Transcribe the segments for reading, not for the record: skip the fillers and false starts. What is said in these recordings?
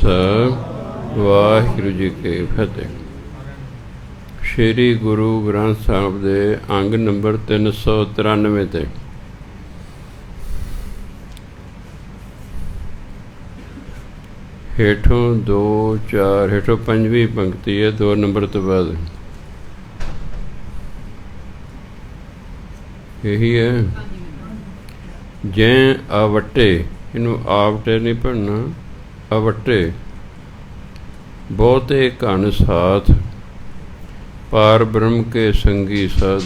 ਖਾਲਸਾ ਵਾਹਿਗੁਰੂ ਜੀ ਕੀ ਫਤਿਹ। ਸ਼੍ਰੀ ਗੁਰੂ ਗ੍ਰੰਥ ਸਾਹਿਬ ਦੇ ਅੰਗ ਨੰਬਰ 393 ਤੇ ਹੇਠੋਂ 2 4 ਹੇਠੋਂ ਪੰਜਵੀਂ ਪੰਕਤੀ ਹੈ 2 ਨੰਬਰ ਤੋਂ ਬਾਅਦ ਇਹੀ ਹੈ। ਜੈ ਆਵਟੇ, ਇਹਨੂੰ ਆਵਟੇ ਨਹੀਂ ਪੜ੍ਹਨਾ, ਆਵਟੇ ਬਹੁਤੇ ਘਣ ਸਾਥ ਪਾਰ ਬ੍ਰਹਮ ਕੇ ਸੰਗੀ ਸਾਧ।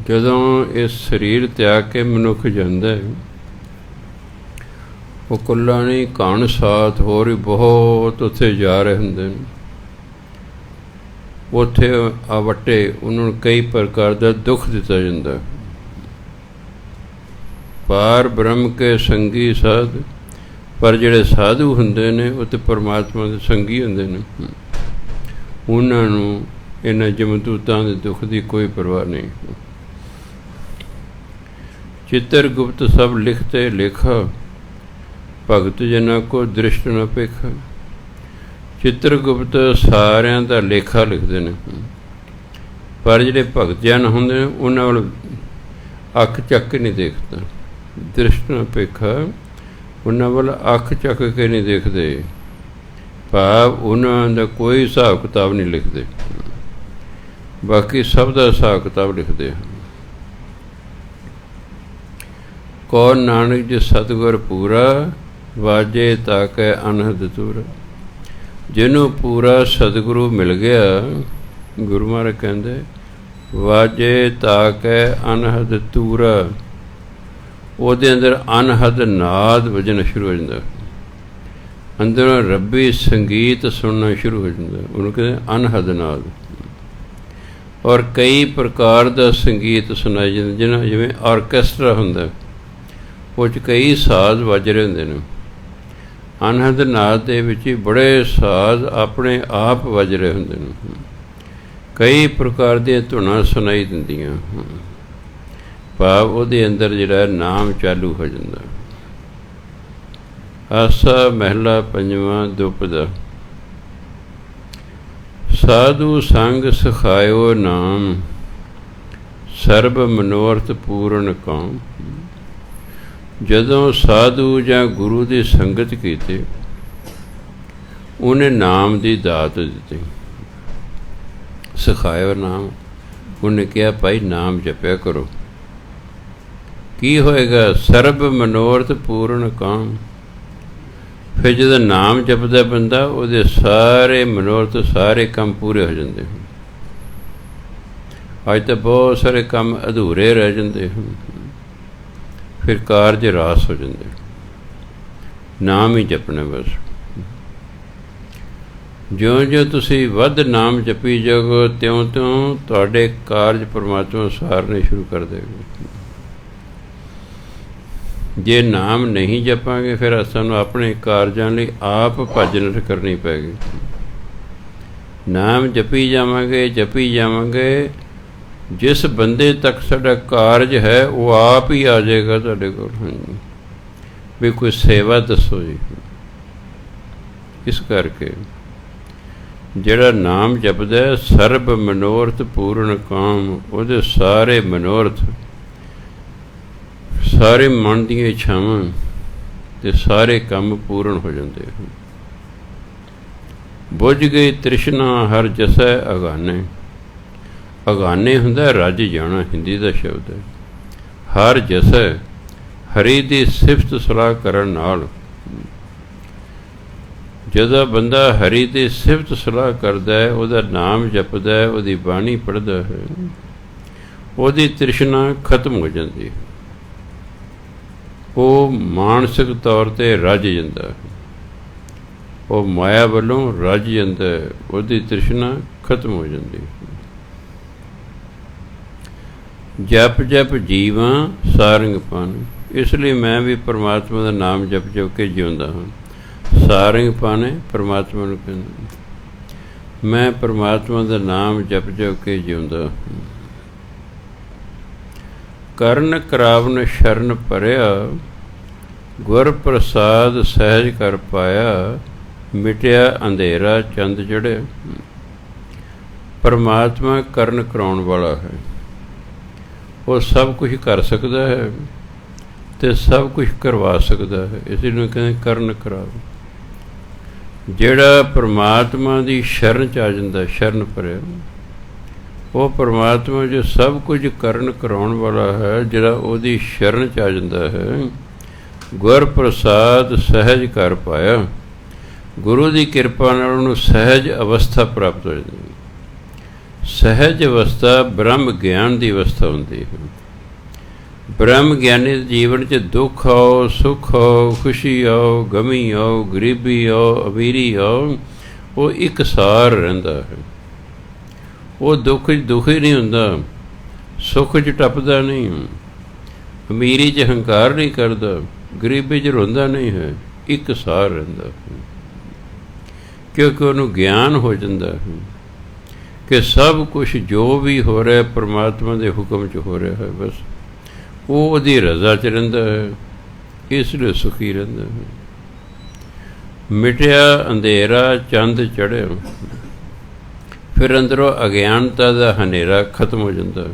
ਜਦੋਂ ਇਸ ਸਰੀਰ ਤਿਆਗ ਕੇ ਮਨੁੱਖ ਜਾਂਦਾ ਹੈ, ਉਹ ਇਕੱਲਾ ਨਹੀਂ, ਘਣ ਸਾਥ ਹੋਰ ਵੀ ਬਹੁਤ ਉੱਥੇ ਜਾ ਰਹੇ ਹੁੰਦੇ ਨੇ। ਉੱਥੇ ਆਵਟੇ ਉਹਨਾਂ ਨੂੰ ਕਈ ਪ੍ਰਕਾਰ ਦਾ ਦੁੱਖ ਦਿੱਤਾ ਜਾਂਦਾ। ਪਾਰ ਬ੍ਰਹਮ ਕੇ ਸੰਗੀ ਸਾਧ, ਪਰ ਜਿਹੜੇ ਸਾਧੂ ਹੁੰਦੇ ਨੇ ਉਹ ਤਾਂ ਪਰਮਾਤਮਾ ਦੇ ਸੰਗੀ ਹੁੰਦੇ ਨੇ। ਉਹਨਾਂ ਨੂੰ ਇਹਨਾਂ ਜਮਦੂਤਾਂ ਦੇ ਦੁੱਖ ਦੀ ਕੋਈ ਪਰਵਾਹ ਨਹੀਂ। ਚਿੱਤਰ ਗੁਪਤ ਸਭ ਲਿਖਤੇ ਲੇਖਾ, ਭਗਤ ਜਨਾਂ ਕੋ ਦ੍ਰਿਸ਼ਟ ਨ ਪੇਖਾ। ਚਿੱਤਰ ਗੁਪਤ ਸਾਰਿਆਂ ਦਾ ਲੇਖਾ ਲਿਖਦੇ ਨੇ, ਪਰ ਜਿਹੜੇ ਭਗਤ ਜਨ ਹੁੰਦੇ ਨੇ ਉਹਨਾਂ ਵੱਲ ਅੱਖ ਚੱਕ ਕੇ ਨਹੀਂ ਦੇਖਦਾ। ਦ੍ਰਿਸ਼ਟ ਨ ਪੇਖਾ, ਉਹਨਾਂ ਵੱਲ ਅੱਖ ਚੱਕ ਕੇ ਨਹੀਂ ਦੇਖਦੇ, ਭਾਵ ਉਹਨਾਂ ਦਾ ਕੋਈ ਹਿਸਾਬ ਕਿਤਾਬ ਨਹੀਂ ਲਿਖਦੇ, ਬਾਕੀ ਸਭ ਦਾ ਹਿਸਾਬ ਕਿਤਾਬ ਲਿਖਦੇ ਹਨ। ਕੌਣ ਨਾਨਕ ਜੀ ਸਤਿਗੁਰ ਪੂਰਾ, ਵਾਜੇ ਤਾਕੈ ਅਨਹਦ ਤੂਰਾ। ਜਿਹਨੂੰ ਪੂਰਾ ਸਤਿਗੁਰੂ ਮਿਲ ਗਿਆ, ਗੁਰੂ ਮਹਾਰਾਜ ਕਹਿੰਦੇ ਵਾਜੇ ਤਾਕੈ ਅਨਹਦ ਤੂਰਾ, ਉਹਦੇ ਅੰਦਰ ਅਨਹਦ ਨਾਦ ਵਜਣਾ ਸ਼ੁਰੂ ਹੋ ਜਾਂਦਾ, ਅੰਦਰੋਂ ਰੱਬੀ ਸੰਗੀਤ ਸੁਣਨਾ ਸ਼ੁਰੂ ਹੋ ਜਾਂਦਾ, ਉਹਨੂੰ ਕਹਿੰਦੇ ਅਨਹਦ ਨਾਦ। ਔਰ ਕਈ ਪ੍ਰਕਾਰ ਦਾ ਸੰਗੀਤ ਸੁਣਾਈ ਜਾਂਦਾ, ਜਿਹਨਾਂ ਜਿਵੇਂ ਆਰਕੈਸਟਰਾ ਹੁੰਦਾ, ਉਹ 'ਚ ਕਈ ਸਾਜ਼ ਵੱਜ ਰਹੇ ਹੁੰਦੇ ਨੇ। ਅਨਹਦ ਨਾਦ ਦੇ ਵਿੱਚ ਹੀ ਬੜੇ ਸਾਜ਼ ਆਪਣੇ ਆਪ ਵੱਜ ਰਹੇ ਹੁੰਦੇ ਨੇ, ਕਈ ਪ੍ਰਕਾਰ ਦੀਆਂ ਧੁਨਾਂ ਸੁਣਾਈ ਦਿੰਦੀਆਂ, ਭਾਵ ਉਹਦੇ ਅੰਦਰ ਜਿਹੜਾ ਨਾਮ ਚਾਲੂ ਹੋ ਜਾਂਦਾ। ਆਸਾ ਮਹਿਲਾ ਪੰਜਵਾਂ ਦੁਪਦਾ। ਸਾਧੂ ਸੰਗ ਸਿਖਾਇਓ ਨਾਮ, ਸਰਬ ਮਨੋਰਥ ਪੂਰਨ ਕਾਮ। ਜਦੋਂ ਸਾਧੂ ਜਾਂ ਗੁਰੂ ਦੀ ਸੰਗਤ ਕੀਤੀ, ਉਹਨੇ ਨਾਮ ਦੀ ਦਾਤ ਦਿੱਤੀ। ਸਿਖਾਇਓ ਨਾਮ, ਉਹਨੇ ਕਿਹਾ ਭਾਈ ਨਾਮ ਜਪਿਆ ਕਰੋ। ਕੀ ਹੋਏਗਾ? ਸਰਬ ਮਨੋਰਥ ਪੂਰਨ ਕਾਮ। ਫਿਰ ਜਦੋਂ ਨਾਮ ਜਪਦਾ ਬੰਦਾ, ਉਹਦੇ ਸਾਰੇ ਮਨੋਰਥ, ਸਾਰੇ ਕੰਮ ਪੂਰੇ ਹੋ ਜਾਂਦੇ ਹਨ। ਅੱਜ ਤਾਂ ਬਹੁਤ ਸਾਰੇ ਕੰਮ ਅਧੂਰੇ ਰਹਿ ਜਾਂਦੇ ਹਨ, ਫਿਰ ਕਾਰਜ ਰਾਸ ਹੋ ਜਾਂਦੇ। ਨਾਮ ਹੀ ਜਪਣਾ ਬਸ। ਜਿਉਂ-ਜਿਉਂ ਤੁਸੀਂ ਵੱਧ ਨਾਮ ਜਪੀ ਜਾਓਗੇ, ਤਿਉਂ-ਤਿਉਂ ਤੁਹਾਡੇ ਕਾਰਜ ਪਰਮਾਤਮਾ ਸਾਰਨੇ ਸ਼ੁਰੂ ਕਰ ਦੇਗਾ। ਜੇ ਨਾਮ ਨਹੀਂ ਜਪਾਂਗੇ, ਫਿਰ ਸਾਨੂੰ ਆਪਣੇ ਕਾਰਜਾਂ ਲਈ ਆਪ ਭੱਜ ਨੱਠ ਕਰਨੀ ਪੈਗੀ। ਨਾਮ ਜਪੀ ਜਾਵਾਂਗੇ, ਜਿਸ ਬੰਦੇ ਤੱਕ ਸਾਡਾ ਕਾਰਜ ਹੈ ਉਹ ਆਪ ਹੀ ਆ ਜਾਏਗਾ ਤੁਹਾਡੇ ਕੋਲ। ਹਾਂਜੀ, ਵੀ ਕੋਈ ਸੇਵਾ ਦੱਸੋ ਜੀ। ਇਸ ਕਰਕੇ ਜਿਹੜਾ ਨਾਮ ਜਪਦਾ, ਸਰਬ ਮਨੋਰਥ ਪੂਰਨ ਕਾਮ, ਉਹਦੇ ਸਾਰੇ ਮਨੋਰਥ, ਸਾਰੇ ਮਨ ਦੀਆਂ ਇੱਛਾਵਾਂ ਤੇ ਸਾਰੇ ਕੰਮ ਪੂਰਨ ਹੋ ਜਾਂਦੇ ਹਨ। ਬੁੱਝ ਗਈ ਤ੍ਰਿਸ਼ਨਾ ਹਰ ਜਸੈ ਅਗਾਨੇ। ਅਗਾਨੇ ਹੁੰਦਾ ਰੱਜ ਜਾਣਾ, ਹਿੰਦੀ ਦਾ ਸ਼ਬਦ ਹੈ। ਹਰ ਜਸੈ, ਹਰੀ ਦੀ ਸਿਫਤ ਸਲਾਹ ਕਰਨ ਨਾਲ। ਜਦੋਂ ਬੰਦਾ ਹਰੀ ਦੀ ਸਿਫਤ ਸਲਾਹ ਕਰਦਾ ਹੈ, ਉਹਦਾ ਨਾਮ ਜਪਦਾ ਹੈ, ਉਹਦੀ ਬਾਣੀ ਪੜ੍ਹਦਾ ਹੈ, ਉਹਦੀ ਤ੍ਰਿਸ਼ਨਾ ਖਤਮ ਹੋ ਜਾਂਦੀ ਹੈ। ਉਹ ਮਾਨਸਿਕ ਤੌਰ 'ਤੇ ਰੱਜ ਜਾਂਦਾ, ਉਹ ਮਾਇਆ ਵੱਲੋਂ ਰੱਜ ਜਾਂਦਾ, ਉਹਦੀ ਤ੍ਰਿਸ਼ਨਾ ਖਤਮ ਹੋ ਜਾਂਦੀ। ਜਪ ਜਪ ਜੀਵਾਂ ਸਾਰੰਗ ਪਾਨ। ਇਸ ਲਈ ਮੈਂ ਵੀ ਪਰਮਾਤਮਾ ਦਾ ਨਾਮ ਜਪ ਜਪ ਕੇ ਜਿਉਂਦਾ ਹਾਂ। ਸਾਰੰਗ ਪਾਣੇ ਪਰਮਾਤਮਾ ਨੂੰ ਕਹਿੰਦੇ, ਮੈਂ ਪਰਮਾਤਮਾ ਦਾ ਨਾਮ ਜਪ ਜਪ ਕੇ ਜਿਉਂਦਾ ਹਾਂ। ਕਰਨ ਕਰਾਵਨ ਸ਼ਰਨ ਭਰਿਆ, ਗੁਰ ਪ੍ਰਸਾਦ ਸਹਿਜ ਕਰ ਪਾਇਆ, ਮਿਟਿਆ ਅੰਧੇਰਾ ਚੰਦ ਚੜ੍ਹਿਆ। ਪਰਮਾਤਮਾ ਕਰਨ ਕਰਾਉਣ ਵਾਲਾ ਹੈ, ਉਹ ਸਭ ਕੁਝ ਕਰ ਸਕਦਾ ਹੈ ਅਤੇ ਸਭ ਕੁਝ ਕਰਵਾ ਸਕਦਾ ਹੈ। ਇਸ ਨੂੰ ਕਹਿੰਦੇ ਕਰਨ ਕਰਾਓ। ਜਿਹੜਾ ਪਰਮਾਤਮਾ ਦੀ ਸ਼ਰਨ 'ਚ ਆ ਜਾਂਦਾ, ਸ਼ਰਨ ਪਰਿਆ, ਉਹ ਪਰਮਾਤਮਾ ਜੋ ਸਭ ਕੁਝ ਕਰਨ ਕਰਾਉਣ ਵਾਲਾ ਹੈ, ਜਿਹੜਾ ਉਹਦੀ ਸ਼ਰਨ 'ਚ ਆ ਜਾਂਦਾ ਹੈ, ਗੁਰ ਪ੍ਰਸਾਦ ਸਹਿਜ ਕਰ ਪਾਇਆ। ਗੁਰੂ ਦੀ ਕਿਰਪਾ ਨਾਲ ਉਹਨੂੰ ਸਹਿਜ ਅਵਸਥਾ ਪ੍ਰਾਪਤ ਹੋ ਜਾਂਦੀ ਹੈ। ਸਹਿਜ ਅਵਸਥਾ ਬ੍ਰਹਮ ਗਿਆਨ ਦੀ ਅਵਸਥਾ ਹੁੰਦੀ ਹੈ। ਬ੍ਰਹਮ ਗਿਆਨੀ ਦੇ ਜੀਵਨ 'ਚ ਦੁੱਖ ਆਓ, ਸੁੱਖ ਆਓ, ਖੁਸ਼ੀ ਆਓ, ਗਮੀ ਆਓ, ਗਰੀਬੀ ਆਓ, ਅਮੀਰੀ ਆਓ, ਉਹ ਇੱਕ ਸਾਰ ਰਹਿੰਦਾ ਹੈ। ਉਹ ਦੁੱਖ 'ਚ ਦੁਖੀ ਨਹੀਂ ਹੁੰਦਾ, ਸੁੱਖ 'ਚ ਟੱਪਦਾ ਨਹੀਂ, ਅਮੀਰੀ 'ਚ ਹੰਕਾਰ ਨਹੀਂ ਕਰਦਾ, ਗਰੀਬੀ 'ਚ ਰੋਂਦਾ ਨਹੀਂ ਹੈ, ਇੱਕ ਸਾਰ ਰਹਿੰਦਾ ਹੈ। ਕਿਉਂਕਿ ਉਹਨੂੰ ਗਿਆਨ ਹੋ ਜਾਂਦਾ ਹੈ ਕਿ ਸਭ ਕੁਛ ਜੋ ਵੀ ਹੋ ਰਿਹਾ ਪਰਮਾਤਮਾ ਦੇ ਹੁਕਮ 'ਚ ਹੋ ਰਿਹਾ ਹੈ। ਬਸ ਉਹ ਉਹਦੀ ਰਜ਼ਾ 'ਚ ਰਹਿੰਦਾ ਹੈ, ਇਸ ਲਈ ਸੁਖੀ ਰਹਿੰਦਾ ਹੈ। ਮਿਟਿਆ ਅੰਧੇਰਾ ਚੰਦ ਚੜ੍ਹਿਆ, ਫਿਰ ਅੰਦਰੋਂ ਅਗਿਆਨਤਾ ਦਾ ਹਨੇਰਾ ਖਤਮ ਹੋ ਜਾਂਦਾ ਹੈ,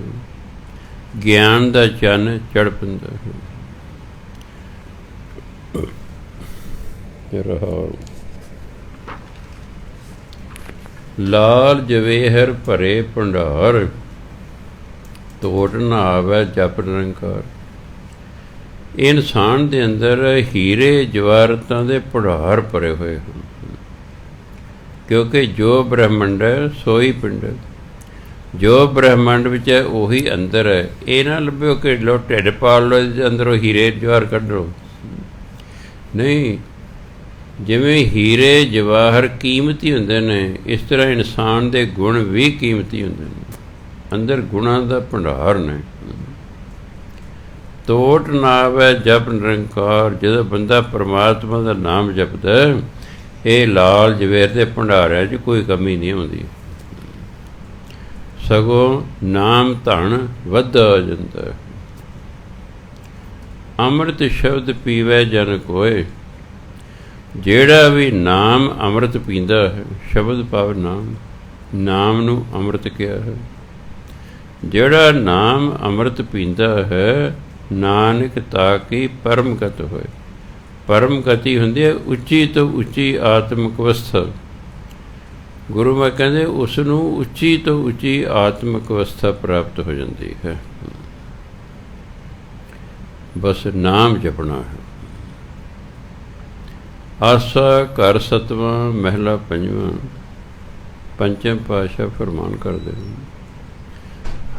ਗਿਆਨ ਦਾ ਚੰਨ ਚੜ੍ਹ ਪੈਂਦਾ ਹੈ। ਲਾਲ ਜਵੇਹਰ ਭਰੇ ਭੰਡਾਰ, ਤੋਟ ਨਾ ਆਵੈ ਜਪ ਨਿਰੰਕਾਰ। ਇਨਸਾਨ ਦੇ ਅੰਦਰ ਹੀਰੇ ਜਵਾਹਰਤਾਂ ਦੇ ਭੰਡਾਰ ਭਰੇ ਹੋਏ ਹਨ, ਕਿਉਂਕਿ ਜੋ ਬ੍ਰਹਮੰਡ ਹੈ ਸੋਈ ਪਿੰਡ ਹੈ। ਜੋ ਬ੍ਰਹਮੰਡ ਵਿੱਚ ਹੈ ਉਹੀ ਅੰਦਰ ਹੈ। ਇਹ ਨਾ ਲੱਭਿਓ ਕਿ ਲੋ ਢਿੱਡ ਪਾਲ ਲਓ, ਇਹਦੇ ਅੰਦਰੋਂ ਹੀਰੇ ਜਵਾਹਰ ਕੱਢ ਲਓ, ਨਹੀਂ। ਜਿਵੇਂ ਹੀਰੇ ਜਵਾਹਰ ਕੀਮਤੀ ਹੁੰਦੇ ਨੇ, ਇਸ ਤਰ੍ਹਾਂ ਇਨਸਾਨ ਦੇ ਗੁਣ ਵੀ ਕੀਮਤੀ ਹੁੰਦੇ ਨੇ। ਅੰਦਰ ਗੁਣਾਂ ਦਾ ਭੰਡਾਰ ਨੇ। ਤੋਟ ਨਾ ਆਵੈ ਜਪ ਨਿਰੰਕਾਰ। ਜਦੋਂ ਬੰਦਾ ਪਰਮਾਤਮਾ ਦਾ ਨਾਮ ਜਪਦਾ, ਇਹ ਲਾਲ ਜਵੇਰ ਦੇ ਭੰਡਾਰਿਆਂ 'ਚ ਕੋਈ ਕਮੀ ਨਹੀਂ ਆਉਂਦੀ, ਸਗੋਂ ਨਾਮ ਧਨ ਵੱਧਦਾ ਜਾਂਦਾ। ਅੰਮ੍ਰਿਤ ਸ਼ਬਦ ਪੀਵੈ ਜਨ ਕੋਇ। ਜਿਹੜਾ ਵੀ ਨਾਮ ਅੰਮ੍ਰਿਤ ਪੀਂਦਾ ਹੈ, ਸ਼ਬਦ ਭਾਵ ਨਾਮ, ਨਾਮ ਨੂੰ ਅੰਮ੍ਰਿਤ ਕਿਹਾ ਹੈ। ਜਿਹੜਾ ਨਾਮ ਅੰਮ੍ਰਿਤ ਪੀਂਦਾ ਹੈ, ਨਾਨਕ ਤਾਕੀ ਪਰਮ ਗਤ ਹੋਏ। ਪਰਮ ਗਤੀ ਹੁੰਦੀ ਹੈ ਉੱਚੀ ਤੋਂ ਉੱਚੀ ਆਤਮਿਕ ਅਵਸਥਾ। ਗੁਰੂ ਮਹਾਰਾਜ ਕਹਿੰਦੇ ਉਸ ਨੂੰ ਉੱਚੀ ਤੋਂ ਉੱਚੀ ਆਤਮਿਕ ਅਵਸਥਾ ਪ੍ਰਾਪਤ ਹੋ ਜਾਂਦੀ ਹੈ। ਬਸ ਨਾਮ ਜਪਣਾ ਹੈ। ਆਸਾ ਘਰ ਸਤਵਾਂ ਮਹਿਲਾ ਪੰਜਵਾਂ। ਪੰਚਮ ਪਾਤਸ਼ਾਹ ਫਰਮਾਨ ਕਰਦੇ ਹਨ,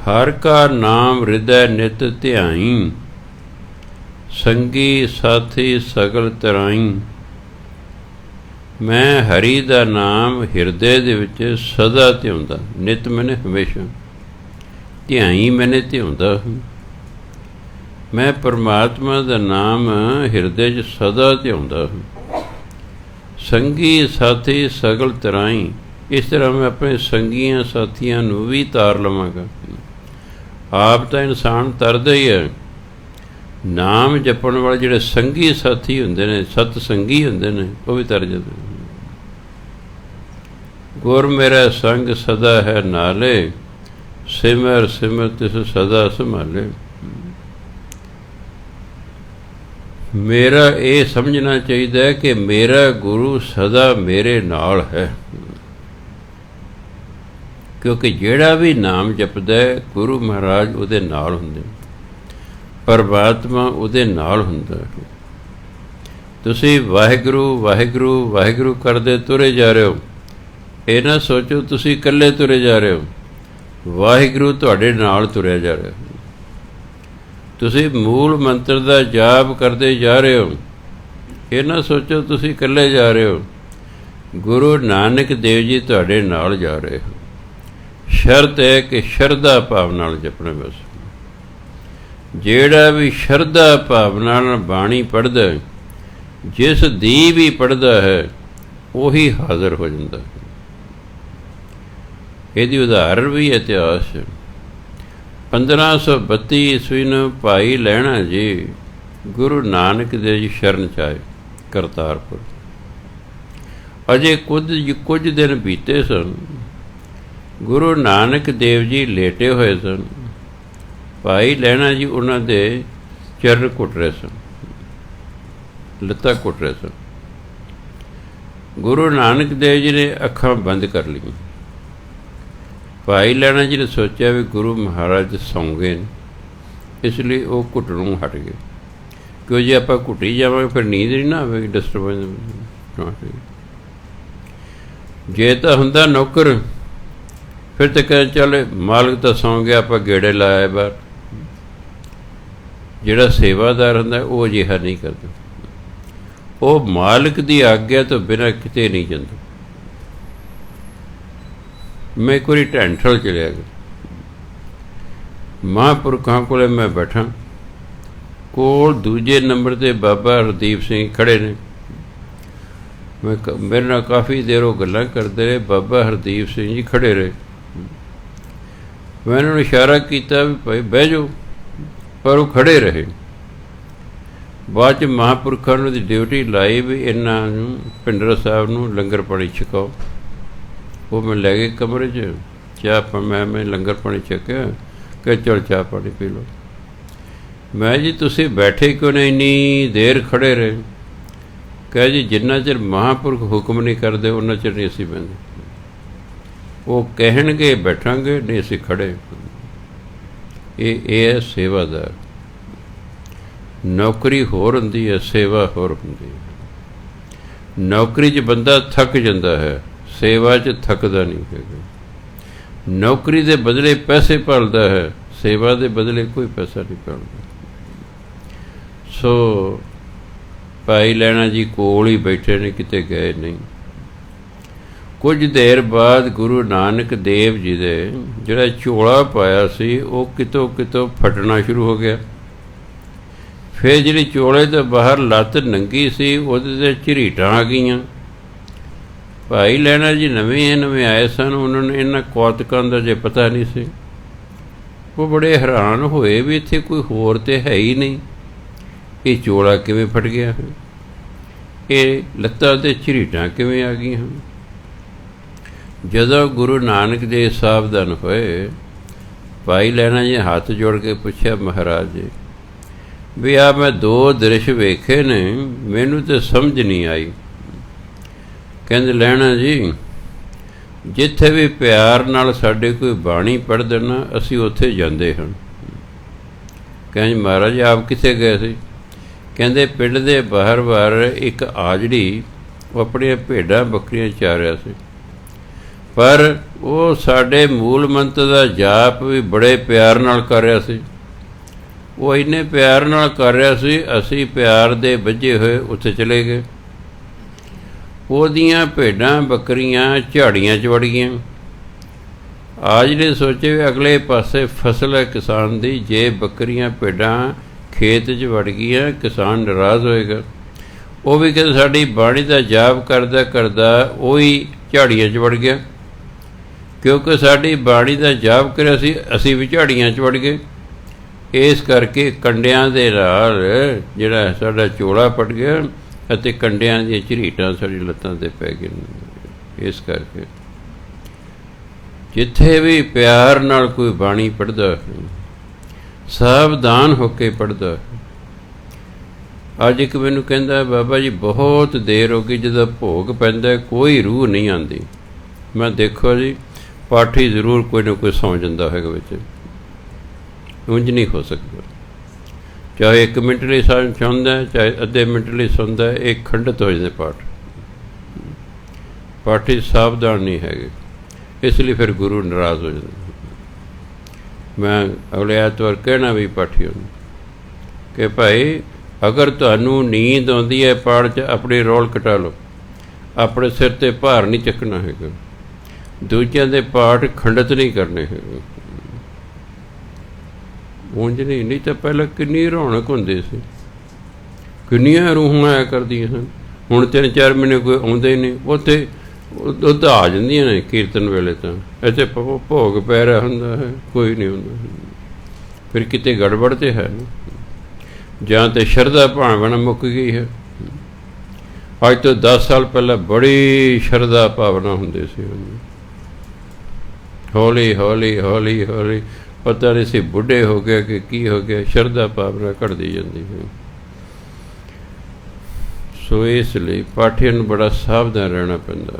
ਹਰ ਕਾ ਨਾਮ ਹਿਰਦੈ ਨਿਤ ਧਿਆਈ, ਸੰਗੀ ਸਾਥੀ ਸਗਲ ਤਰਾਈ। ਮੈਂ ਹਰੀ ਦਾ ਨਾਮ ਹਿਰਦੇ ਦੇ ਵਿੱਚ ਸਦਾ ਧਿਆਉਂਦਾ। ਨਿਤ ਮੈਨੇ ਹਮੇਸ਼ਾ, ਧਿਆਈ ਮੈਨੇ ਧਿਆਉਂਦਾ। ਮੈਂ ਪਰਮਾਤਮਾ ਦਾ ਨਾਮ ਹਿਰਦੇ 'ਚ ਸਦਾ ਧਿਆਉਂਦਾ। ਸੰਗੀ ਸਾਥੀ ਸਗਲ ਤਰਾਈ। ਇਸ ਤਰ੍ਹਾਂ ਮੈਂ ਆਪਣੇ ਸੰਗੀਆਂ ਸਾਥੀਆਂ ਨੂੰ ਵੀ ਤਾਰ ਲਵਾਂਗਾ। ਆਪ ਤਾਂ ਇਨਸਾਨ ਤਰਦਾ ਹੀ ਹੈ, ਨਾਮ ਜਪਣ ਵਾਲੇ ਜਿਹੜੇ ਸੰਗੀ ਸਾਥੀ ਹੁੰਦੇ ਨੇ, ਸਤ ਸੰਗੀ ਹੁੰਦੇ ਨੇ, ਉਹ ਵੀ ਤਰ ਜਾਂਦੇ ਨੇ। ਗੁਰ ਮੇਰਾ ਸੰਗ ਸਦਾ ਹੈ ਨਾਲੇ, ਸਿਮਰ ਸਿਮਰ ਤਿਸ ਸਦਾ ਸੰਭਾਲੇ। ਮੇਰਾ ਇਹ ਸਮਝਣਾ ਚਾਹੀਦਾ ਕਿ ਮੇਰਾ ਗੁਰੂ ਸਦਾ ਮੇਰੇ ਨਾਲ ਹੈ, ਕਿਉਂਕਿ ਜਿਹੜਾ ਵੀ ਨਾਮ ਜਪਦਾ ਹੈ, ਗੁਰੂ ਮਹਾਰਾਜ ਉਹਦੇ ਨਾਲ ਹੁੰਦੇ, ਪਰਮਾਤਮਾ ਉਹਦੇ ਨਾਲ ਹੁੰਦਾ ਹੈ। ਤੁਸੀਂ ਵਾਹਿਗੁਰੂ ਵਾਹਿਗੁਰੂ ਵਾਹਿਗੁਰੂ ਕਰਦੇ ਤੁਰੇ ਜਾ ਰਹੇ ਹੋ, ਇਹ ਨਾ ਸੋਚੋ ਤੁਸੀਂ ਇਕੱਲੇ ਤੁਰੇ ਜਾ ਰਹੇ ਹੋ, ਵਾਹਿਗੁਰੂ ਤੁਹਾਡੇ ਨਾਲ ਤੁਰਿਆ ਜਾ ਰਿਹਾ। ਤੁਸੀਂ ਮੂਲ ਮੰਤਰ ਦਾ ਜਾਪ ਕਰਦੇ ਜਾ ਰਹੇ ਹੋ, ਇਹ ਨਾ ਸੋਚੋ ਤੁਸੀਂ ਇਕੱਲੇ ਜਾ ਰਹੇ ਹੋ, ਗੁਰੂ ਨਾਨਕ ਦੇਵ ਜੀ ਤੁਹਾਡੇ ਨਾਲ ਜਾ ਰਹੇ ਹੋ। ਸ਼ਰਤ ਹੈ ਕਿ ਸ਼ਰਧਾ ਭਾਵ ਨਾਲ ਜਪਣਾ। ਬਸ ਜਿਹੜਾ ਵੀ ਸ਼ਰਧਾ ਭਾਵ ਨਾਲ ਬਾਣੀ ਪੜ੍ਹਦਾ, ਜਿਸ ਦੀ ਵੀ ਪੜ੍ਹਦਾ ਹੈ, ਉਹੀ ਹਾਜ਼ਰ ਹੋ ਜਾਂਦਾ। ਇਹਦੀ ਉਦਾਹਰਣ ਵੀ ਇਤਿਹਾਸ 1532 ਈਸਵੀ ਨੂੰ ਭਾਈ ਲਹਿਣਾ ਜੀ ਗੁਰੂ ਨਾਨਕ ਦੇਵ ਜੀ ਸ਼ਰਨ 'ਚ ਆਏ ਕਰਤਾਰਪੁਰ। ਅਜੇ ਕੁਝ ਦਿਨ ਬੀਤੇ ਸਨ, ਗੁਰੂ ਨਾਨਕ ਦੇਵ ਜੀ ਲੇਟੇ ਹੋਏ ਸਨ। ਭਾਈ ਲਹਿਣਾ ਜੀ ਉਹਨਾਂ ਦੇ ਚਰਨ ਘੁੱਟ ਰਹੇ ਸਨ, ਲੱਤਾਂ ਘੁੱਟ ਰਹੇ ਸਨ। ਗੁਰੂ ਨਾਨਕ ਦੇਵ ਜੀ ਨੇ ਅੱਖਾਂ ਬੰਦ ਕਰ ਲਈਆਂ। ਭਾਈ ਲਹਿਣਾ ਜੀ ਨੇ ਸੋਚਿਆ ਵੀ ਗੁਰੂ ਮਹਾਰਾਜ ਸੌਂ ਗਏ ਨੇ, ਇਸ ਲਈ ਉਹ ਘੁੱਟਣੋਂ ਹਟ ਗਏ। ਕਿਉਂ ਜੇ ਆਪਾਂ ਘੁੱਟੀ ਜਾਵਾਂਗੇ ਫਿਰ ਨੀਂਦ ਨਹੀਂ ਨਾ ਆਵੇਗੀ, ਡਿਸਟਰਬੈਂਸ। ਜੇ ਤਾਂ ਹੁੰਦਾ ਨੌਕਰ ਫਿਰ ਤਾਂ ਕਹਿੰਦੇ ਚੱਲ ਮਾਲਕ ਤਾਂ ਸੌਂ ਗਿਆ, ਆਪਾਂ ਗੇੜੇ ਲਾਇਆ ਬਾਹਰ। ਜਿਹੜਾ ਸੇਵਾਦਾਰ ਹੁੰਦਾ ਉਹ ਅਜਿਹਾ ਨਹੀਂ ਕਰਦਾ, ਉਹ ਮਾਲਕ ਦੀ ਆਗਿਆ ਤੋਂ ਬਿਨਾਂ ਕਿਤੇ ਨਹੀਂ ਜਾਂਦਾ। ਮੈਂ ਇੱਕ ਵਾਰੀ ਢੈਂਠਲ ਚਲਿਆ ਗਿਆ, ਮਹਾਂਪੁਰਖਾਂ ਕੋਲ ਮੈਂ ਬੈਠਾ, ਕੋਲ ਦੂਜੇ ਨੰਬਰ 'ਤੇ ਬਾਬਾ ਹਰਦੀਪ ਸਿੰਘ ਖੜ੍ਹੇ ਨੇ। ਮੇਰੇ ਨਾਲ ਕਾਫੀ ਦੇਰ ਉਹ ਗੱਲਾਂ ਕਰਦੇ ਰਹੇ। ਬਾਬਾ ਹਰਦੀਪ ਸਿੰਘ ਜੀ ਖੜ੍ਹੇ ਰਹੇ। ਮੈਂ ਉਹਨਾਂ ਨੂੰ ਇਸ਼ਾਰਾ ਕੀਤਾ ਵੀ ਭਾਈ ਬਹਿ ਜਾਓ, ਪਰ ਉਹ ਖੜ੍ਹੇ ਰਹੇ। ਬਾਅਦ 'ਚ ਮਹਾਂਪੁਰਖਾਂ ਨੂੰ ਦੀ ਡਿਊਟੀ ਲਾਈ ਵੀ ਇਹਨਾਂ ਨੂੰ ਭਿੰਡਰਾ ਸਾਹਿਬ ਨੂੰ ਲੰਗਰ ਪਾਣੀ ਛਕਾਓ। ਉਹ ਮੈਂ ਲੈ ਗਏ ਕਮਰੇ 'ਚ, ਚਾਹ ਮੈਂ ਲੰਗਰ ਪਾਣੀ ਛਕਿਆ ਕਿ ਚਲ ਚਾਹ ਪਾਣੀ ਪੀ ਲਓ। ਮੈਂ ਜੀ ਤੁਸੀਂ ਬੈਠੇ ਕਿਉਂ ਨਹੀਂ, ਇੰਨੀ ਦੇਰ ਖੜ੍ਹੇ ਰਹੇ? ਕਹੇ ਜੀ ਜਿੰਨਾ ਚਿਰ ਮਹਾਂਪੁਰਖ ਹੁਕਮ ਨਹੀਂ ਕਰਦੇ ਉਹਨਾਂ ਚਿਰ ਨਹੀਂ ਅਸੀਂ ਬਹਿੰਦੇ। ਉਹ ਕਹਿਣਗੇ ਬੈਠਾਂਗੇ, ਨਹੀਂ ਅਸੀਂ ਖੜ੍ਹੇ। ਇਹ ਹੈ ਸੇਵਾਦਾਰ। ਨੌਕਰੀ ਹੋਰ ਹੁੰਦੀ ਹੈ, ਸੇਵਾ ਹੋਰ ਹੁੰਦੀ ਹੈ। ਨੌਕਰੀ 'ਚ ਬੰਦਾ ਥੱਕ ਜਾਂਦਾ ਹੈ, ਸੇਵਾ 'ਚ ਥੱਕਦਾ ਨਹੀਂ ਹੈਗਾ। ਨੌਕਰੀ ਦੇ ਬਦਲੇ ਪੈਸੇ ਭਾਲਦਾ ਹੈ, ਸੇਵਾ ਦੇ ਬਦਲੇ ਕੋਈ ਪੈਸਾ ਨਹੀਂ ਭਾਲਦਾ। ਸੋ ਭਾਈ ਲਹਿਣਾ ਜੀ ਕੋਲ ਹੀ ਬੈਠੇ ਨੇ, ਕਿਤੇ ਗਏ ਨਹੀਂ। ਕੁਝ ਦੇਰ ਬਾਅਦ ਗੁਰੂ ਨਾਨਕ ਦੇਵ ਜੀ ਦੇ ਜਿਹੜਾ ਝੋਲਾ ਪਾਇਆ ਸੀ ਉਹ ਕਿਤੋਂ ਫਟਣਾ ਸ਼ੁਰੂ ਹੋ ਗਿਆ। ਫਿਰ ਜਿਹੜੀ ਝੋਲੇ ਤੋਂ ਬਾਹਰ ਲੱਤ ਨੰਗੀ ਸੀ ਉਹਦੇ 'ਤੇ ਝਰੀਟਾਂ ਆ ਗਈਆਂ। ਭਾਈ ਲਹਿਣਾ ਜੀ ਨਵੇਂ ਆਏ ਸਨ, ਉਹਨਾਂ ਨੂੰ ਇਹਨਾਂ ਕੌਤਕਾਂ ਦਾ ਜੇ ਪਤਾ ਨਹੀਂ ਸੀ। ਉਹ ਬੜੇ ਹੈਰਾਨ ਹੋਏ ਵੀ ਇੱਥੇ ਕੋਈ ਹੋਰ ਤਾਂ ਹੈ ਹੀ ਨਹੀਂ, ਇਹ ਝੋਲਾ ਕਿਵੇਂ ਫਟ ਗਿਆ ਹੈ, ਇਹ ਲੱਤਾਂ 'ਤੇ ਝਰੀਟਾਂ ਕਿਵੇਂ ਆ ਗਈਆਂ। ਜਦੋਂ ਗੁਰੂ ਨਾਨਕ ਦੇਵ ਸਾਵਧਾਨ ਹੋਏ, ਭਾਈ ਲਹਿਣਾ ਜੀ ਹੱਥ ਜੋੜ ਕੇ ਪੁੱਛਿਆ, ਮਹਾਰਾਜ ਜੀ ਵੀ ਆ ਮੈਂ 2 ਦ੍ਰਿਸ਼ ਵੇਖੇ ਨੇ, ਮੈਨੂੰ ਤਾਂ ਸਮਝ ਨਹੀਂ ਆਈ। ਕਹਿੰਦੇ ਲਹਿਣਾ ਜੀ ਜਿੱਥੇ ਵੀ ਪਿਆਰ ਨਾਲ ਸਾਡੇ ਕੋਈ ਬਾਣੀ ਪੜ੍ਹ ਦੇਣਾ ਅਸੀਂ ਉੱਥੇ ਜਾਂਦੇ ਹਾਂ। ਕਹਿੰਦੇ ਮਹਾਰਾਜ ਆਪ ਕਿੱਥੇ ਗਏ ਸੀ? ਕਹਿੰਦੇ ਪਿੰਡ ਦੇ ਬਾਹਰ ਇੱਕ ਆਜੜੀ ਉਹ ਆਪਣੀਆਂ ਭੇਡਾਂ ਬੱਕਰੀਆਂ ਚਾਰ ਰਿਹਾ ਸੀ, ਪਰ ਉਹ ਸਾਡੇ ਮੂਲ ਮੰਤਰ ਦਾ ਜਾਪ ਵੀ ਬੜੇ ਪਿਆਰ ਨਾਲ ਕਰ ਰਿਹਾ ਸੀ। ਉਹ ਇੰਨੇ ਪਿਆਰ ਨਾਲ ਕਰ ਰਿਹਾ ਸੀ, ਅਸੀਂ ਪਿਆਰ ਦੇ ਬੱਝੇ ਹੋਏ ਉੱਥੇ ਚਲੇ ਗਏ। ਉਹਦੀਆਂ ਭੇਡਾਂ ਬੱਕਰੀਆਂ ਝਾੜੀਆਂ 'ਚ ਵੜ ਗਈਆਂ। ਆਜੜੇ ਸੋਚੇ ਵੀ ਅਗਲੇ ਪਾਸੇ ਫਸਲ ਹੈ ਕਿਸਾਨ ਦੀ, ਜੇ ਬੱਕਰੀਆਂ ਭੇਡਾਂ ਖੇਤ 'ਚ ਵੜ ਗਈਆਂ ਕਿਸਾਨ ਨਾਰਾਜ਼ ਹੋਏਗਾ। ਉਹ ਵੀ ਕਹਿੰਦੇ ਸਾਡੀ ਬਾਣੀ ਦਾ ਜਾਪ ਕਰਦਾ ਉਹੀ ਝਾੜੀਆਂ 'ਚ ਵੜ ਗਿਆ, ਕਿਉਂਕਿ ਸਾਡੀ ਬਾਣੀ ਦਾ ਜਾਪ ਕਰਿਆ ਸੀ, ਅਸੀਂ ਵੀ ਝਾੜੀਆਂ 'ਚ ਵੜ ਗਏ। ਇਸ ਕਰਕੇ ਕੰਡਿਆਂ ਦੇ ਨਾਲ ਜਿਹੜਾ ਸਾਡਾ ਝੋਲਾ ਪਟ ਗਿਆ ਅਤੇ ਕੰਡਿਆਂ ਦੀਆਂ ਝਰੀਟਾਂ ਸਾਡੀ ਲੱਤਾਂ 'ਤੇ ਪੈ ਗਈਆਂ। ਇਸ ਕਰਕੇ ਜਿੱਥੇ ਵੀ ਪਿਆਰ ਨਾਲ ਕੋਈ ਬਾਣੀ ਪੜ੍ਹਦਾ, ਸਾਵਧਾਨ ਹੋ ਕੇ ਪੜ੍ਹਦਾ। ਅੱਜ ਇੱਕ ਮੈਨੂੰ ਕਹਿੰਦਾ ਬਾਬਾ ਜੀ ਬਹੁਤ ਦੇਰ ਹੋ ਗਈ, ਜਦੋਂ ਭੋਗ ਪੈਂਦਾ ਕੋਈ ਰੂਹ ਨਹੀਂ ਆਉਂਦੀ। ਮੈਂ ਦੇਖੋ ਜੀ ਪਾਠੀ ਜ਼ਰੂਰ ਕੋਈ ਨਾ ਕੋਈ ਸੌਂ ਜਾਂਦਾ ਹੋਏਗਾ ਵਿੱਚ, ਉਂਝ ਨਹੀਂ ਹੋ ਸਕਦਾ। ਚਾਹੇ 1 ਮਿੰਟ ਲਈ ਸੌਂਦਾ, ਚਾਹੇ ਅੱਧੇ ਮਿੰਟ ਲਈ ਸੌਂਦਾ, ਇਹ ਖੰਡਿਤ ਹੋ ਜਾਂਦੇ ਪਾਠੀ ਸਾਵਧਾਨ ਨਹੀਂ ਹੈਗੇ, ਇਸ ਲਈ ਫਿਰ ਗੁਰੂ ਨਾਰਾਜ਼ ਹੋ ਜਾਂਦੇ। ਮੈਂ ਅਗਲੇ ਐਤਵਾਰ ਕਹਿਣਾ ਵੀ ਪਾਠੀਆਂ ਨੂੰ ਕਿ ਭਾਈ ਅਗਰ ਤੁਹਾਨੂੰ ਨੀਂਦ ਆਉਂਦੀ ਹੈ ਪਾਠ 'ਚ ਆਪਣੀ ਰੋਲ ਕਟਾ ਲਓ, ਆਪਣੇ ਸਿਰ 'ਤੇ ਭਾਰ ਨਹੀਂ ਚੱਕਣਾ ਹੈਗਾ, ਦੂਜਿਆਂ ਦੇ ਪਾਠ ਖੰਡਿਤ ਨਹੀਂ ਕਰਨੇ ਹੈਗੇ। ਉਂਝ ਨਹੀਂ ਤਾਂ ਪਹਿਲਾਂ ਕਿੰਨੀ ਰੌਣਕ ਹੁੰਦੀ ਸੀ, ਕਿੰਨੀਆਂ ਰੂਹਾਂ ਆਇਆ ਕਰਦੀਆਂ ਸਨ। ਹੁਣ 3-4 ਮਹੀਨੇ ਕੋਈ ਆਉਂਦੇ ਹੀ ਨਹੀਂ। ਉੱਥੇ ਦੁੱਧ ਆ ਜਾਂਦੀਆਂ ਨੇ ਕੀਰਤਨ ਵੇਲੇ, ਤਾਂ ਇੱਥੇ ਭੋਗ ਪੈ ਰਿਹਾ ਹੁੰਦਾ ਹੈ, ਕੋਈ ਨਹੀਂ ਹੁੰਦਾ। ਫਿਰ ਕਿਤੇ ਗੜਬੜ ਤਾਂ ਹੈ ਨਾ। ਜਾਂ तो शरधा भावना मुक गई है। अज तो 10 साल पहले बड़ी शरधा भावना होंदी सी, हौली हौली हौली हौली पता नहीं सी बुढ़े हो गया कि की हो गया, शरधा भावना घटती जाती है। सो इसलिए पाठियां नूं बड़ा सावधान रहना पैंदा।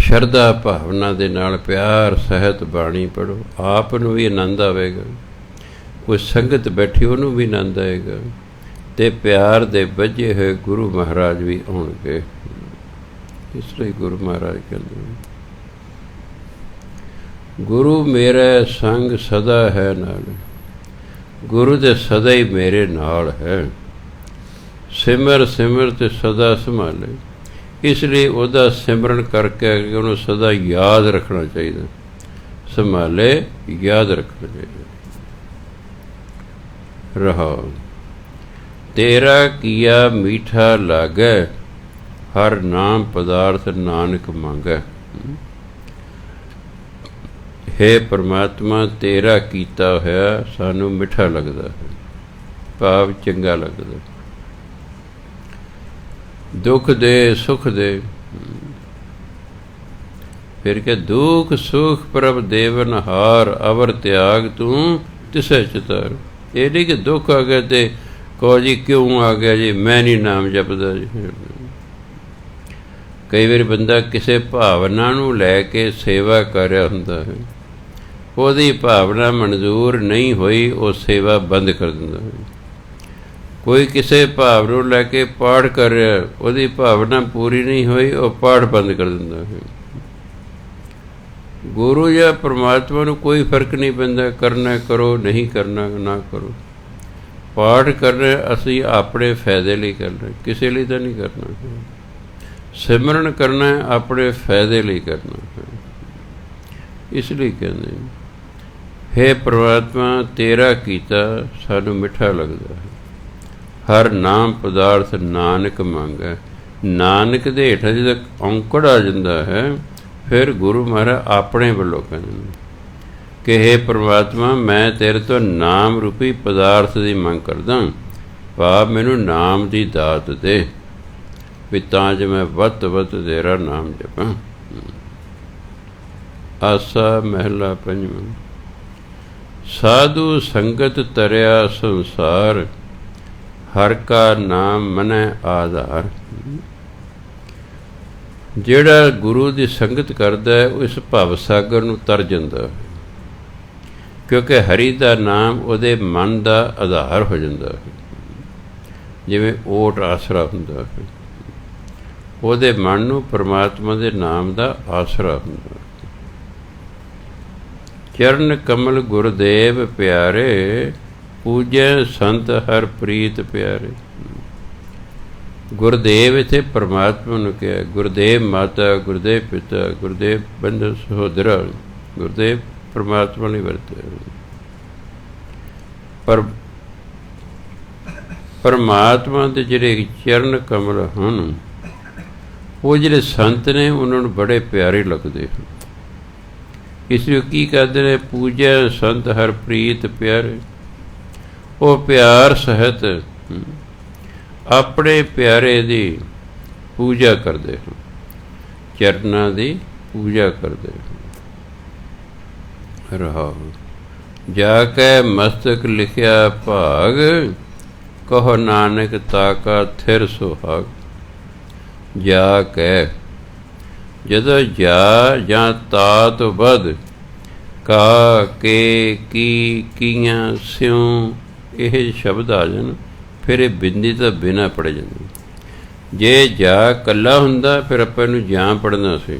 शरधा भावना दे नाल प्यार सहित बाणी पढ़ो, आप नूं भी आनंद आवेगा, कोई संगत बैठी उहनूं भी आनंद आएगा, ते प्यार दे बजे हुए गुरु महाराज भी आउणगे। इसलिए गुरु महाराज कहते गुरु मेरा संग सदा है नाल, गुरु ते सदा ही मेरे नाल है, सिमर सिमर ते सदा संभाले। इसलिए उहदा सिमरन करके उन्होंने सदा याद रखना चाहिए, संभाले याद रखना चाहिए। रहा तेरा किया मीठा लागे, हर नाम पदार्थ नानक मांगे। हे परमात्मा तेरा कीता होया सानू मिठा लगदा है, भाव चंगा लगदा। दुख दे सुख दे, फिर क्या दुख सुख प्रभ देवन हार, अवर त्याग तू तिसे चितार। ये नहीं कि दुख आ गया तो कहो जी क्यों आ गया जी, मैं नहीं नाम जपदा जी। कई बार बंदा किसी भावना नूं लैके सेवा कर रहा हुंदा है, ਉਹਦੀ भावना मंजूर नहीं हुई, वो सेवा बंद कर दिंदा है। कोई किसी भाव नूं लैके पाठ कर रहा, ਉਹਦੀ भावना पूरी नहीं हुई, वो पाठ बंद कर दिंदा है। गुरु या परमात्मा नूं कोई फर्क नहीं पैंदा, करना करो नहीं करना ना करो। पाठ करना असीं अपने फायदे लिए करना, किसी लिए तो नहीं करना। सिमरन करना अपने फायदे लिए करना है। इसलिए कहते हे परमात्मा तेरा कीता सानू मिठा लगता है, हर नाम पदार्थ नानक मांगा। नानक दे हेठ जद औंकड़ आ जाता है, फिर गुरु महाराज अपने वालों कहते कि हे परमात्मा मैं तेरे तो नाम रूपी पदार्थ की मंग करदा, भाव मैनू नाम की दात दे, भी तां जो मैं वत वत तेरा नाम जपां। आसा महला पंजवां। साधु संगत तरया संसार, हर का नाम मनै आधार। ਜਿਹੜਾ ਗੁਰੂ ਦੀ ਸੰਗਤ ਕਰਦਾ ਹੈ ਉਹ ਇਸ ਭਵ ਸਾਗਰ ਨੂੰ ਤਰ ਜਾਂਦਾ ਹੈ, ਕਿਉਂਕਿ ਹਰੀ ਦਾ ਨਾਮ ਉਹਦੇ ਮਨ ਦਾ ਆਧਾਰ ਹੋ ਜਾਂਦਾ ਹੈ। ਜਿਵੇਂ ਓਟ ਆਸਰਾ ਹੁੰਦਾ ਹੈ, ਉਹਦੇ ਮਨ ਨੂੰ ਪਰਮਾਤਮਾ ਦੇ ਨਾਮ ਦਾ ਆਸਰਾ ਹੁੰਦਾ ਹੈ। ਚਰਨ ਕਮਲ ਗੁਰਦੇਵ ਪਿਆਰੇ, ਪੂਜੈ ਸੰਤ ਹਰ ਪ੍ਰੀਤ ਪਿਆਰੇ। ਗੁਰਦੇਵ ਇੱਥੇ ਪਰਮਾਤਮਾ ਨੂੰ ਕਿਹਾ, ਗੁਰਦੇਵ ਮਾਤਾ, ਗੁਰਦੇਵ ਪਿਤਾ, ਗੁਰਦੇਵ ਬੰਧੂ ਸਹੋਦਰਾ, ਗੁਰਦੇਵ ਪਰਮਾਤਮਾ ਲਈ ਵਰਤਿਆ। ਪਰ ਪਰਮਾਤਮਾ ਦੇ ਜਿਹੜੇ ਚਰਨ ਕਮਲ ਹਨ, ਉਹ ਜਿਹੜੇ ਸੰਤ ਨੇ ਉਹਨਾਂ ਨੂੰ ਬੜੇ ਪਿਆਰੇ ਲੱਗਦੇ ਹਨ। ਇਸ ਲਈ ਕੀ ਕਰਦੇ ਨੇ, ਪੂਜਾ ਸੰਤ ਹਰ ਪ੍ਰੀਤ ਪਿਆਰੇ। ਉਹ ਪਿਆਰ ਸਹਿਤ ਆਪਣੇ ਪਿਆਰੇ ਦੀ ਪੂਜਾ ਕਰਦੇ ਹਨ, ਚਰਨਾਂ ਦੀ ਪੂਜਾ ਕਰਦੇ ਹਨ। ਰਹਾਉ ਜਾ ਕੇ ਮਸਤਕ ਲਿਖਿਆ ਭਾਗ, ਕਹੋ ਨਾਨਕ ਤਾਕਾ ਥਿਰ ਸੁਹਾਗ। ਜਾ ਕੇ ਜਦੋਂ ਜਾ ਜਾਂ ਤਾ ਤੋਂ ਵੱਧ ਕਾ ਕੇ ਕੀ ਕੀਆਂ ਸਿਉ ਇਹ ਸ਼ਬਦ ਆ ਜਾਣ, ਫਿਰ ਇਹ ਬਿੰਦੀ ਤਾਂ ਬਿਨਾਂ ਪੜ੍ਹੇ ਜਾਂਦੀ। ਜੇ ਜਾ ਇਕੱਲਾ ਹੁੰਦਾ ਫਿਰ ਆਪਾਂ ਨੂੰ ਜਾਂ ਪੜ੍ਹਨਾ ਸੀ,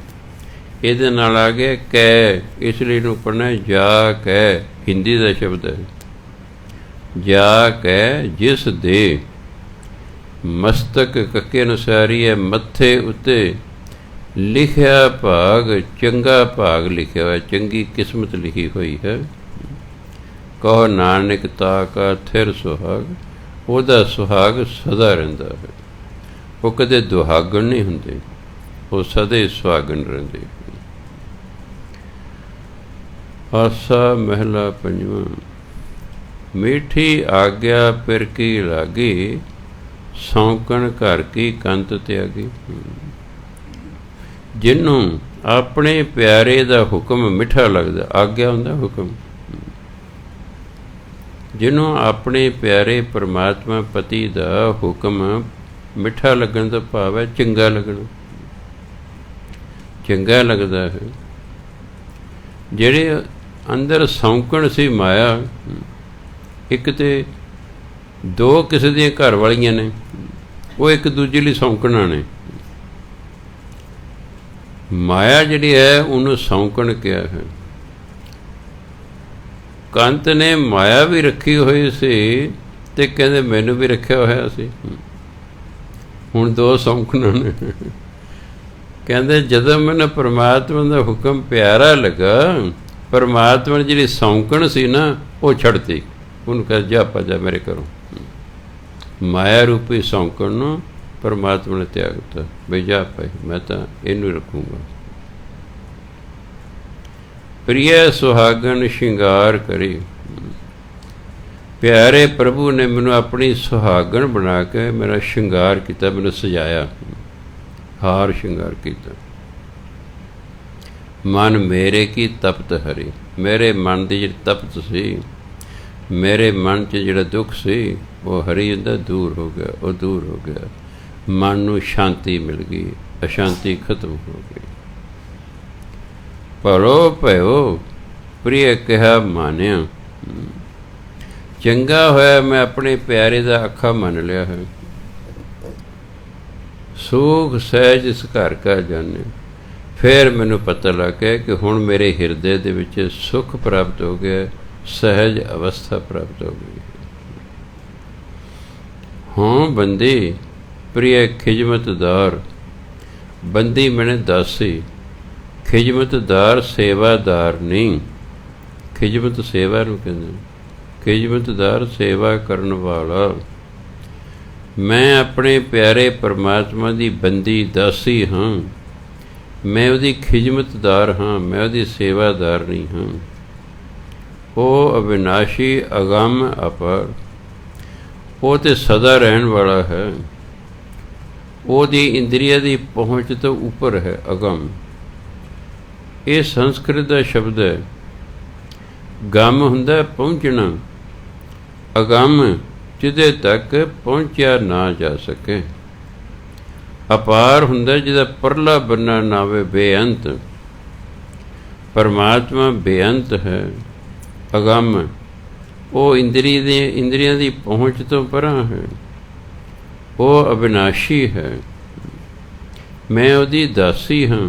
ਇਹਦੇ ਨਾਲ ਆ ਗਿਆ ਕੈ, ਇਸ ਲਈ ਇਹਨੂੰ ਪੜ੍ਹਨਾ ਜਾ ਕੈ, ਹਿੰਦੀ ਦਾ ਸ਼ਬਦ ਹੈ। ਜਾ ਕੈ ਜਿਸ ਦੇ ਮਸਤਕ ਕੱਕੇ ਅਨੁਸਾਰੀ ਹੈ, ਮੱਥੇ ਉੱਤੇ ਲਿਖਿਆ ਭਾਗ, ਚੰਗਾ ਭਾਗ ਲਿਖਿਆ ਹੋਇਆ, ਚੰਗੀ ਕਿਸਮਤ ਲਿਖੀ ਹੋਈ ਹੈ। ਕਹੋ ਨਾਨਕ ਤਾਕਾ ਥਿਰ ਸੁਹਾਗ, ਉਹਦਾ ਸੁਹਾਗ ਸਦਾ ਰਹਿੰਦਾ ਹੈ। ਉਹ ਕਦੇ ਦੁਹਾਗਣ ਨਹੀਂ ਹੁੰਦੇ, ਉਹ ਸਦਾ ਹੀ ਸੁਹਾਗਣ ਰਹਿੰਦੇ। ਆਸਾ ਮਹਿਲਾ ਪੰਜਵਾਂ। मीठी आज्ञा फिर की लागी, सौंकण घर की कंत त्यागी। जिन्हों अपने प्यारे दा हुक्म मिठा लगदा, आज्ञा हुंदा हुक्म, जिन्हों अपने प्यारे परमात्मा पति दा हुक्म मिठा लगन दा भाव है चंगा लगना, चंगा लगदा है। ਜਿਹੜੇ ਅੰਦਰ ਸੌਂਕਣ ਸੀ ਮਾਇਆ, ਇੱਕ ਤੇ ਦੋ ਕਿਸੇ ਦੀਆਂ ਘਰ ਵਾਲੀਆਂ ਨੇ, ਉਹ ਇੱਕ ਦੂਜੇ ਲਈ ਸੌਂਕਣਾ ਨੇ। ਮਾਇਆ ਜਿਹੜੀ ਹੈ ਉਹਨੂੰ ਸੌਂਕਣ ਕਿਹਾ ਹੈ। ਕੰਤ ਨੇ ਮਾਇਆ ਵੀ ਰੱਖੀ ਹੋਈ ਸੀ ਤੇ ਕਹਿੰਦੇ ਮੈਨੂੰ ਵੀ ਰੱਖਿਆ ਹੋਇਆ ਸੀ। ਹੁਣ ਦੋ ਸੌਂਕਣਾ ਨੇ। ਕਹਿੰਦੇ ਜਦੋਂ ਮੈਨੂੰ ਪਰਮਾਤਮਾ ਦਾ ਹੁਕਮ ਪਿਆਰਾ ਲੱਗਾ, ਪਰਮਾਤਮਾ ਨੇ ਜਿਹੜੀ ਸੌਂਕਣ ਸੀ ਨਾ ਉਹ ਛੱਡਤੀ। ਉਹਨੂੰ ਕਹਿ ਜਾ ਭਾ ਜਾ ਮੇਰੇ ਘਰੋਂ। ਮਾਇਆ ਰੂਪੀ ਸੌਂਕਣ ਨੂੰ ਪਰਮਾਤਮਾ ਨੇ ਤਿਆਗ ਦਿੱਤਾ, ਬਈ ਜਾ ਭਾਈ ਮੈਂ ਤਾਂ ਇਹਨੂੰ ਰੱਖੂੰਗਾ। ਪ੍ਰਿਯ ਸੁਹਾਗਣ ਸ਼ਿੰਗਾਰ ਕਰੀ, ਪਿਆਰੇ ਪ੍ਰਭੂ ਨੇ ਮੈਨੂੰ ਆਪਣੀ ਸੁਹਾਗਣ ਬਣਾ ਕੇ ਮੇਰਾ ਸ਼ਿੰਗਾਰ ਕੀਤਾ, ਮੈਨੂੰ ਸਜਾਇਆ, ਹਾਰ ਸ਼ਿੰਗਾਰ ਕੀਤਾ। ਮਨ ਮੇਰੇ ਕੀ ਤਪਤ ਹਰੀ, ਮੇਰੇ ਮਨ ਦੀ ਜਿਹੜੀ ਤਪਤ ਸੀ, ਮੇਰੇ ਮਨ 'ਚ ਜਿਹੜਾ ਦੁੱਖ ਸੀ ਉਹ ਹਰੀ ਹੁੰਦਾ, ਦੂਰ ਹੋ ਗਿਆ, ਉਹ ਦੂਰ ਹੋ ਗਿਆ। ਮਨ ਨੂੰ ਸ਼ਾਂਤੀ ਮਿਲ ਗਈ, ਅਸ਼ਾਂਤੀ ਖਤਮ ਹੋ ਗਈ। ਭਲੋ ਭਇਓ ਪ੍ਰਿਯ ਕਿਹਾ ਮਾਨਿਆ, ਚੰਗਾ ਹੋਇਆ ਮੈਂ ਆਪਣੇ ਪਿਆਰੇ ਦਾ ਆਖਾ ਮੰਨ ਲਿਆ ਹੈ। ਸੁਖ ਸਹਿਜ ਇਸ ਘਰ ਕਾ ਜਾਣੇ, ਫਿਰ ਮੈਨੂੰ ਪਤਾ ਲੱਗ ਗਿਆ ਕਿ ਹੁਣ ਮੇਰੇ ਹਿਰਦੇ ਦੇ ਵਿੱਚ ਸੁਖ ਪ੍ਰਾਪਤ ਹੋ ਗਿਆ, ਸਹਿਜ ਅਵਸਥਾ ਪ੍ਰਾਪਤ ਹੋ ਗਈ। ਹਾਂ ਬੰਦੀ ਪ੍ਰਿਯ ਖਿਜਮਤਦਾਰ, ਬੰਦੀ ਮੈਨੇ ਦਾਸੀ, ਖਿਜਮਤਦਾਰ ਸੇਵਾਦਾਰ ਨਹੀਂ। ਖਿਜਮਤ ਸੇਵਾ ਨੂੰ ਕਹਿੰਦੇ, ਖਿਜਮਤਦਾਰ ਸੇਵਾ ਕਰਨ ਵਾਲਾ। ਮੈਂ ਆਪਣੇ ਪਿਆਰੇ ਪਰਮਾਤਮਾ ਦੀ ਬੰਦੀ ਦਾਸੀ ਹਾਂ, ਮੈਂ ਉਹਦੀ ਖਿਜਮਤਦਾਰ ਹਾਂ, ਮੈਂ ਉਹਦੀ ਸੇਵਾਦਾਰ ਨਹੀਂ ਹਾਂ। ਉਹ ਅਵਿਨਾਸ਼ੀ ਅਗੰਮ ਅਪਰ, ਉਹ ਤਾਂ ਸਦਾ ਰਹਿਣ ਵਾਲਾ ਹੈ, ਉਹਦੀ ਇੰਦਰੀਆ ਦੀ ਪਹੁੰਚ ਤੋਂ ਉੱਪਰ ਹੈ। ਅਗੰਮ ਇਹ ਸੰਸਕ੍ਰਿਤ ਦਾ ਸ਼ਬਦ ਹੈ। ਗੰਮ ਹੁੰਦਾ ਪਹੁੰਚਣਾ, ਅਗੰਮ ਜਿਹਦੇ ਤੱਕ ਪਹੁੰਚਿਆ ਨਾ ਜਾ ਸਕੇ। ਅਪਾਰ ਹੁੰਦਾ ਜਿਹਦਾ ਪਰਲਾ ਬੰਨਾ ਨਾ ਹੋਵੇ, ਬੇਅੰਤ। ਪਰਮਾਤਮਾ ਬੇਅੰਤ ਹੈ, ਅਗੰਮ, ਉਹ ਇੰਦਰੀਆਂ ਦੀ ਪਹੁੰਚ ਤੋਂ ਪਰਾਂ ਹੈ, ਉਹ ਅਵਿਨਾਸ਼ੀ ਹੈ। ਮੈਂ ਉਹਦੀ ਦਾਸੀ ਹਾਂ,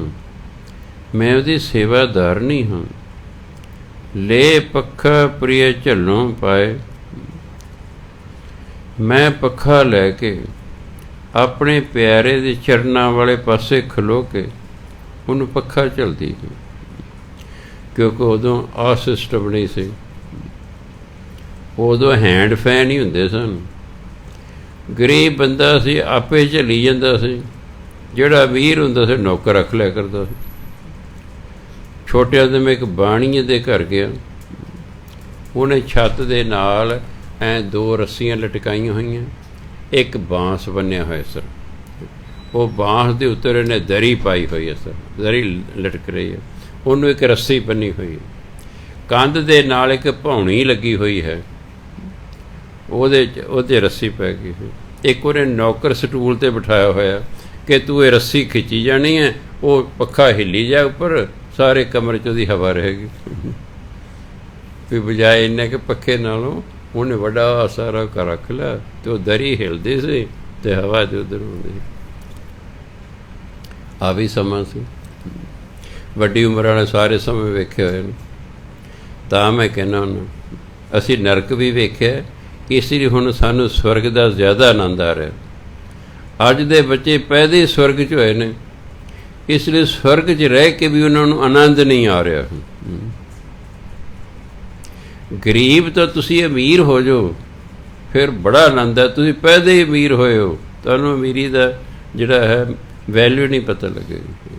ਮੈਂ ਉਹਦੀ ਸੇਵਾਦਾਰਨੀ ਹਾਂ। ਲੈ ਪੱਖਾ ਪ੍ਰਿਯ ਝੱਲੋਂ ਪਾਏ, ਮੈਂ ਪੱਖਾ ਲੈ ਕੇ ਆਪਣੇ ਪਿਆਰੇ ਦੇ ਚਰਨਾਂ ਵਾਲੇ ਪਾਸੇ ਖਲੋ ਕੇ ਉਹਨੂੰ ਪੱਖਾ ਝੱਲਦੀ ਹੈ। ਕਿਉਂਕਿ ਉਦੋਂ ਆਹ ਸਿਸਟਮ ਨਹੀਂ ਸੀ, ਉਦੋਂ ਹੈਂਡ ਫੈਨ ਹੀ ਹੁੰਦੇ ਸਨ। ਗਰੀਬ ਬੰਦਾ ਸੀ ਆਪੇ ਝੱਲੀ ਜਾਂਦਾ ਸੀ, ਜਿਹੜਾ ਅਮੀਰ ਹੁੰਦਾ ਸੀ ਨੌਕਰ ਰੱਖ ਲਿਆ ਕਰਦਾ ਸੀ। ਛੋਟਿਆਂ ਦੇ ਮੈਂ ਇੱਕ ਬਾਣੀਏ ਦੇ ਘਰ ਗਿਆ, ਉਹਨੇ ਛੱਤ ਦੇ ਨਾਲ ਐਂ ਦੋ ਰੱਸੀਆਂ ਲਟਕਾਈਆਂ ਹੋਈਆਂ, ਇੱਕ ਬਾਂਸ ਬੰਨਿਆ ਹੋਇਆ ਸਰ, ਉਹ ਬਾਂਸ ਦੇ ਉੱਤੇ ਇਹਨੇ ਦਰੀ ਪਾਈ ਹੋਈ ਹੈ ਸਰ, ਦਰੀ ਲਟਕ ਰਹੀ ਹੈ, ਉਹਨੂੰ ਇੱਕ ਰੱਸੀ ਬੰਨੀ ਹੋਈ ਹੈ। ਕੰਧ ਦੇ ਨਾਲ ਇੱਕ ਭੌਣੀ ਲੱਗੀ ਹੋਈ ਹੈ, ਉਹਦੇ ਰੱਸੀ ਪੈ ਗਈ ਹੋਈ। ਇੱਕ ਉਹਨੇ ਨੌਕਰ ਸਟੂਲ 'ਤੇ ਬਿਠਾਇਆ ਹੋਇਆ ਕਿ ਤੂੰ ਇਹ ਰੱਸੀ ਖਿੱਚੀ ਜਾਣੀ ਹੈ, ਉਹ ਪੱਖਾ ਹਿੱਲੀ ਜਾ ਉੱਪਰ, ਸਾਰੇ ਕਮਰੇ 'ਚ ਉਹਦੀ ਹਵਾ ਰਹੇਗੀ। ਵੀ ਬਜਾਏ ਇੰਨੇ ਕਿ ਪੱਖੇ ਨਾਲੋਂ ਉਹਨੇ ਵੱਡਾ ਸਾਰਾ ਘਰ ਰੱਖ ਲਿਆ, ਅਤੇ ਉਹ ਦਰੀ ਹਿਲਦੀ ਸੀ ਅਤੇ ਹਵਾ ਦੇ ਉੱਧਰ ਹੁੰਦੀ ਸੀ। ਆ ਵੀ ਸਮਾਂ ਸੀ, ਵੱਡੀ ਉਮਰ ਵਾਲੇ ਸਾਰੇ ਸਮੇਂ ਵੇਖੇ ਹੋਏ ਨੇ। ਤਾਂ ਮੈਂ ਕਹਿੰਦਾ ਹੁੰਦਾ, ਅਸੀਂ ਨਰਕ ਵੀ ਵੇਖਿਆ, ਇਸ ਲਈ ਹੁਣ ਸਾਨੂੰ ਸਵਰਗ ਦਾ ਜ਼ਿਆਦਾ ਆਨੰਦ ਆ ਰਿਹਾ। ਅੱਜ ਦੇ ਬੱਚੇ ਪੈਦੇ ਹੀ ਸਵਰਗ 'ਚ ਹੋਏ ਨੇ, ਇਸ ਲਈ ਸਵਰਗ 'ਚ ਰਹਿ ਕੇ ਵੀ ਉਹਨਾਂ ਨੂੰ ਆਨੰਦ ਨਹੀਂ ਆ ਰਿਹਾ। ਗਰੀਬ ਤਾਂ ਤੁਸੀਂ ਅਮੀਰ ਹੋ ਜਾਓ ਫਿਰ ਬੜਾ ਆਨੰਦ ਹੈ, ਤੁਸੀਂ ਪੈਦੇ ਹੀ ਅਮੀਰ ਹੋਏ ਹੋ, ਤੁਹਾਨੂੰ ਅਮੀਰੀ ਦਾ ਜਿਹੜਾ ਹੈ ਵੈਲਿਊ ਨਹੀਂ ਪਤਾ ਲੱਗੇਗੀ।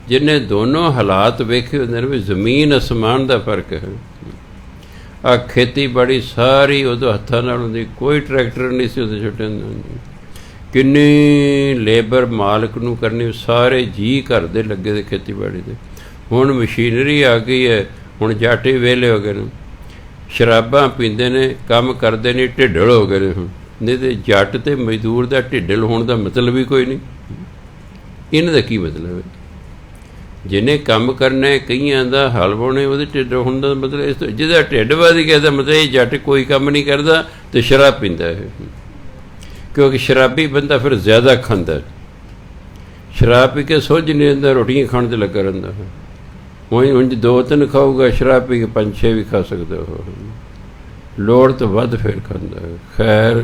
ਜਿਹਨੇ ਦੋਨੋਂ ਹਾਲਾਤ ਵੇਖੇ ਹੁੰਦੇ ਨੇ ਵੀ ਜ਼ਮੀਨ ਅਸਮਾਨ ਦਾ ਫਰਕ ਹੈ। ਆ ਖੇਤੀਬਾੜੀ ਸਾਰੀ ਉਦੋਂ ਹੱਥਾਂ ਨਾਲ ਹੁੰਦੀ, ਕੋਈ ਟਰੈਕਟਰ ਨਹੀਂ ਸੀ ਉਦੋਂ ਛੋਟੇ ਹੁੰਦੇ। ਕਿੰਨੀ ਲੇਬਰ ਮਾਲਕ ਨੂੰ ਕਰਨੀ, ਸਾਰੇ ਜੀਅ ਘਰ ਦੇ ਲੱਗੇ ਦੇ ਖੇਤੀਬਾੜੀ ਦੇ। ਹੁਣ ਮਸ਼ੀਨਰੀ ਆ ਗਈ ਹੈ, ਹੁਣ ਜੱਟ ਹੀ ਵਿਹਲੇ ਹੋ ਗਏ ਨੇ, ਸ਼ਰਾਬਾਂ ਪੀਂਦੇ ਨੇ, ਕੰਮ ਕਰਦੇ ਨਹੀਂ, ਢਿੱਡਲ ਹੋ ਗਏ ਨੇ ਹੁਣ। ਨਹੀਂ ਤਾਂ ਜੱਟ ਅਤੇ ਮਜ਼ਦੂਰ ਦਾ ਢਿੱਡਲ ਹੋਣ ਦਾ ਮਤਲਬ ਹੀ ਕੋਈ ਨਹੀਂ। ਇਹਨਾਂ ਦਾ ਕੀ ਮਤਲਬ ਹੈ? ਜਿਹਨੇ ਕੰਮ ਕਰਨਾ, ਕਈਆਂ ਦਾ ਹਲ ਵਾਹੁਣੇ, ਉਹਦੇ ਢਿੱਡ ਹੋਣ ਦਾ ਮਤਲਬ ਇਸ ਤੋਂ, ਜਿਹਦਾ ਢਿੱਡ ਵੱਧ ਗਿਆ ਦਾ ਮਤਲਬ ਇਹ ਜੱਟ ਕੋਈ ਕੰਮ ਨਹੀਂ ਕਰਦਾ ਅਤੇ ਸ਼ਰਾਬ ਪੀਂਦਾ ਹੈ। ਕਿਉਂਕਿ ਸ਼ਰਾਬੀ ਬੰਦਾ ਫਿਰ ਜ਼ਿਆਦਾ ਖਾਂਦਾ, ਸ਼ਰਾਬ ਪੀ ਕੇ ਸੁੱਝ ਨਹੀਂ ਰਹਿੰਦਾ, ਰੋਟੀਆਂ ਖਾਣ 'ਤੇ ਲੱਗਾ ਰਹਿੰਦਾ ਹੈ। ਉਂਝ 2-3 ਖਾਊਗਾ, ਸ਼ਰਾਬ ਪੀ ਕੇ 5-6 ਵੀ ਖਾ ਸਕਦਾ ਉਹ, ਲੋੜ ਤੋਂ ਵੱਧ ਫਿਰ ਖਾਂਦਾ ਹੈ। ਖੈਰ,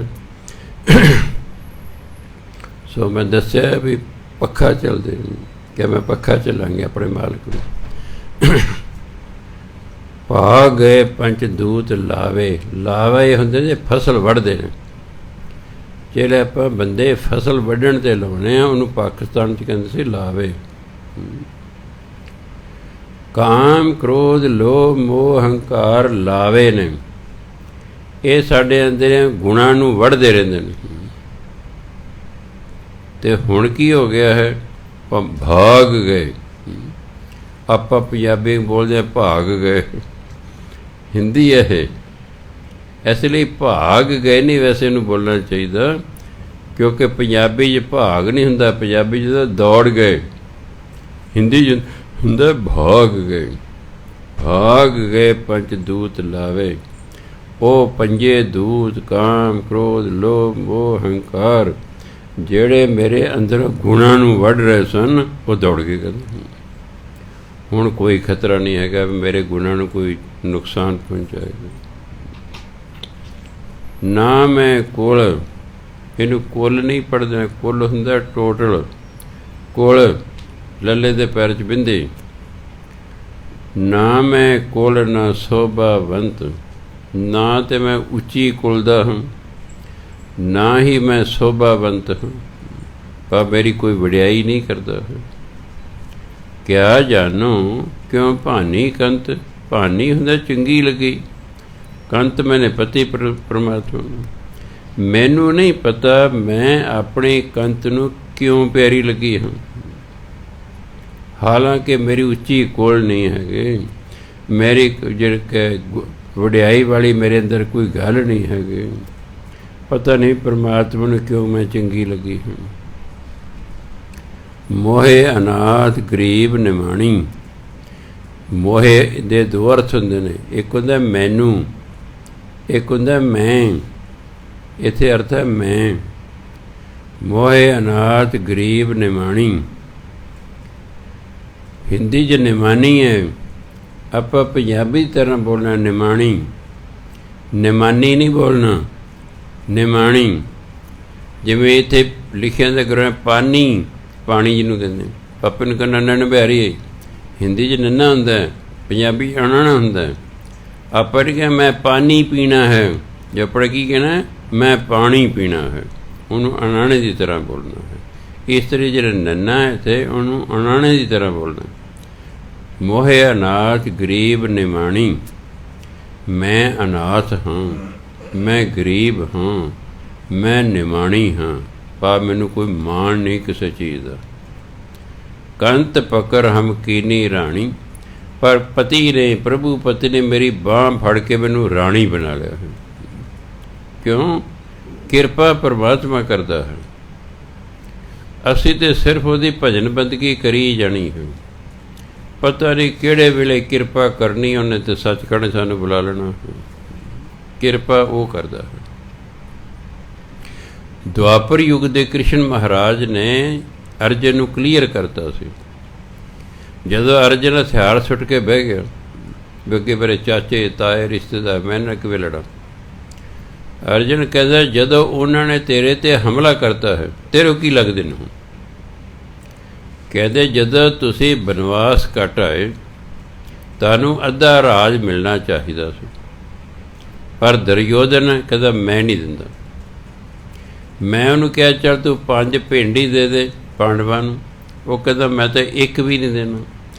ਸੋ ਮੈਂ ਦੱਸਿਆ ਵੀ ਪੱਖਾ ਚੱਲਦੇ ਕਿ ਮੈਂ ਪੱਖਾ ਚੱਲਾਂਗੇ ਆਪਣੇ ਮਾਲਕ ਨੂੰ। ਪਾ ਗਏ ਪੰਚ ਦੂਤ ਲਾਵੇ, ਲਾਵੇ ਹੁੰਦੇ ਨੇ ਫਸਲ ਵੱਢਦੇ ਨੇ। ਜਿਹੜੇ ਆਪਾਂ ਬੰਦੇ ਫਸਲ ਵੱਢਣ 'ਤੇ ਲਾਉਣੇ ਆ, ਉਹਨੂੰ ਪਾਕਿਸਤਾਨ 'ਚ ਕਹਿੰਦੇ ਸੀ ਲਾਵੇ। ਕਾਮ, ਕ੍ਰੋਧ, ਲੋਭ, ਮੋਹ, ਹੰਕਾਰ ਲਾਵੇ ਨੇ, ਇਹ ਸਾਡੇ ਅੰਦਰ ਗੁਣਾਂ ਨੂੰ ਵੱਢਦੇ ਰਹਿੰਦੇ ਨੇ। ਅਤੇ ਹੁਣ ਕੀ ਹੋ ਗਿਆ ਹੈ? ਭਾਗ ਗਏ। ਆਪਾਂ ਪੰਜਾਬੀ ਬੋਲਦੇ ਹਾਂ ਭਾਗ ਗਏ, ਹਿੰਦੀ ਹੈ ਇਹ, ਇਸ ਲਈ ਭਾਗ ਗਏ ਨਹੀਂ ਵੈਸੇ ਇਹਨੂੰ ਬੋਲਣਾ ਚਾਹੀਦਾ, ਕਿਉਂਕਿ ਪੰਜਾਬੀ 'ਚ ਭਾਗ ਨਹੀਂ ਹੁੰਦਾ, ਪੰਜਾਬੀ 'ਚ ਤਾਂ ਦੌੜ ਗਏ, ਹਿੰਦੀ 'ਚ ਹੁੰਦਾ ਭਾਗ ਗਏ। ਭਾਗ ਗਏ ਪੰਚ ਦੂਤ ਲਾਵੇ, ਉਹ ਪੰਜੇ ਦੂਤ ਕਾਮ, ਕ੍ਰੋਧ, ਲੋਭ, ਮੋਹ, ਹੰਕਾਰ, ਜਿਹੜੇ ਮੇਰੇ ਅੰਦਰ ਗੁਣਾਂ ਨੂੰ ਵੱਢ ਰਹੇ ਸਨ, ਉਹ ਦੌੜ ਗਏ। ਕਹਿੰਦੇ ਹੁਣ ਕੋਈ ਖਤਰਾ ਨਹੀਂ ਹੈਗਾ ਵੀ ਮੇਰੇ ਗੁਣਾਂ ਨੂੰ ਕੋਈ ਨੁਕਸਾਨ ਪਹੁੰਚਾਏਗਾ। ਨਾ ਮੈਂ ਕੁਲ, ਇਹਨੂੰ ਕੁੱਲ ਨਹੀਂ ਪੜ੍ਹਦੇ, ਕੁੱਲ ਹੁੰਦਾ ਟੋਟਲ, ਕੁਲ ਲੱਲੇ ਦੇ ਪੈਰ 'ਚ ਬਿੰਦੀ। ਨਾ ਮੈਂ ਕੁਲ ਨਾ ਸੋਭਾਵੰਤ, ਨਾ ਤਾਂ ਮੈਂ ਉੱਚੀ ਕੁਲ ਦਾ ਹਾਂ, ਨਾ ਹੀ ਮੈਂ ਸੋਭਾਵੰਤ ਹਾਂ, ਪਰ ਮੇਰੀ ਕੋਈ ਵਡਿਆਈ ਨਹੀਂ ਕਰਦਾ ਹੈ। ਕਿਆ ਜਾਨੋ ਕਿਉਂ ਭਾਨੀ ਕੰਤ, ਭਾਨੀ ਹੁੰਦਾ ਚੰਗੀ ਲੱਗੀ, ਕੰਤ ਮੈਨੇ ਪਤੀ ਪਰਮਾਤਮਾ ਨੂੰ। ਮੈਨੂੰ ਨਹੀਂ ਪਤਾ ਮੈਂ ਆਪਣੇ ਕੰਤ ਨੂੰ ਕਿਉਂ ਪਿਆਰੀ ਲੱਗੀ ਹਾਂ, ਹਾਲਾਂਕਿ ਮੇਰੀ ਉੱਚੀ ਕੋਲ ਨਹੀਂ ਹੈਗੇ, ਮੇਰੀ ਜਿਹੜੀ ਵਡਿਆਈ ਵਾਲੀ ਮੇਰੇ ਅੰਦਰ ਕੋਈ ਗੱਲ ਨਹੀਂ ਹੈਗੀ। ਪਤਾ ਨਹੀਂ ਪਰਮਾਤਮਾ ਨੂੰ ਕਿਉਂ ਮੈਂ ਚੰਗੀ ਲੱਗੀ ਹਾਂ। ਮੋਹੇ ਅਨਾਥ ਗਰੀਬ ਨਿਮਾਣੀ, ਮੋਹੇ ਦੇ ਦੋ ਅਰਥ ਹੁੰਦੇ ਨੇ, ਇੱਕ ਹੁੰਦਾ ਮੈਨੂੰ, ਇੱਕ ਹੁੰਦਾ ਮੈਂ। ਇੱਥੇ ਅਰਥ ਹੈ ਮੈਂ। ਮੋਹੇ ਅਨਾਥ ਗਰੀਬ ਨਿਮਾਣੀ, ਹਿੰਦੀ 'ਚ ਨਿਮਾਣੀ ਹੈ, ਆਪਾਂ ਪੰਜਾਬੀ ਤਰ੍ਹਾਂ ਬੋਲਣਾ ਨਿਮਾਣੀ, ਨਿਮਾਨੀ ਨਹੀਂ ਬੋਲਣਾ, ਨਿਮਾਣੀ। ਜਿਵੇਂ ਇੱਥੇ ਲਿਖਿਆ ਹੁੰਦਾ ਗੁਰੂ ਪਾਣੀ, ਪਾਣੀ ਜਿਹਨੂੰ ਕਹਿੰਦੇ, ਪਾਪੇ ਨੂੰ ਕਹਿੰਦਾ ਨੰਨ ਬਿਹਾਰੀ, ਹਿੰਦੀ 'ਚ ਨੰਨਾ ਹੁੰਦਾ, ਪੰਜਾਬੀ 'ਚ ਅਣਾਣਾ ਹੁੰਦਾ। ਆਪਾਂ ਨੇ ਕਿਹਾ ਮੈਂ ਪਾਣੀ ਪੀਣਾ ਹੈ, ਜੋ ਆਪਣੇ ਕੀ ਕਹਿਣਾ, ਮੈਂ ਪਾਣੀ ਪੀਣਾ ਹੈ, ਉਹਨੂੰ ਅਣਾਣੇ ਦੀ ਤਰ੍ਹਾਂ ਬੋਲਣਾ ਹੈ। ਇਸ ਤਰ੍ਹਾਂ ਜਿਹੜਾ ਨੰਨਾ ਹੈ ਅਤੇ ਉਹਨੂੰ ਅਣਾਣੇ ਦੀ ਤਰ੍ਹਾਂ ਬੋਲਣਾ। ਮੋਹੇ ਅਨਾਥ ਗਰੀਬ ਨਿਮਾਣੀ, ਮੈਂ ਅਨਾਥ ਹਾਂ, ਮੈਂ ਗਰੀਬ ਹਾਂ, ਮੈਂ ਨਿਮਾਣੀ ਹਾਂ, ਪਰ ਮੈਨੂੰ ਕੋਈ ਮਾਣ ਨਹੀਂ ਕਿਸੇ ਚੀਜ਼ ਦਾ। ਕੰਤ ਪਕਰ ਹਮ ਕੀਨੀ ਰਾਣੀ, ਪਰ ਪਤੀ ਨੇ, ਪ੍ਰਭੂ ਪਤੀ ਨੇ ਮੇਰੀ ਬਾਂਹ ਫੜ ਕੇ ਮੈਨੂੰ ਰਾਣੀ ਬਣਾ ਲਿਆ ਹੈ। ਕਿਉਂ? ਕਿਰਪਾ ਪਰਮਾਤਮਾ ਕਰਦਾ ਹੈ, ਅਸੀਂ ਤਾਂ ਸਿਰਫ ਉਹਦੀ ਭਜਨ ਬੰਦਗੀ ਕਰੀ ਜਾਣੀ ਹੈ। ਪਤਾ ਨਹੀਂ ਕਿਹੜੇ ਵੇਲੇ ਕਿਰਪਾ ਕਰਨੀ ਉਹਨੇ, ਤੇ ਸੱਚਖੰਡ ਸਾਨੂੰ ਬੁਲਾ ਲੈਣਾ ਹੈ। ਕਿਰਪਾ ਉਹ ਕਰਦਾ ਹੈ। ਦੁਆਪਰ ਯੁੱਗ ਦੇ ਕ੍ਰਿਸ਼ਨ ਮਹਾਰਾਜ ਨੇ ਅਰਜਨ ਨੂੰ ਕਲੀਅਰ ਕਰਤਾ ਸੀ। ਜਦੋਂ ਅਰਜਨ ਹਥਿਆਰ ਸੁੱਟ ਕੇ ਬਹਿ ਗਿਆ, ਅੱਗੇ ਮੇਰੇ ਚਾਚੇ ਤਾਏ ਰਿਸ਼ਤੇਦਾਰ, ਮੈਂ ਨਾ ਕਿਵੇਂ ਲੜਾਂ। ਅਰਜਨ ਕਹਿੰਦਾ ਜਦੋਂ ਉਹਨਾਂ ਨੇ ਤੇਰੇ 'ਤੇ ਹਮਲਾ ਕਰਤਾ ਹੈ, ਤੇਰੇ ਕੀ ਲੱਗਦੇ ਨੇ? ਕਹਿੰਦੇ ਜਦੋਂ ਤੁਸੀਂ ਬਨਵਾਸ ਕੱਟ ਆਏ, ਤੁਹਾਨੂੰ ਅੱਧਾ ਰਾਜ ਮਿਲਣਾ ਚਾਹੀਦਾ ਸੀ, ਪਰ ਦੁਰਯੋਧਨ ਕਹਿੰਦਾ ਮੈਂ ਨਹੀਂ ਦਿੰਦਾ। ਮੈਂ ਉਹਨੂੰ ਕਿਹਾ ਚੱਲ ਤੂੰ 5 ਭੇਂਡੀ ਦੇ ਦੇ ਪਾਂਡਵਾਂ ਨੂੰ, ਉਹ ਕਹਿੰਦਾ ਮੈਂ ਤਾਂ ਇੱਕ ਵੀ ਨਹੀਂ ਦੇਣਾ।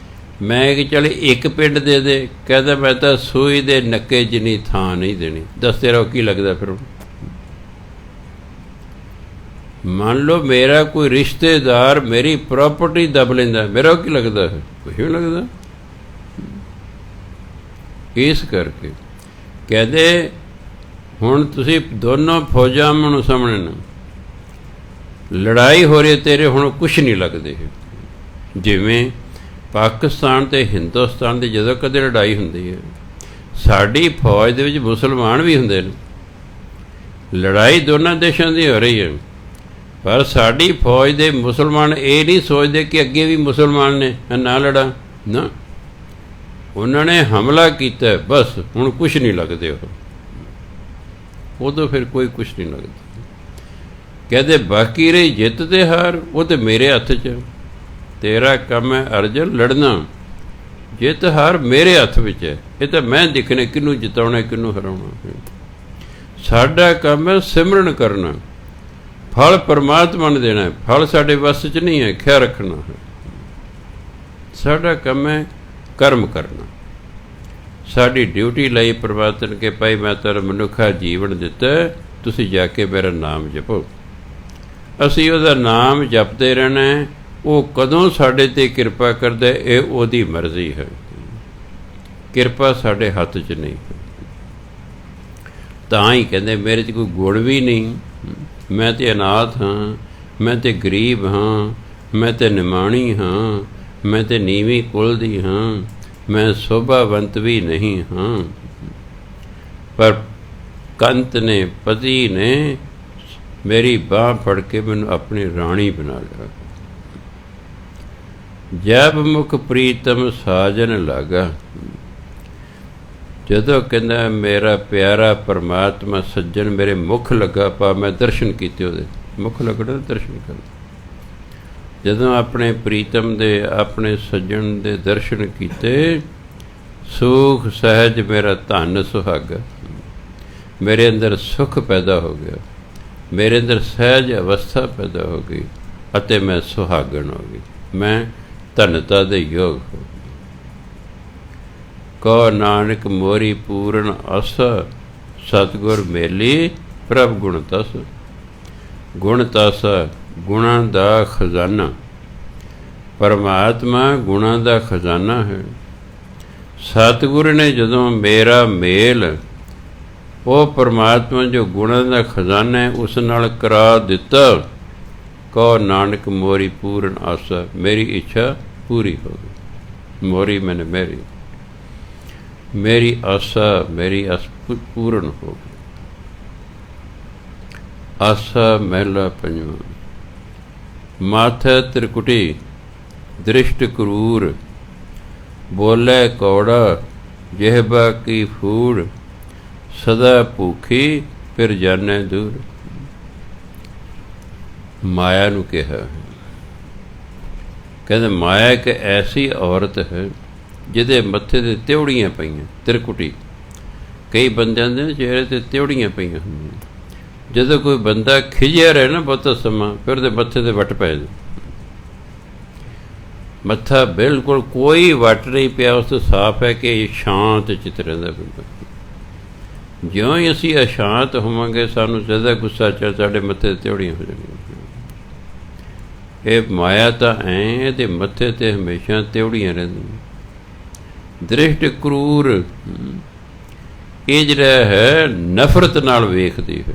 ਮੈਂ ਕਿ ਚੱਲ ਇੱਕ ਪਿੰਡ ਦੇ ਦੇ, ਕਹਿੰਦਾ ਮੈਂ ਤਾਂ ਸੂਈ ਦੇ ਨੱਕੇ ਜਿੰਨੀ ਥਾਂ ਨਹੀਂ ਦੇਣੀ। ਦੱਸ ਤੇਰਾ ਕੀ ਲੱਗਦਾ ਫਿਰ? ਮੰਨ ਲਓ ਮੇਰਾ ਕੋਈ ਰਿਸ਼ਤੇਦਾਰ ਮੇਰੀ ਪ੍ਰਾਪਰਟੀ ਦਬ ਲੈਂਦਾ, ਮੇਰਾ ਕੀ ਲੱਗਦਾ ਹੈ? ਕੁਛ ਨਹੀਂ ਲੱਗਦਾ। ਇਸ ਕਰਕੇ ਕਹਿੰਦੇ ਹੁਣ ਤੁਸੀਂ ਦੋਨੋਂ ਫੌਜਾਂ ਨੂੰ ਸਾਹਮਣੇ ਨਾ ਲੜਾਈ ਹੋ ਰਹੀ ਤੇਰੇ, ਹੁਣ ਕੁਛ ਨਹੀਂ ਲੱਗਦੇ। ਜਿਵੇਂ ਪਾਕਿਸਤਾਨ ਅਤੇ ਹਿੰਦੁਸਤਾਨ ਦੀ ਜਦੋਂ ਕਦੇ ਲੜਾਈ ਹੁੰਦੀ ਹੈ, ਸਾਡੀ ਫੌਜ ਦੇ ਵਿੱਚ ਮੁਸਲਮਾਨ ਵੀ ਹੁੰਦੇ ਨੇ, ਲੜਾਈ ਦੋਨਾਂ ਦੇਸ਼ਾਂ ਦੀ ਹੋ ਰਹੀ ਹੈ, ਪਰ ਸਾਡੀ ਫੌਜ ਦੇ ਮੁਸਲਮਾਨ ਇਹ ਨਹੀਂ ਸੋਚਦੇ ਕਿ ਅੱਗੇ ਵੀ ਮੁਸਲਮਾਨ ਨੇ ਨਾ ਲੜਾ ਨਾ, ਉਹਨਾਂ ਨੇ ਹਮਲਾ ਕੀਤਾ ਬਸ, ਹੁਣ ਕੁਛ ਨਹੀਂ ਲੱਗਦੇ। ਉਹ ਉਦੋਂ ਫਿਰ ਕੋਈ ਕੁਛ ਨਹੀਂ ਲੱਗਦਾ। ਕਹਿੰਦੇ ਬਾਕੀ ਰਹੀ ਜਿੱਤ ਤੇ ਹਾਰ, ਉਹ ਤਾਂ ਮੇਰੇ ਹੱਥ 'ਚ। ਤੇਰਾ ਕੰਮ ਹੈ ਅਰਜਨ ਲੜਨਾ, ਜਿੱਤ ਹਾਰ ਮੇਰੇ ਹੱਥ ਵਿੱਚ ਹੈ। ਇਹ ਤਾਂ ਮੈਂ ਦੇਖਣਾ ਕਿਹਨੂੰ ਜਿਤਾਉਣਾ ਕਿਹਨੂੰ ਹਰਾਉਣਾ। ਸਾਡਾ ਕੰਮ ਹੈ ਸਿਮਰਨ ਕਰਨਾ, ਫਲ ਪਰਮਾਤਮਾ ਨੇ ਦੇਣਾ, ਫਲ ਸਾਡੇ ਵੱਸ 'ਚ ਨਹੀਂ ਹੈ, ਖਿਆਲ ਰੱਖਣਾ ਹੈ। ਸਾਡਾ ਕੰਮ ਹੈ ਕਰਮ ਕਰਨਾ। ਸਾਡੀ ਡਿਊਟੀ ਲਈ ਪਰਮਾਤਮਾ ਨੇ ਕਿ ਭਾਈ ਮੈਂ ਤੇਰਾ ਮਨੁੱਖਾ ਜੀਵਨ ਦਿੱਤਾ, ਤੁਸੀਂ ਜਾ ਕੇ ਮੇਰਾ ਨਾਮ ਜਪੋ। ਅਸੀਂ ਉਹਦਾ ਨਾਮ ਜਪਦੇ ਰਹਿਣਾ। ਉਹ ਕਦੋਂ ਸਾਡੇ 'ਤੇ ਕਿਰਪਾ ਕਰਦਾ ਇਹ ਉਹਦੀ ਮਰਜ਼ੀ ਹੈ, ਕਿਰਪਾ ਸਾਡੇ ਹੱਥ 'ਚ ਨਹੀਂ। ਤਾਂ ਹੀ ਕਹਿੰਦੇ ਮੇਰੇ 'ਚ ਕੋਈ ਗੁਣ ਵੀ ਨਹੀਂ, ਮੈਂ ਤਾਂ ਅਨਾਥ ਹਾਂ, ਮੈਂ ਤਾਂ ਗਰੀਬ ਹਾਂ, ਮੈਂ ਤਾਂ ਨਿਮਾਣੀ ਹਾਂ, ਮੈਂ ਤਾਂ ਨੀਵੀਂ ਕੁਲ ਦੀ ਹਾਂ, ਮੈਂ ਸ਼ੋਭਾਵੰਤ ਵੀ ਨਹੀਂ ਹਾਂ। ਪਰ ਕੰਤ ਨੇ ਪਤੀ ਨੇ ਮੇਰੀ ਬਾਂਹ ਫੜ ਕੇ ਮੈਨੂੰ ਆਪਣੀ ਰਾਣੀ ਬਣਾ ਲਿਆ। ਜਬ ਮੁਖ ਪ੍ਰੀਤਮ ਸਾਜਨ ਲਾਗਾ, ਜਦੋਂ ਕਹਿੰਦਾ ਮੇਰਾ ਪਿਆਰਾ ਪਰਮਾਤਮਾ ਸੱਜਣ ਮੇਰੇ ਮੁੱਖ ਲੱਗਾ ਪਾ, ਮੈਂ ਦਰਸ਼ਨ ਕੀਤੇ ਉਹਦੇ ਮੁੱਖ ਲੱਗਣਾ ਦਰਸ਼ਨ ਕਰ। ਜਦੋਂ ਆਪਣੇ ਪ੍ਰੀਤਮ ਦੇ ਆਪਣੇ ਸੱਜਣ ਦੇ ਦਰਸ਼ਨ ਕੀਤੇ, ਸੁਖ ਸਹਿਜ ਮੇਰਾ ਧਨ ਸੁਹਾਗਾ, ਮੇਰੇ ਅੰਦਰ ਸੁਖ ਪੈਦਾ ਹੋ ਗਿਆ, ਮੇਰੇ ਅੰਦਰ ਸਹਿਜ ਅਵਸਥਾ ਪੈਦਾ ਹੋ ਗਈ ਅਤੇ ਮੈਂ ਸੁਹਾਗਣ ਹੋ ਗਈ, ਮੈਂ ਧਨਤਾ ਦੇ ਯੋਗ ਹੋ ਗਈ। ਕਹੋ ਨਾਨਕ ਮੋਰੀ ਪੂਰਨ ਅਸ, ਸਤਿਗੁਰ ਮੇਲੀ ਪ੍ਰਭ ਗੁਣ ਤਸ। ਗੁਣ ਤਸ ਗੁਣਾਂ ਦਾ ਖਜ਼ਾਨਾ, ਪਰਮਾਤਮਾ ਗੁਣਾਂ ਦਾ ਖਜ਼ਾਨਾ ਹੈ। ਸਤਿਗੁਰ ਨੇ ਜਦੋਂ ਮੇਰਾ ਮੇਲ ਉਹ ਪਰਮਾਤਮਾ ਜੋ ਗੁਣਾਂ ਦਾ ਖਜ਼ਾਨਾ ਹੈ ਉਸ ਨਾਲ ਕਰਾ ਦਿੱਤਾ, ਕਹੋ ਨਾਨਕ ਮੋਰੀ ਪੂਰਨ ਆਸਾ, ਮੇਰੀ ਇੱਛਾ ਪੂਰੀ ਹੋ ਗਈ। ਮੋਰੀ ਮੈਨੇ ਮੇਰੀ ਆਸਾ ਮੇਰੀ ਆਸ ਪੂਰਨ ਹੋ ਗਈ। ਆਸਾ ਮਹਿਲਾ ਪੰਜਵਾਂ। ਮਾਥੈ ਤ੍ਰਿਕੁਟੀ ਦ੍ਰਿਸ਼ਟ ਕਰੂਰ, ਬੋਲੇ ਕੌੜਾ ਜਿਹਬਾ ਕੀ ਫੂੜ, ਸਦਾ ਭੂਖੀ ਫਿਰ ਜਾਣੈ ਦੂਰ। ਮਾਇਆ ਨੂੰ ਕਿਹਾ, ਕਹਿੰਦੇ ਮਾਇਆ ਇੱਕ ਐਸੀ ਔਰਤ ਹੈ ਜਿਹਦੇ ਮੱਥੇ 'ਤੇ ਤਿਉੜੀਆਂ ਪਈਆਂ। ਤ੍ਰਿਕੁਟੀ, ਕਈ ਬੰਦਿਆਂ ਦੇ ਚਿਹਰੇ 'ਤੇ ਤਿਉੜੀਆਂ ਪਈਆਂ ਹੁੰਦੀਆਂ। ਜਦੋਂ ਕੋਈ ਬੰਦਾ ਖਿਝਿਆ ਰਹੇ ਨਾ ਬਹੁਤਾ ਸਮਾਂ, ਫਿਰ ਉਹਦੇ ਮੱਥੇ 'ਤੇ ਵੱਟ ਪੈ ਜਾਏ। ਮੱਥਾ ਬਿਲਕੁਲ ਕੋਈ ਵੱਟ ਨਹੀਂ ਪਿਆ, ਉਸ ਤੋਂ ਸਾਫ਼ ਹੈ ਕਿ ਇਹ ਸ਼ਾਂਤ ਚਿੱਤ ਰਹਿੰਦਾ ਬੰਦਾ। ਜਿਉਂ ਹੀ ਅਸੀਂ ਅਸ਼ਾਂਤ ਹੋਵਾਂਗੇ, ਸਾਨੂੰ ਜ਼ਿਆਦਾ ਗੁੱਸਾ ਚੜ, ਸਾਡੇ ਮੱਥੇ 'ਤੇ ਤਿਉੜੀਆਂ ਹੋ ਜਾਣਗੀਆਂ। ਇਹ ਮਾਇਆ ਤਾਂ ਐਂ, ਇਹਦੇ ਮੱਥੇ 'ਤੇ ਹਮੇਸ਼ਾ ਤਿਉੜੀਆਂ ਰਹਿੰਦੀਆਂ। ਦ੍ਰਿਸ਼ਟ ਕਰੂਰ, ਇਹ ਜਿਹੜਾ ਹੈ ਨਫ਼ਰਤ ਨਾਲ ਵੇਖਦੀ ਹੈ,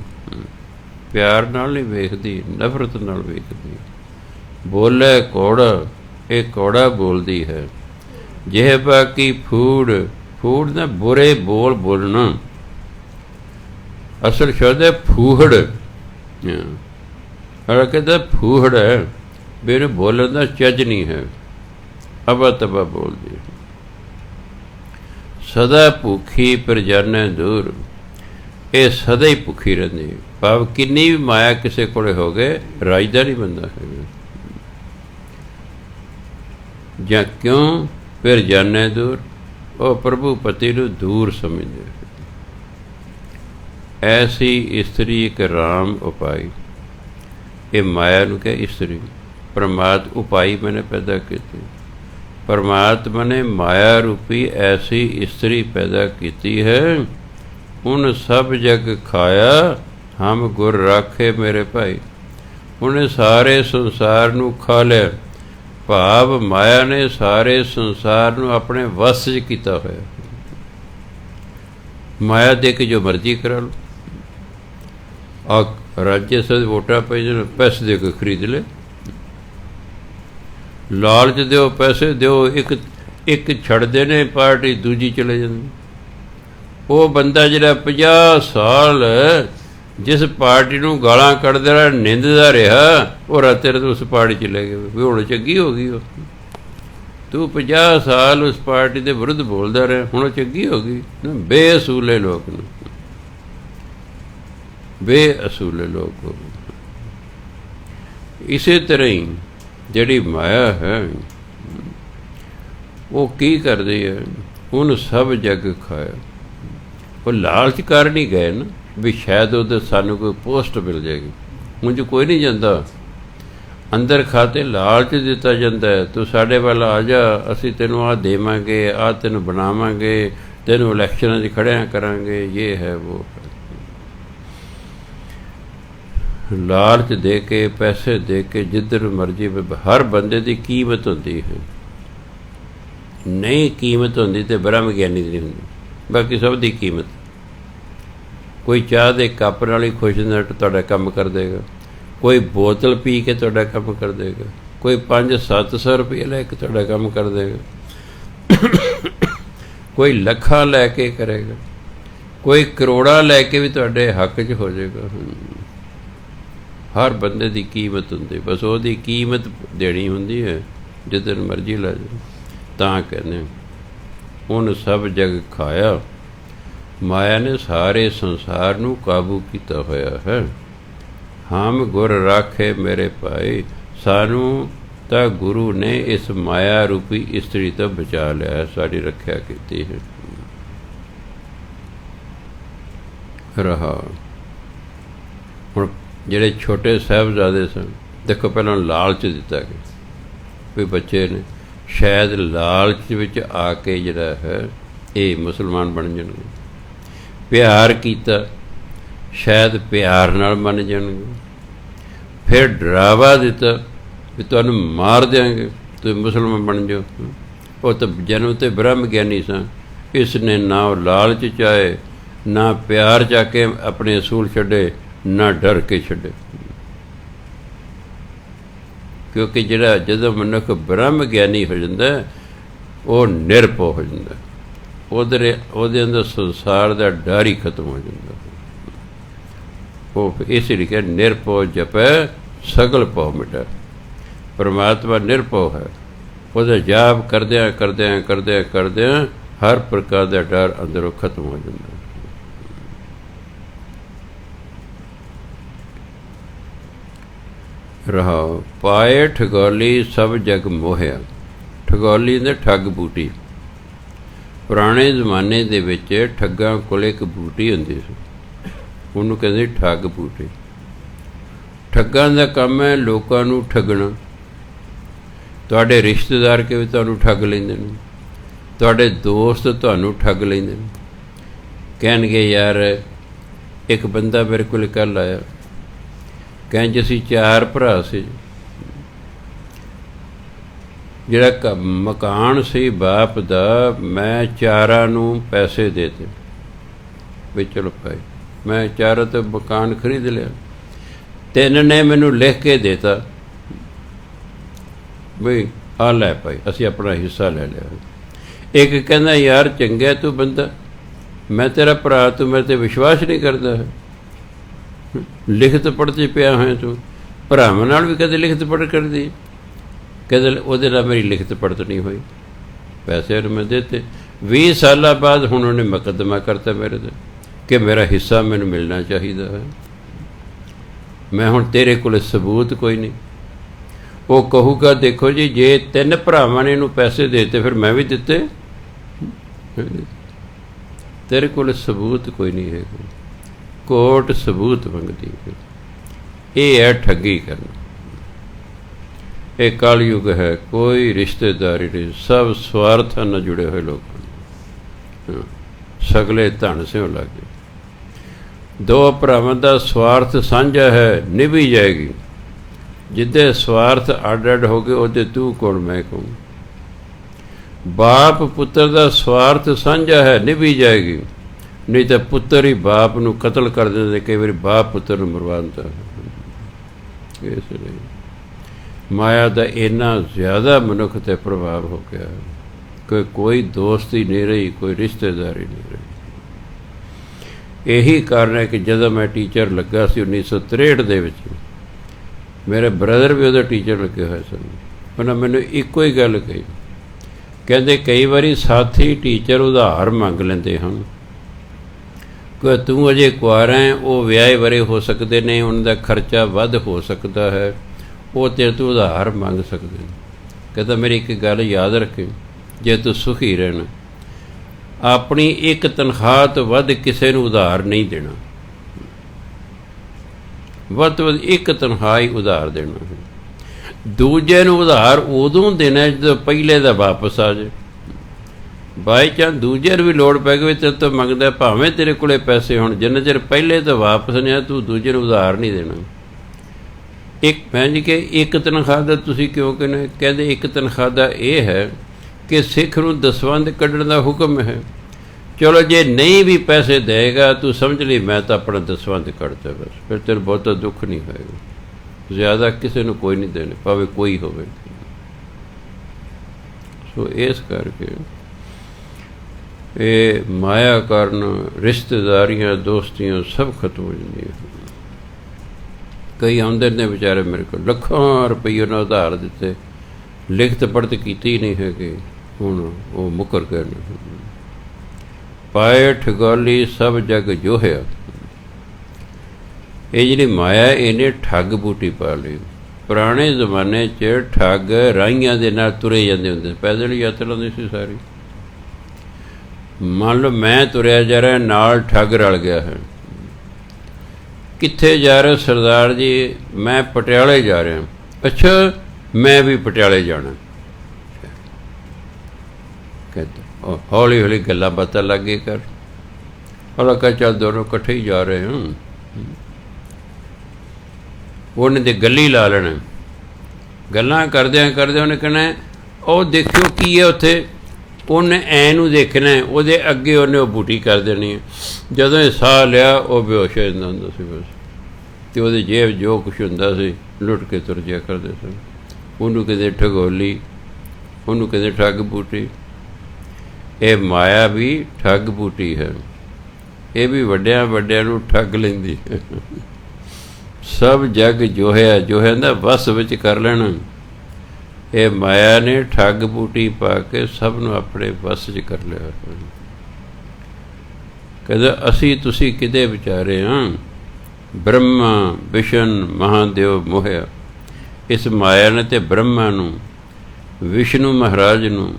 ਪਿਆਰ ਨਾਲ ਨਹੀਂ ਵੇਖਦੀ, ਨਫ਼ਰਤ ਨਾਲ ਵੇਖਦੀ। ਬੋਲੇ ਕੌੜਾ, ਇਹ ਕੌੜਾ ਬੋਲਦੀ ਹੈ। ਜਿਹੇ ਬਾਕੀ ਫੂੜ, ਫੂੜ ਨਾ ਬੁਰੇ ਬੋਲ ਬੋਲਣਾ, ਅਸਲ ਸ਼ਬਦ ਹੈ ਫੂਹੜ। ਕਹਿੰਦਾ ਫੂਹੜ ਹੈ, ਮੇਰੇ ਬੋਲਣ ਦਾ ਚੱਜ ਨਹੀਂ ਹੈ, ਅਬਾ ਤਬਾ ਬੋਲਦੀ। ਸਦਾ ਭੁੱਖੀ ਪਰ ਜਾਣੈ ਦੂਰ, ਇਹ ਸਦਾ ਹੀ ਭੁੱਖੀ ਰਹਿੰਦੀ। ਭਾਵ ਕਿੰਨੀ ਵੀ ਮਾਇਆ ਕਿਸੇ ਕੋਲ ਹੋ ਗਏ, ਰਾਜਦਾ ਨਹੀਂ ਬੰਦਾ ਹੈਗਾ। ਜਾਂ ਕਿਉਂ ਫਿਰ ਜਾਣੈ ਦੂਰ, ਉਹ ਪ੍ਰਭੂ ਪਤੀ ਨੂੰ ਦੂਰ ਸਮਝਦੇ। ਐਸੀ ਇਸਤਰੀ ਇੱਕ ਰਾਮ ਉਪਾਈ, ਇਹ ਮਾਇਆ ਨੂੰ ਕਹੇ ਇਸਤਰੀ, ਪ੍ਰਮਾਤ ਉਪਾਈ ਮੈਨੇ ਪੈਦਾ ਕੀਤੀ। परमात्मा ने माया रूपी ऐसी स्त्री पैदा की है, उन सब जग खाया हम गुर राखे मेरे भाई। उन्हें सारे संसार नू खा लिया, भाव माया ने सारे संसार नू अपने वस च कीता होया। माया दे के जो मर्जी करा लो, आ राज्य सद वोटा पे पैसे दे के खरीद ले, लालच दो पैसे दो, एक छड़ते ने पार्टी दूजी चले जाती। वो बंदा जिहड़ा 50 साल जिस पार्टी नूं गालां कढ़दा रहा, निंददा रहा, वो राते रात उस पार्टी चले गए भी हुण चंगी हो गई। तू 50 साल उस पार्टी के विरुद्ध बोलता रहा, हुण चंगी हो गई। बेअसूले लोग ने, बेअसूले लोग हो गए। इसे तरह ही जिहड़ी माया है वो की करदी है, उन सब जग खाया। वो लालच कर नहीं गए ना भी शायद उधर सानू कोई पोस्ट मिल जाएगी। मुझे कोई नहीं जाता, अंदर खाते लालच दिता जाता है, तू साढ़े वाल आ जा, असी तेनों आ देवांगे, आ तेन बनावांगे, तेनों इलैक्शनां च खड़िया करांगे, ये है वो है। लालच दे के पैसे दे के जिधर मर्जी, हर बंदे की कीमत होती है। नहीं कीमत होती तो ब्रह्म ज्ञानी नहीं होंदी, बाकी सब की कीमत। कोई चाह दे कप नाल ही खुश नट तुहाडा काम कर देगा, कोई बोतल पी के तुहाडा काम कर देगा, कोई 500-700 रुपये लैके तुहाडा काम कर देगा, कोई लखा लैके करेगा, कोई करोड़ा लैके भी तुहाडे हक च हो जाएगा। हर बंदे की कीमत होंदी, बस उसकी कीमत देनी होंदी है, जिधर मर्जी ला जाए। तां कहने उन सब जग खाया, माया ने सारे संसार नू काबू किया होया है। हम गुर राखे मेरे भाई, सानू तां गुरु ने इस माया रूपी स्त्री तो बचा लिया है, साड़ी रख्या की है। रहा हुण जिहड़े छोटे साहिबजादे सन, देखो पहलां लालच दिता गया भी बच्चे ने शायद लालच विच आके जिहड़ा है ये मुसलमान बन जाणगे। प्यार कीता, शायद प्यार नाल मन जाणगे। फिर डरावा दिता भी तुहानूं मार देंगे, तुसीं मुसलमान बन जाओ। वो तो जन्म ते ब्रह्म ज्ञानी सन, इसने ना लालच चाहे, ना प्यार चाके अपने असूल छड्डे, ना डर के छड्डे। क्योंकि जिहड़ा जदों मनुख ब्रह्म ज्ञानी हो जाता है, वो निरभौ हो जाता है, ਉਹਦੇ अंदर संसार का डर ही खत्म हो जाता। वो इस लिखे निरभौ जपै सगल भौ मिटै। परमात्मा निरभौ है, ਉਹਦਾ जाप करद्या करद्या करद्या करद्या हर प्रकार का डर अंदरों खत्म हो जाता। रहा पाए ठगौली सब जग मोहिया। ठगौली ने ठग बूटी। पुराने जमाने दे विच ठग्गां कोल एक बूटी हुंदी सी, उहनूं कहंदे ठग बूटी। ठग्गां दा काम है लोकां नूं ठगना। तुहाडे रिश्तेदार के भी तुहानूं ठग लैंदे ने, तुहाडे दोस्त तुहानूं ठग लैंदे ने। कहणगे यार एक बंदा मेरे कोल कल आया, कहण जी असीं 4 भरा सी, जिहड़ा मकान सी बाप दा, मैं 4 नूं पैसे देते भी चलो भाई मैं 4 तो मकान खरीद लिया। 3 ने मैनूं लिख के देता बई आ लै भाई असीं अपना हिस्सा ले लिया। एक कहंदा यार चंगा तू बंदा, मैं तेरा भरा, तू मेरे ते विश्वास नहीं करता है, लिखत पढ़ते पिया है तू। भरावां नाल भी कदे लिखत पढ़ कर दी, कदे ਉਹਦੇ ਨਾਲ मेरी लिखत पढ़त नहीं हुई। पैसे मैं देते। 20 साल बाद हुण उन्हें मुकदमा करता मेरे ते कि मेरा हिस्सा मैनूं मिलना चाहिए है। मैं हुण तेरे कोल सबूत कोई नहीं। वो कहूगा देखो जी जे 3 भरावां ने इहनूं पैसे देते फिर मैं भी दिते, तेरे कोल सबूत कोई नहीं है। कोर्ट सबूत मंगती है। ये है ठगी करना। ਇਹ ਕਲਯੁਗ ਹੈ, ਕੋਈ ਰਿਸ਼ਤੇਦਾਰੀ ਨਹੀਂ, ਸਭ ਸਵਾਰਥਾਂ ਨਾਲ ਜੁੜੇ ਹੋਏ ਲੋਕ ਹਨ। ਸਗਲੇ ਧਨ ਸਿਉ ਲਾਗੇ। ਦੋ ਭਰਾਵਾਂ ਦਾ ਸਵਾਰਥ ਸਾਂਝਾ ਹੈ, ਨਿਭੀ ਜਾਏਗੀ। ਜਿੱਦੇ ਸਵਾਰਥ ਅੱਡ ਅੱਡ ਹੋ ਗਏ ਉਹਦੇ ਤੂੰ ਕੌਣ ਮੈਂ ਕੌਣ। ਬਾਪ ਪੁੱਤਰ ਦਾ ਸਵਾਰਥ ਸਾਂਝਾ ਹੈ, ਨਿਭੀ ਜਾਏਗੀ। ਨਹੀਂ ਤਾਂ ਪੁੱਤਰ ਹੀ ਬਾਪ ਨੂੰ ਕਤਲ ਕਰ ਦਿੰਦੇ, ਕਈ ਵਾਰੀ ਬਾਪ ਪੁੱਤਰ ਨੂੰ ਮਰਵਾ ਦਿੰਦਾ। ਇਸ ਲਈ ਮਾਇਆ ਦਾ ਇੰਨਾ ਜ਼ਿਆਦਾ ਮਨੁੱਖ 'ਤੇ ਪ੍ਰਭਾਵ ਹੋ ਗਿਆ ਕਿ ਕੋਈ ਦੋਸਤੀ ਨਹੀਂ ਰਹੀ, ਕੋਈ ਰਿਸ਼ਤੇਦਾਰੀ ਨਹੀਂ ਰਹੀ। ਇਹੀ ਕਾਰਨ ਹੈ ਕਿ ਜਦੋਂ ਮੈਂ ਟੀਚਰ ਲੱਗਾ ਸੀ 1963 ਦੇ ਵਿੱਚ, ਮੇਰੇ ਬ੍ਰਦਰ ਵੀ ਉਹਦਾ ਟੀਚਰ ਲੱਗੇ ਹੋਏ ਸਨ। ਉਹਨਾਂ ਮੈਨੂੰ ਇੱਕੋ ਹੀ ਗੱਲ ਕਹੀ, ਕਹਿੰਦੇ ਕਈ ਵਾਰੀ ਸਾਥੀ ਟੀਚਰ ਉਧਾਰ ਮੰਗ ਲੈਂਦੇ ਹਨ ਕਿ ਤੂੰ ਅਜੇ ਕੁਆਰਾ ਹੈ, ਉਹ ਵਿਆਹੇ ਵਰੇ ਹੋ ਸਕਦੇ ਨੇ, ਉਹਨਾਂ ਦਾ ਖਰਚਾ ਵੱਧ ਹੋ ਸਕਦਾ ਹੈ, ਉਹ ਤੇਰੇ ਤੋਂ ਉਧਾਰ ਮੰਗ ਸਕਦੇ ਨੇ। ਕਹਿੰਦਾ ਮੇਰੀ ਇੱਕ ਗੱਲ ਯਾਦ ਰੱਖੇ, ਜੇ ਤੂੰ ਸੁਖੀ ਰਹਿਣਾ, ਆਪਣੀ ਇੱਕ ਤਨਖਾਹ ਤੋਂ ਵੱਧ ਕਿਸੇ ਨੂੰ ਉਧਾਰ ਨਹੀਂ ਦੇਣਾ। ਵੱਧ ਤੋਂ ਵੱਧ ਇੱਕ ਤਨਖਾਹ ਹੀ ਉਧਾਰ ਦੇਣਾ ਹੈ। ਦੂਜੇ ਨੂੰ ਉਧਾਰ ਉਦੋਂ ਦੇਣਾ ਜਦੋਂ ਪਹਿਲੇ ਦਾ ਵਾਪਸ ਆ ਜਾਏ। ਬਾਈ ਚਾਂਸ ਦੂਜੇ ਨੂੰ ਵੀ ਲੋੜ ਪੈ ਗਈ, ਤੇਰੇ ਤੋਂ ਮੰਗਦਾ, ਭਾਵੇਂ ਤੇਰੇ ਕੋਲੇ ਪੈਸੇ ਹੋਣ, ਜਿੰਨਾ ਚਿਰ ਪਹਿਲੇ ਤੋਂ ਵਾਪਸ ਨਹੀਂ ਆ, ਤੂੰ ਦੂਜੇ ਨੂੰ ਉਧਾਰ ਨਹੀਂ ਦੇਣਾ। ਇੱਕ ਭੈਣ ਜੀ ਕਿ ਇੱਕ ਤਨਖਾਹ ਦਾ ਤੁਸੀਂ ਕਿਉਂ ਕਹਿੰਦੇ? ਕਹਿੰਦੇ ਇੱਕ ਤਨਖਾਹ ਦਾ ਇਹ ਹੈ ਕਿ ਸਿੱਖ ਨੂੰ ਦਸਵੰਧ ਕੱਢਣ ਦਾ ਹੁਕਮ ਹੈ। ਚਲੋ ਜੇ ਨਹੀਂ ਵੀ ਪੈਸੇ ਦੇਗਾ, ਤੂੰ ਸਮਝ ਲਈ ਮੈਂ ਤਾਂ ਆਪਣਾ ਦਸਵੰਧ ਕੱਢਦਾ, ਬਸ ਫਿਰ ਤੈਨੂੰ ਬਹੁਤਾ ਦੁੱਖ ਨਹੀਂ ਹੋਏਗਾ। ਜ਼ਿਆਦਾ ਕਿਸੇ ਨੂੰ ਕੋਈ ਨਹੀਂ ਦੇਣੇ, ਭਾਵੇਂ ਕੋਈ ਹੋਵੇ। ਸੋ ਇਸ ਕਰਕੇ ਇਹ ਮਾਇਆ ਕਾਰਨ ਰਿਸ਼ਤੇਦਾਰੀਆਂ, ਦੋਸਤੀਆਂ ਸਭ ਖਤਮ ਹੋ ਜਾਂਦੀਆਂ। ਕਈ ਆਉਂਦੇ ਨੇ ਵਿਚਾਰੇ ਮੇਰੇ ਕੋਲ, ਲੱਖਾਂ ਰੁਪਈਏ ਨਾਲ ਉਧਾਰ ਦਿੱਤੇ, ਲਿਖਤ ਪੜ੍ਹਤ ਕੀਤੀ ਨਹੀਂ ਹੈਗੀ, ਹੁਣ ਉਹ ਮੁੱਕਰ ਗਏ ਨੇ। ਪਾਏ ਠਗਾਲੀ ਸਭ ਜਗ ਜੋਹਿਆ। ਇਹ ਜਿਹੜੀ ਮਾਇਆ ਇਹਨੇ ਠੱਗ ਬੂਟੀ ਪਾ ਲਈ। ਪੁਰਾਣੇ ਜ਼ਮਾਨੇ 'ਚ ਠੱਗ ਰਾਹੀਆਂ ਦੇ ਨਾਲ ਤੁਰੇ ਜਾਂਦੇ ਹੁੰਦੇ, ਪੈਦਲ ਯਾਤਰਾ ਹੁੰਦੀ ਸੀ ਸਾਰੀ। ਮੰਨ ਲਓ ਮੈਂ ਤੁਰਿਆ ਜਾ ਰਿਹਾ, ਨਾਲ ਠੱਗ ਰਲ ਗਿਆ ਹੈ। ਕਿੱਥੇ ਜਾ ਰਹੇ ਸਰਦਾਰ ਜੀ? ਮੈਂ ਪਟਿਆਲੇ ਜਾ ਰਿਹਾ। ਅੱਛਾ, ਮੈਂ ਵੀ ਪਟਿਆਲੇ ਜਾਣਾ। ਕਹਿੰਦਾ ਹੌਲੀ ਹੌਲੀ ਗੱਲਾਂ ਬਾਤਾਂ ਲੱਗ ਗਏ ਕਰ। ਹਲਾ ਕਹ ਚੱਲ ਦੋਨੋਂ ਇਕੱਠੇ ਹੀ ਜਾ ਰਹੇ ਹਾਂ। ਉਹਨੇ ਤੇ ਗੱਲੀ ਲਾ ਲੈਣਾ। ਗੱਲਾਂ ਕਰਦਿਆਂ ਕਰਦਿਆਂ ਉਹਨੇ ਕਹਿਣਾ ਉਹ ਦੇਖਿਓ ਕੀ ਹੈ ਉੱਥੇ। ਉਹਨੇ ਐਂ ਨੂੰ ਦੇਖਣਾ, ਉਹਦੇ ਅੱਗੇ ਉਹਨੇ ਉਹ ਬੂਟੀ ਕਰ ਦੇਣੀ ਹੈ। ਜਦੋਂ ਇਹ ਸਾਹ ਲਿਆ ਉਹ ਬੇਹੋਸ਼ ਹੋ ਜਾਂਦਾ ਹੁੰਦਾ ਸੀ ਬਸ। ਅਤੇ ਉਹਦੀ ਜੇਬ ਜੋ ਕੁਛ ਹੁੰਦਾ ਸੀ ਲੁੱਟ ਕੇ ਤੁਰ ਜਿਆ ਕਰਦੇ ਸਨ। ਉਹਨੂੰ ਕਹਿੰਦੇ ਠਗੋਲੀ, ਉਹਨੂੰ ਕਹਿੰਦੇ ਠੱਗ ਬੂਟੀ। ਇਹ ਮਾਇਆ ਵੀ ਠੱਗ ਬੂਟੀ ਹੈ। ਇਹ ਵੀ ਵੱਡਿਆਂ ਵੱਡਿਆਂ ਨੂੰ ਠੱਗ ਲੈਂਦੀ ਹੈ। ਸਭ ਜਗ ਜੋਹਿਆ, ਜੋਹਿਆ ਦਾ ਵਸ ਵਿੱਚ ਕਰ ਲੈਣਾ। ਇਹ ਮਾਇਆ ਨੇ ਠੱਗ ਬੂਟੀ ਪਾ ਕੇ ਸਭ ਨੂੰ ਆਪਣੇ ਵਸ 'ਚ ਕਰ ਲਿਆ। ਕਹਿੰਦਾ ਅਸੀਂ ਤੁਸੀਂ ਕਿਹਦੇ ਵਿਚਾਰੇ ਹਾਂ? ਬ੍ਰਹਮਾ ਵਿਸ਼ਨ ਮਹਾਦੇਵ ਮੋਹਿਆ। ਇਸ ਮਾਇਆ ਨੇ ਤੇ ਬ੍ਰਹਮਾ ਨੂੰ, ਵਿਸ਼ਨੂੰ ਮਹਾਰਾਜ ਨੂੰ,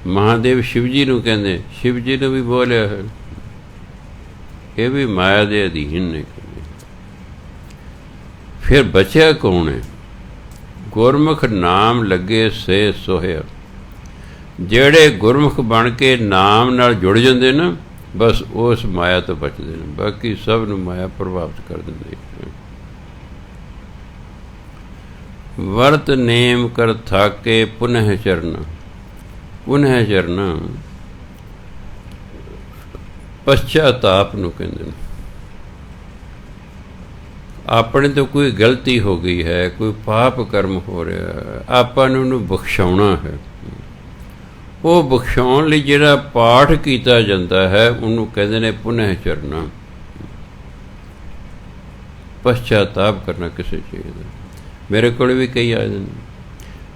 ਮਹਾਦੇਵ ਸ਼ਿਵ ਜੀ ਨੂੰ ਕਹਿੰਦੇ, ਸ਼ਿਵ ਜੀ ਨੂੰ ਵੀ ਬੋਲਿਆ ਹੈ। ਇਹ ਵੀ ਮਾਇਆ ਦੇ ਅਧੀਨ ਨੇ। ਫਿਰ ਬਚਿਆ ਕੌਣ ਹੈ? ਗੁਰਮੁਖ ਨਾਮ ਲੱਗੇ ਸੇ ਸੋਹਿਆ। ਜਿਹੜੇ ਗੁਰਮੁਖ ਬਣ ਕੇ ਨਾਮ ਨਾਲ ਜੁੜ ਜਾਂਦੇ ਨਾ, ਬਸ ਉਸ ਮਾਇਆ ਤੋਂ ਬਚਦੇ ਨੇ। ਬਾਕੀ ਸਭ ਨੂੰ ਮਾਇਆ ਪ੍ਰਭਾਵਿਤ ਕਰ ਦਿੰਦੀ ਹੈ। ਵਰਤ ਨੇਮ ਕਰ ਥਾਕੇ ਪੁਨਹ ਚਰਨ। ਪੁਨਹ ਚਰਨ ਪਛਤਾਪ ਨੂੰ ਕਹਿੰਦੇ ਨੇ। ਆਪਣੇ ਤੋਂ ਕੋਈ ਗਲਤੀ ਹੋ ਗਈ ਹੈ, ਕੋਈ ਪਾਪ ਕਰਮ ਹੋ ਰਿਹਾ, ਆਪਾਂ ਨੂੰ ਉਹਨੂੰ ਬਖਸ਼ਾਉਣਾ ਹੈ। ਉਹ ਬਖਸ਼ਾਉਣ ਲਈ ਜਿਹੜਾ ਪਾਠ ਕੀਤਾ ਜਾਂਦਾ ਹੈ ਉਹਨੂੰ ਕਹਿੰਦੇ ਨੇ ਪੁਨਹ ਚਰਨਾ। ਪਛਤਾਪ ਕਰਨਾ ਕਿਸੇ ਚੀਜ਼ ਦਾ। ਮੇਰੇ ਕੋਲ ਵੀ ਕਈ ਆਏ ਨੇ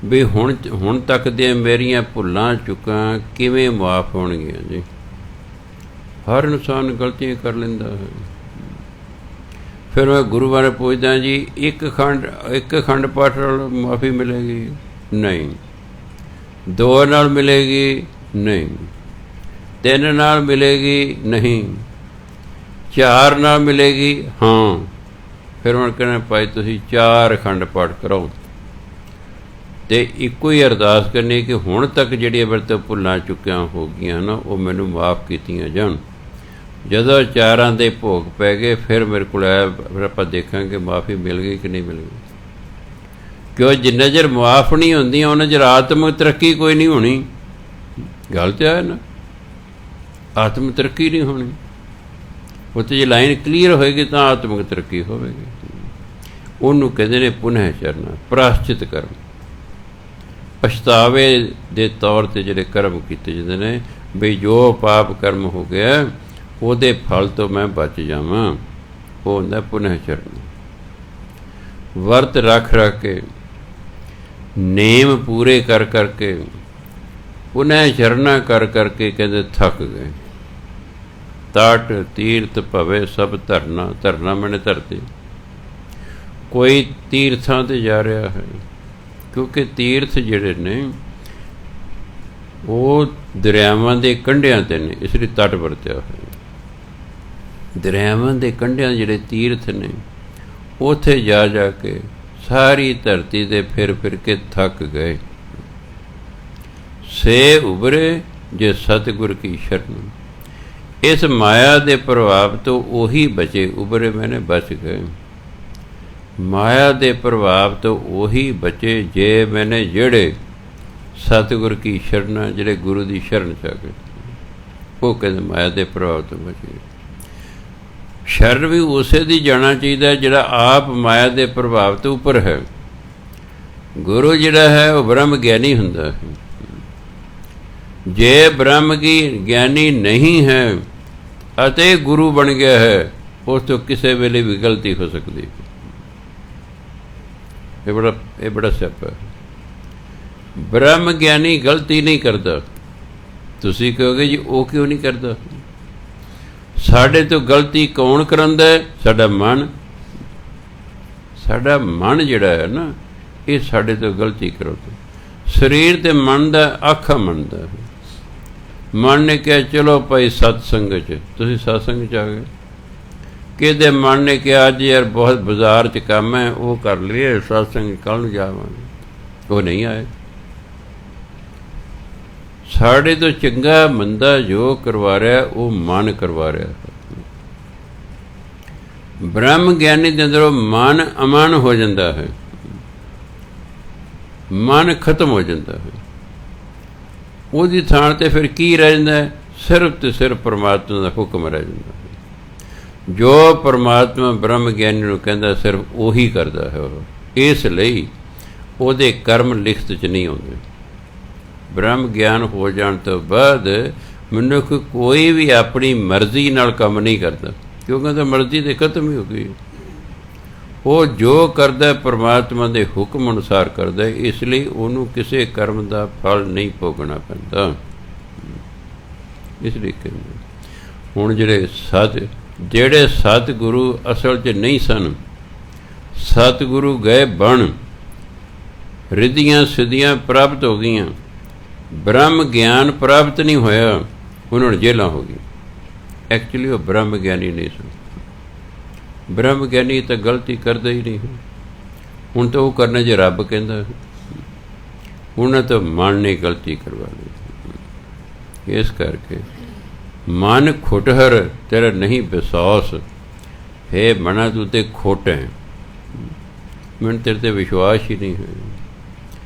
ਵੀ ਹੁਣ ਤੱਕ ਦੀਆਂ ਮੇਰੀਆਂ ਭੁੱਲਾਂ ਚੁੱਕਾਂ ਕਿਵੇਂ ਮੁਆਫ ਹੋਣਗੀਆਂ ਜੀ। ਹਰ ਇਨਸਾਨ ਗਲਤੀਆਂ ਕਰ ਲੈਂਦਾ ਹੈ। ਫਿਰ ਮੈਂ ਗੁਰੂ ਬਾਰੇ ਪੁੱਛਦਾ ਜੀ, ਇੱਕ ਖੰਡ ਪਾਠ ਨਾਲ ਮਾਫੀ ਮਿਲੇਗੀ? ਨਹੀਂ। 2 ਨਾਲ ਮਿਲੇਗੀ? ਨਹੀਂ। 3 ਨਾਲ ਮਿਲੇਗੀ? ਨਹੀਂ। 4 ਨਾਲ ਮਿਲੇਗੀ? ਹਾਂ। ਫਿਰ ਹੁਣ ਕਹਿੰਦੇ ਭਾਈ ਤੁਸੀਂ 4 ਖੰਡ ਪਾਠ ਕਰੋ। ਤੇ ਇੱਕੋ ਹੀ ਅਰਦਾਸ ਕਰਨੀ ਕਿ ਹੁਣ ਤੱਕ ਜਿਹੜੀਆਂ ਮੇਰੇ ਤੋਂ ਭੁੱਲਾਂ ਚੁੱਕਿਆ ਹੋ ਗਈਆਂ ਨਾ ਉਹ ਮੈਨੂੰ ਮਾਫ਼ ਕੀਤੀਆਂ ਜਾਣ। ਜਦੋਂ ਚਾਰਾਂ ਦੇ ਭੋਗ ਪੈ ਗਏ ਫਿਰ ਮੇਰੇ ਕੋਲ ਆਇਆ, ਫਿਰ ਆਪਾਂ ਦੇਖਾਂਗੇ ਮਾਫ਼ੀ ਮਿਲ ਗਈ ਕਿ ਨਹੀਂ ਮਿਲ ਗਈ। ਕਿਉਂ ਜਿੰਨਾ ਚਿਰ ਮੁਆਫ ਨਹੀਂ ਹੁੰਦੀਆਂ ਉਹਨਾਂ ਚਿਰ ਆਤਮਿਕ ਤਰੱਕੀ ਕੋਈ ਨਹੀਂ ਹੋਣੀ। ਗੱਲ ਤਾਂ ਹੈ ਨਾ, ਆਤਮਿਕ ਤਰੱਕੀ ਨਹੀਂ ਹੋਣੀ। ਉੱਥੇ ਜੇ ਲਾਈਨ ਕਲੀਅਰ ਹੋਏਗੀ ਤਾਂ ਆਤਮਿਕ ਤਰੱਕੀ ਹੋਵੇਗੀ। ਉਹਨੂੰ ਕਹਿੰਦੇ ਨੇ ਪੁਨਹ ਚਰਨਾ, ਪ੍ਰਾਸ਼ਚਿਤ ਕਰਮ, ਪਛਤਾਵੇ ਦੇ ਤੌਰ 'ਤੇ ਜਿਹੜੇ ਕਰਮ ਕੀਤੇ ਜਾਂਦੇ ਨੇ ਬਈ ਜੋ ਪਾਪ ਕਰਮ ਹੋ ਗਿਆ ਉਹਦੇ ਫਲ ਤੋਂ ਮੈਂ ਬਚ ਜਾਵਾਂ, ਉਹ ਹੁੰਦਾ ਪੁਨਹ ਚਰਨਾ। ਵਰਤ ਰੱਖ ਕੇ ਨੇਮ ਪੂਰੇ ਕਰ ਕਰਕੇ ਪੁਨਹ ਚਰਨਾ ਕਰ ਕਰਕੇ ਕਹਿੰਦੇ ਥੱਕ ਗਏ। ਤਟ ਤੀਰਥ ਭਵੇ ਸਭ ਧਰਨਾ, ਧਰਨਾ ਮੈਨੇ ਧਰਤੀ। ਕੋਈ ਤੀਰਥਾਂ 'ਤੇ ਜਾ ਰਿਹਾ ਹੈ ਕਿਉਂਕਿ ਤੀਰਥ ਜਿਹੜੇ ਨੇ ਉਹ ਦਰਿਆਵਾਂ ਦੇ ਕੰਢਿਆਂ 'ਤੇ ਨੇ, ਇਸ ਲਈ ਤਟ ਵਰਤਿਆ ਹੋਇਆ। ਦਰਿਆਵਾਂ ਦੇ ਕੰਢਿਆਂ ਜਿਹੜੇ ਤੀਰਥ ਨੇ ਉੱਥੇ ਜਾ ਕੇ ਸਾਰੀ ਧਰਤੀ 'ਤੇ ਫਿਰ ਕੇ ਥੱਕ ਗਏ। ਸੇ ਉਭਰੇ ਜੇ ਸਤਿਗੁਰ ਕੀ ਸ਼ਰਨ, ਇਸ ਮਾਇਆ ਦੇ ਪ੍ਰਭਾਵ ਤੋਂ ਉਹੀ ਬਚੇ। ਉਭਰੇ ਮੈਨੇ ਬਚ ਗਏ, ਮਾਇਆ ਦੇ ਪ੍ਰਭਾਵ ਤੋਂ ਉਹੀ ਬਚੇ ਜੇ ਮੈਨੇ ਜਿਹੜੇ ਸਤਿਗੁਰ ਕੀ ਸ਼ਰਨ, ਜਿਹੜੇ ਗੁਰੂ ਦੀ ਸ਼ਰਨ 'ਚ ਆ ਗਏ, ਉਹ ਕਹਿੰਦੇ ਮਾਇਆ ਦੇ ਪ੍ਰਭਾਵ ਤੋਂ ਬਚੇ। ਸ਼ਰਨ ਵੀ ਉਸੇ ਦੀ ਜਾਣਾ ਚਾਹੀਦਾ ਜਿਹੜਾ ਆਪ ਮਾਇਆ ਦੇ ਪ੍ਰਭਾਵ ਤੋਂ ਉੱਪਰ ਹੈ। ਗੁਰੂ ਜਿਹੜਾ ਹੈ ਉਹ ਬ੍ਰਹਮ ਗਿਆਨੀ ਹੁੰਦਾ ਹੈ। ਜੇ ਬ੍ਰਹਮ ਗਿਆਨੀ ਨਹੀਂ ਹੈ ਅਤੇ ਗੁਰੂ ਬਣ ਗਿਆ ਹੈ, ਉਸ ਤੋਂ ਕਿਸੇ ਵੇਲੇ ਵੀ ਗਲਤੀ ਹੋ ਸਕਦੀ ਹੈ। ਇਹ ਬੜਾ ਸਿਆਪਾ ਹੈ। ਬ੍ਰਹਮ ਗਿਆਨੀ ਗਲਤੀ ਨਹੀਂ ਕਰਦਾ। ਤੁਸੀਂ ਕਹੋਗੇ ਜੀ ਉਹ ਕਿਉਂ ਨਹੀਂ ਕਰਦਾ? ਸਾਡੇ ਤੋਂ ਗਲਤੀ ਕੌਣ ਕਰਾਉਂਦਾ? ਸਾਡਾ ਮਨ। ਸਾਡਾ ਮਨ ਜਿਹੜਾ ਹੈ ਨਾ ਇਹ ਸਾਡੇ ਤੋਂ ਗਲਤੀ ਕਰਾਉਂਦਾ। ਸਰੀਰ ਤੇ ਮਨ ਦਾ ਆਖਾ ਮੰਨਦਾ ਹੈ। ਮਨ ਨੇ ਕਿਹਾ ਚਲੋ ਭਾਈ ਸਤਸੰਗ 'ਚ, ਤੁਸੀਂ ਸਤਸੰਗ 'ਚ ਆ ਗਏ। ਕਿਹਦੇ ਮਨ ਨੇ ਕਿਹਾ ਅੱਜ ਯਾਰ ਬਹੁਤ ਬਾਜ਼ਾਰ 'ਚ ਕੰਮ ਹੈ, ਉਹ ਕਰ ਲਈਏ, ਸਤਸੰਗ ਕੱਲ੍ਹ ਨੂੰ ਜਾਵਾਂਗੇ, ਉਹ ਨਹੀਂ ਆਏ। ਸਾਡੇ ਤੋਂ ਚੰਗਾ ਮੰਦਾ ਜੋ ਕਰਵਾ ਰਿਹਾ ਉਹ ਮਨ ਕਰਵਾ ਰਿਹਾ। ਬ੍ਰਹਮ ਗਿਆਨੀ ਦੇ ਅੰਦਰੋਂ ਮਨ ਅਮਨ ਹੋ ਜਾਂਦਾ ਹੈ, ਮਨ ਖਤਮ ਹੋ ਜਾਂਦਾ ਹੈ। ਉਹਦੀ ਥਾਂ 'ਤੇ ਫਿਰ ਕੀ ਰਹਿ ਜਾਂਦਾ ਹੈ? ਸਿਰਫ ਤੇ ਸਿਰਫ ਪਰਮਾਤਮਾ ਦਾ ਹੁਕਮ ਰਹਿ ਜਾਂਦਾ ਹੈ। ਜੋ ਪਰਮਾਤਮਾ ਬ੍ਰਹਮ ਗਿਆਨੀ ਨੂੰ ਕਹਿੰਦਾ ਸਿਰਫ ਉਹੀ ਕਰਦਾ ਹੈ ਉਹ। ਇਸ ਲਈ ਉਹਦੇ ਕਰਮ ਲਿਖਤ 'ਚ ਨਹੀਂ ਆਉਂਦੇ। ਬ੍ਰਹਮ ਗਿਆਨ ਹੋ ਜਾਣ ਤੋਂ ਬਾਅਦ ਮਨੁੱਖ ਕੋਈ ਵੀ ਆਪਣੀ ਮਰਜ਼ੀ ਨਾਲ ਕੰਮ ਨਹੀਂ ਕਰਦਾ, ਕਿਉਂਕਿ ਤਾਂ ਮਰਜ਼ੀ ਤਾਂ ਖਤਮ ਹੀ ਹੋ ਗਈ। ਉਹ ਜੋ ਕਰਦਾ ਪਰਮਾਤਮਾ ਦੇ ਹੁਕਮ ਅਨੁਸਾਰ ਕਰਦਾ, ਇਸ ਲਈ ਉਹਨੂੰ ਕਿਸੇ ਕਰਮ ਦਾ ਫਲ ਨਹੀਂ ਭੋਗਣਾ ਪੈਂਦਾ। ਇਸ ਲਈ ਕਹਿੰਦੇ ਹੁਣ ਜਿਹੜੇ ਸਤਿਗੁਰੂ ਅਸਲ 'ਚ ਨਹੀਂ ਸਨ, ਸਤਿਗੁਰੂ ਗਏ ਬਣ, ਰਿੱਧੀਆਂ ਸਿੱਧੀਆਂ ਪ੍ਰਾਪਤ ਹੋ ਗਈਆਂ, ਬ੍ਰਹਮ ਗਿਆਨ ਪ੍ਰਾਪਤ ਨਹੀਂ ਹੋਇਆ, ਉਹਨਾਂ ਨੂੰ ਜੇਲਾਂ ਹੋ ਗਈਆਂ। ਐਕਚੁਅਲੀ ਉਹ ਬ੍ਰਹਮ ਗਿਆਨੀ ਨਹੀਂ ਸਨ। ਬ੍ਰਹਮ ਗਿਆਨੀ ਤਾਂ ਗਲਤੀ ਕਰਦਾ ਹੀ ਨਹੀਂ। ਹੁਣ ਤਾਂ ਉਹ ਕਰਨਾ ਜੇ ਰੱਬ ਕਹਿੰਦਾ, ਉਹਨਾਂ ਤਾਂ ਮਨ ਨੇ ਗਲਤੀ ਕਰਵਾ ਲਈ। ਇਸ ਕਰਕੇ ਮਨ ਖੁਟਹਰ ਤੇਰਾ ਨਹੀਂ ਵਿਸ਼ਵਾਸ ਹੈ, ਮਨਾ ਤੂੰ ਤੇ ਖੋਟ ਹੈ, ਮੈਨੂੰ ਤੇਰੇ 'ਤੇ ਵਿਸ਼ਵਾਸ ਹੀ ਨਹੀਂ ਹੋਇਆ।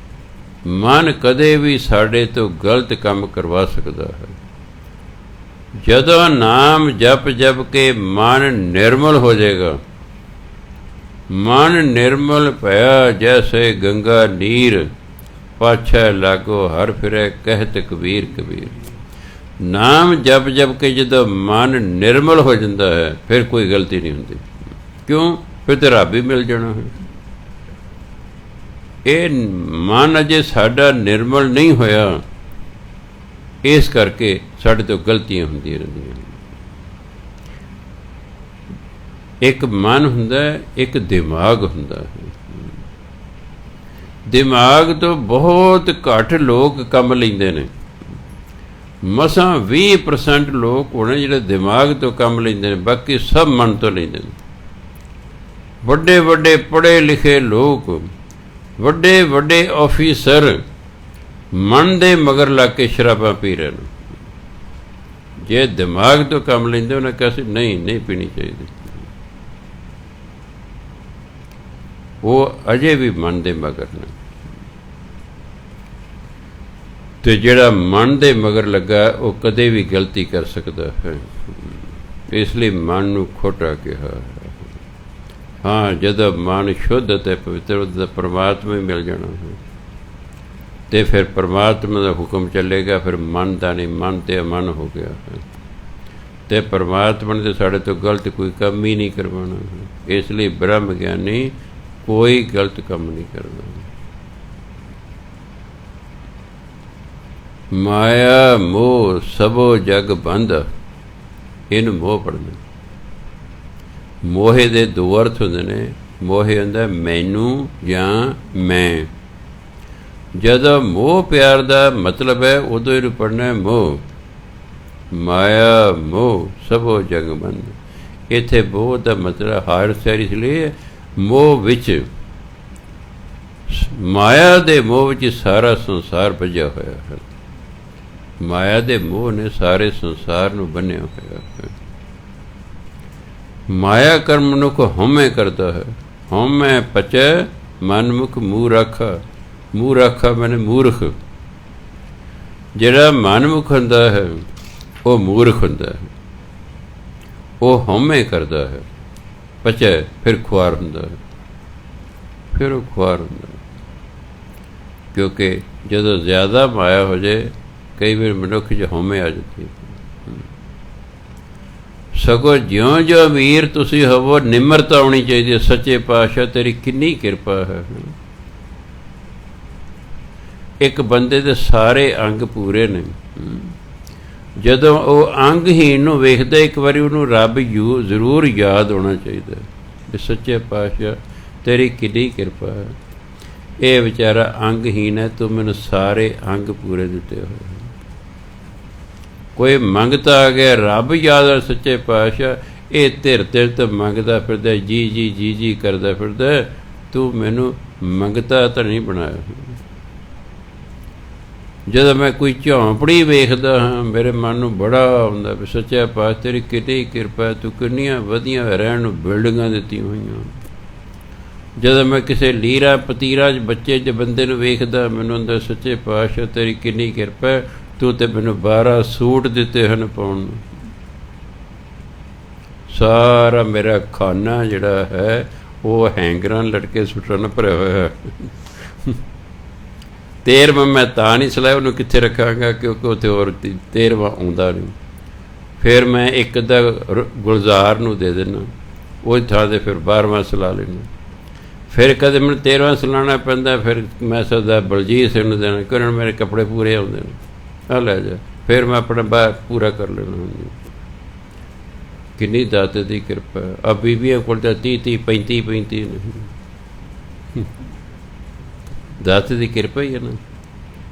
ਮਨ ਕਦੇ ਵੀ ਸਾਡੇ ਤੋਂ ਗਲਤ ਕੰਮ ਕਰਵਾ ਸਕਦਾ ਹੈ। ਜਦੋਂ ਨਾਮ ਜਪ ਕੇ ਮਨ ਨਿਰਮਲ ਹੋ ਜਾਏਗਾ, ਮਨ ਨਿਰਮਲ ਭਇਆ ਜੈਸੇ ਗੰਗਾ ਨੀਰ, ਪਾਛੈ ਲਾਗੋ ਹਰ ਫਿਰੈ ਕਹਿਤ ਕਬੀਰ ਕਬੀਰ। ਨਾਮ ਜਪ ਕੇ ਜਦੋਂ ਮਨ ਨਿਰਮਲ ਹੋ ਜਾਂਦਾ ਹੈ ਫਿਰ ਕੋਈ ਗਲਤੀ ਨਹੀਂ ਹੁੰਦੀ। ਕਿਉਂ? ਫਿਰ ਤਾਂ ਰੱਬ ਹੀ ਮਿਲ ਜਾਣਾ ਹੈ। ਇਹ ਮਨ ਅਜੇ ਸਾਡਾ ਨਿਰਮਲ ਨਹੀਂ ਹੋਇਆ, ਇਸ ਕਰਕੇ ਸਾਡੇ ਤੋਂ ਗਲਤੀਆਂ ਹੁੰਦੀਆਂ ਰਹਿੰਦੀਆਂ। ਇੱਕ ਮਨ ਹੁੰਦਾ, ਇੱਕ ਦਿਮਾਗ ਹੁੰਦਾ ਹੈ। ਦਿਮਾਗ ਤੋਂ ਬਹੁਤ ਘੱਟ ਲੋਕ ਕੰਮ ਲੈਂਦੇ ਨੇ। ਮਸਾਂ 20% ਲੋਕ ਹੋਣੇ ਜਿਹੜੇ ਦਿਮਾਗ ਤੋਂ ਕੰਮ ਲੈਂਦੇ ਨੇ, ਬਾਕੀ ਸਭ ਮਨ ਤੋਂ ਲੈਂਦੇ ਨੇ। ਵੱਡੇ ਵੱਡੇ ਪੜ੍ਹੇ ਲਿਖੇ ਲੋਕ ਵੱਡੇ ਵੱਡੇ ਆਫੀਸਰ ਮਨ ਦੇ ਮਗਰ ਲੱਗ ਕੇ ਸ਼ਰਾਬਾਂ ਪੀ ਰਹੇ ਨੇ। ਜੇ ਦਿਮਾਗ ਤੋਂ ਕੰਮ ਲੈਂਦੇ ਉਹਨੇ ਕਿਹਾ ਸੀ ਨਹੀਂ ਪੀਣੀ ਚਾਹੀਦੀ, ਉਹ ਅਜੇ ਵੀ ਮਨ ਦੇ ਮਗਰ ਨੇ। ਤੇ ਜਿਹੜਾ ਮਨ ਦੇ ਮਗਰ ਲੱਗਾ ਉਹ ਕਦੇ ਵੀ ਗਲਤੀ ਕਰ ਸਕਦਾ ਹੈ। ਇਸ ਲਈ ਮਨ ਨੂੰ ਖੋਟਾ ਕਿਹਾ। ਹਾਂ, ਜਦੋਂ ਮਨ ਸ਼ੁੱਧ ਅਤੇ ਪਵਿੱਤਰ ਉਹਦਾ ਪਰਮਾਤਮਾ ਹੀ ਮਿਲ ਜਾਣਾ ਹੈ, ਤੇ ਫਿਰ ਪਰਮਾਤਮਾ ਦਾ ਹੁਕਮ ਚੱਲੇਗਾ। ਫਿਰ ਮਨ ਦਾ ਨਹੀਂ, ਮਨ ਤੇ ਅਮਨ ਹੋ ਗਿਆ ਹੈ, ਤੇ ਪਰਮਾਤਮਾ ਨੇ ਸਾਡੇ ਤੋਂ ਗਲਤ ਕੋਈ ਕੰਮ ਹੀ ਨਹੀਂ ਕਰਵਾਉਣਾ ਹੈ। ਇਸ ਲਈ ਬ੍ਰਹਮ ਗਿਆਨੀ ਕੋਈ ਗਲਤ ਕੰਮ ਨਹੀਂ ਕਰਦਾ। ਮਾਇਆ ਮੋਹ ਸਭੋ ਜਗ ਬੰਧ, ਇਹਨੂੰ ਮੋਹ ਪੜ੍ਹਨਾ। ਮੋਹੇ ਦੇ ਦੋ ਅਰਥ ਹੁੰਦੇ ਨੇ। ਮੋਹੇ ਹੁੰਦਾ ਮੈਨੂੰ ਜਾਂ ਮੈਂ। ਜਦੋਂ ਮੋਹ ਪਿਆਰ ਦਾ ਮਤਲਬ ਹੈ ਉਦੋਂ ਇਹਨੂੰ ਪੜ੍ਹਨਾ ਮੋਹ। ਮਾਇਆ ਮੋਹ ਸਭੋ ਜਗ ਬੰਧ। ਇੱਥੇ ਮੋਹ ਦਾ ਮਤਲਬ ਹਾਇਰ ਸੈਰ ਇਸ ਲਈ ਮੋਹ ਵਿੱਚ, ਮਾਇਆ ਦੇ ਮੋਹ ਵਿੱਚ ਸਾਰਾ ਸੰਸਾਰ ਭਜਿਆ ਹੋਇਆ ਹੈ। ਮਾਇਆ ਦੇ ਮੋਹ ਨੇ ਸਾਰੇ ਸੰਸਾਰ ਨੂੰ ਬੰਨ੍ਹਿਆ ਹੋਇਆ ਹੈ। ਮਾਇਆ ਕਰਮ ਮਨੁੱਖ ਹਉਮੈ ਕਰਦਾ ਹੈ। ਹਉਮੈ ਪਚੈ ਮਨ ਮੁਖ ਮੂੰਹ ਰਾਖਾ। ਮੂੰਹ ਰਾਖਾ ਮੈਨੇ ਮੂਰਖ। ਜਿਹੜਾ ਮਨਮੁਖ ਹੁੰਦਾ ਹੈ ਉਹ ਮੂਰਖ ਹੁੰਦਾ ਹੈ। ਉਹ ਹਉਮੈ ਕਰਦਾ ਹੈ, ਪਚੈ ਫਿਰ ਖੁਆਰ ਹੁੰਦਾ ਹੈ। ਫਿਰ ਉਹ ਖੁਆਰ ਹੁੰਦਾ ਹੈ, ਕਿਉਂਕਿ ਜਦੋਂ ਜ਼ਿਆਦਾ ਮਾਇਆ ਹੋ ਜਾਏ ਕਈ ਵਾਰ ਮਨੁੱਖ 'ਚ ਹਉਮੈ ਆ ਜਾਂਦੀ ਹੈ। ਸਗੋਂ ਜਿਉਂ ਜਿਉਂ ਅਮੀਰ ਤੁਸੀਂ ਹੋਵੋ ਨਿਮਰਤਾ ਆਉਣੀ ਚਾਹੀਦੀ ਹੈ। ਸੱਚੇ ਪਾਤਸ਼ਾਹ ਤੇਰੀ ਕਿੰਨੀ ਕਿਰਪਾ ਹੈ। ਇੱਕ ਬੰਦੇ ਦੇ ਸਾਰੇ ਅੰਗ ਪੂਰੇ ਨੇ। ਜਦੋਂ ਉਹ ਅੰਗਹੀਣ ਨੂੰ ਵੇਖਦਾ ਇੱਕ ਵਾਰੀ ਉਹਨੂੰ ਰੱਬ ਜ਼ਰੂਰ ਯਾਦ ਹੋਣਾ ਚਾਹੀਦਾ ਵੀ ਸੱਚੇ ਪਾਤਸ਼ਾਹ ਤੇਰੀ ਕਿੰਨੀ ਕਿਰਪਾ ਹੈ। ਇਹ ਵਿਚਾਰਾ ਅੰਗਹੀਣ ਹੈ, ਤੂੰ ਮੈਨੂੰ ਸਾਰੇ ਅੰਗ ਪੂਰੇ ਦਿੱਤੇ ਹੋਏ। ਕੋਈ ਮੰਗਤਾ ਆ ਗਿਆ, ਰੱਬ ਯਾਦ ਆ ਸੱਚੇ ਪਾਤਸ਼ਾਹ ਇਹ ਧਿਰ ਤੋਂ ਮੰਗਦਾ ਫਿਰਦਾ, ਜੀ ਕਰਦਾ ਫਿਰਦਾ, ਤੂੰ ਮੈਨੂੰ ਮੰਗਤਾ ਤਾਂ ਨਹੀਂ ਬਣਾਇਆ। ਜਦੋਂ ਮੈਂ ਕੋਈ ਝੌਂਪੜੀ ਵੇਖਦਾ ਹਾਂ ਮੇਰੇ ਮਨ ਨੂੰ ਬੜਾ ਆਉਂਦਾ ਵੀ ਸੱਚਾ ਪਾਤਸ਼ਾਹ ਤੇਰੀ ਕਿੰਨੀ ਕਿਰਪਾ, ਤੂੰ ਕਿੰਨੀਆਂ ਵਧੀਆ ਰਹਿਣ ਨੂੰ ਬਿਲਡਿੰਗਾਂ ਦਿੱਤੀਆਂ ਹੋਈਆਂ। ਜਦੋਂ ਮੈਂ ਕਿਸੇ ਲੀਰਾ ਪਤੀਰਾ 'ਚ ਬੱਚੇ 'ਚ ਬੰਦੇ ਨੂੰ ਵੇਖਦਾ ਮੈਨੂੰ ਹੁੰਦਾ ਸੱਚੇ ਪਾਤਸ਼ਾਹ ਤੇਰੀ ਕਿੰਨੀ ਕਿਰਪਾ, ਤੂੰ ਤੇ ਮੈਨੂੰ 12 ਸੂਟ ਦਿੱਤੇ ਹਨ ਪਾਉਣ ਨੂੰ। ਸਾਰਾ ਮੇਰਾ ਖਾਨਾ ਜਿਹੜਾ ਹੈ ਉਹ ਹੈਂਗਰਾਂ ਲਟਕੇ ਸੁੱਟਾਂ ਨਾਲ ਭਰਿਆ ਹੋਇਆ ਹੈ। 13ਵਾਂ ਮੈਂ ਤਾਂ ਨਹੀਂ ਸਿਲਾਇਆ, ਉਹਨੂੰ ਕਿੱਥੇ ਰੱਖਾਂਗਾ ਕਿਉਂਕਿ ਉੱਥੇ ਹੋਰ 13ਵਾਂ ਆਉਂਦਾ ਨਹੀਂ। ਫਿਰ ਮੈਂ ਇੱਕ ਅੱਧਾ ਗੁਲਜ਼ਾਰ ਨੂੰ ਦੇ ਦਿੰਦਾ, ਉਹ ਥਾਂ 'ਤੇ ਫਿਰ 12ਵਾਂ ਸਿਲਾ ਲੈਣਾ। ਫਿਰ ਕਦੇ ਮੈਨੂੰ 13ਵਾਂ ਸਿਲਾਉਣਾ ਪੈਂਦਾ, ਫਿਰ ਮੈਂ ਸਰਦਾਰ ਬਲਜੀਤ ਸਿੰਘ ਨੂੰ ਦੇਣਾ ਕਿ ਉਹਨਾਂ ਮੇਰੇ ਕੱਪੜੇ ਪੂਰੇ ਆਉਂਦੇ ਨੇ, ਆ ਲੈ ਜਾ। ਫਿਰ ਮੈਂ ਆਪਣਾ ਬਾਹਰ ਪੂਰਾ ਕਰ ਲੈਣਾ। ਕਿੰਨੀ ਦਾਤੇ ਦੀ ਕਿਰਪਾ। ਆ ਬੀਬੀਆਂ ਕੋਲ ਤਾਂ 30 35 ਨਹੀਂ। ਦਾਤੇ ਦੀ ਕਿਰਪਾ ਹੀ ਹੈ ਨਾ।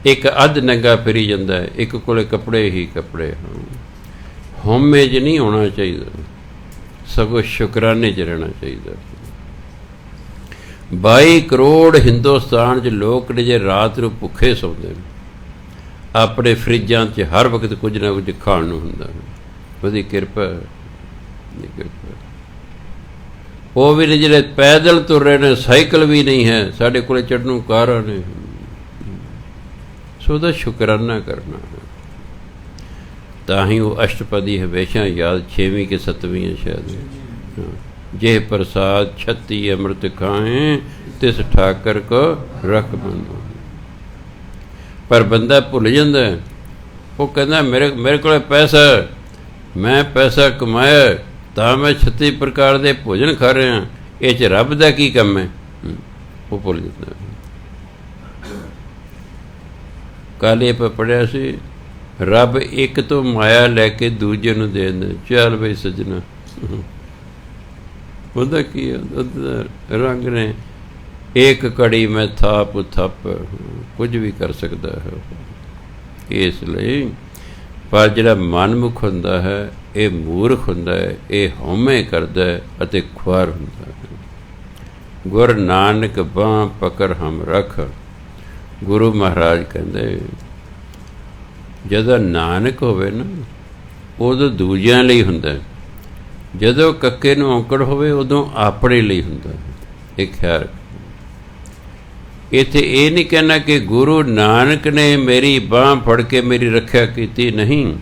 ਇੱਕ ਅੱਧ ਨੰਗਾ ਫਿਰੀ ਜਾਂਦਾ ਹੈ, ਇੱਕ ਕੋਲੇ ਕੱਪੜੇ ਹੀ ਕੱਪੜੇ ਹਨ। ਹਉਮੈ 'ਚ ਨਹੀਂ ਹੋਣਾ ਚਾਹੀਦਾ, ਸਗੋਂ ਸ਼ੁਕਰਾਨੇ 'ਚ ਰਹਿਣਾ ਚਾਹੀਦਾ। 22 ਕਰੋੜ ਹਿੰਦੁਸਤਾਨ 'ਚ ਲੋਕ ਨੇ ਜੇ ਰਾਤ ਨੂੰ ਭੁੱਖੇ ਸੌਂਦੇ ਨੇ, ਆਪਣੇ ਫਰਿੱਜਾਂ 'ਚ ਹਰ ਵਕਤ ਕੁਝ ਨਾ ਕੁਝ ਖਾਣ ਨੂੰ ਹੁੰਦਾ। ਉਹਦੀ ਕਿਰਪਾ। ਉਹ ਵੀ ਨੇ ਜਿਹੜੇ ਪੈਦਲ ਤੁਰ ਰਹੇ ਨੇ, ਸਾਈਕਲ ਵੀ ਨਹੀਂ ਹੈ, ਸਾਡੇ ਕੋਲ ਚੜ੍ਹਨ ਨੂੰ ਕਾਰਾਂ ਨੇ। ਸੋ ਉਹਦਾ ਸ਼ੁਕਰਾਨਾ ਕਰਨਾ। ਤਾਂ ਹੀ ਉਹ ਅਸ਼ਟਪਦੀ ਹਮੇਸ਼ਾ ਯਾਦ, 6ਵੀਂ ਕਿ 7ਵੀਂ ਹੈ ਸ਼ਾਇਦ। ਜੇ ਪ੍ਰਸਾਦ 36 ਅੰਮ੍ਰਿਤ ਖਾਏ ਤਿਸ ਠਾਕਰ ਕੋ ਰਖ ਬੰਨੋ। ਪਰ ਬੰਦਾ ਭੁੱਲ ਜਾਂਦਾ। ਉਹ ਕਹਿੰਦਾ ਮੇਰੇ ਕੋਲ ਪੈਸਾ, ਮੈਂ ਪੈਸਾ ਕਮਾਇਆ ਤਾਂ ਮੈਂ 36 ਪ੍ਰਕਾਰ ਦੇ ਭੋਜਨ ਖਾ ਰਿਹਾ, ਇਹ 'ਚ ਰੱਬ ਦਾ ਕੀ ਕੰਮ ਹੈ। ਉਹ ਭੁੱਲ ਜਾਂਦਾ। ਕੱਲ੍ਹ ਇਹ ਪੜ੍ਹਿਆ ਸੀ, ਰੱਬ ਇੱਕ ਤੋਂ ਮਾਇਆ ਲੈ ਕੇ ਦੂਜੇ ਨੂੰ ਦੇ ਦਿੰਦਾ। ਚੱਲ ਬਈ ਸੱਜਣਾ, ਉਹਦਾ ਕੀ ਰੰਗ ਨੇ। ਇੱਕ ਘੜੀ ਮੈਂ ਥਾਪ ਥੱਪ, ਕੁਝ ਵੀ ਕਰ ਸਕਦਾ ਹੈ। ਇਸ ਲਈ ਪਰ ਜਿਹੜਾ ਮਨਮੁਖ ਹੁੰਦਾ ਹੈ ਇਹ ਮੂਰਖ ਹੁੰਦਾ ਹੈ, ਇਹ ਹਉਮੈ ਕਰਦਾ ਹੈ ਅਤੇ ਖੁਆਰ ਹੁੰਦਾ ਹੈ। ਗੁਰ ਨਾਨਕ ਬਾਂਹ ਪਕੜ ਹਮ ਰੱਖ। ਗੁਰੂ ਮਹਾਰਾਜ ਕਹਿੰਦੇ ਜਦੋਂ ਨਾਨਕ ਹੋਵੇ ਨਾ ਉਦੋਂ ਦੂਜਿਆਂ ਲਈ ਹੁੰਦਾ, ਜਦੋਂ ਕੱਕੇ ਨੂੰ ਔਂਕੜ ਹੋਵੇ ਉਦੋਂ ਆਪਣੇ ਲਈ ਹੁੰਦਾ। ਇਹ ਖਿਆਲ ਇੱਥੇ ਇਹ ਨਹੀਂ ਕਹਿਣਾ ਕਿ ਗੁਰੂ ਨਾਨਕ ਨੇ ਮੇਰੀ ਬਾਂਹ ਫੜ ਕੇ ਮੇਰੀ ਰੱਖਿਆ ਕੀਤੀ, ਨਹੀਂ।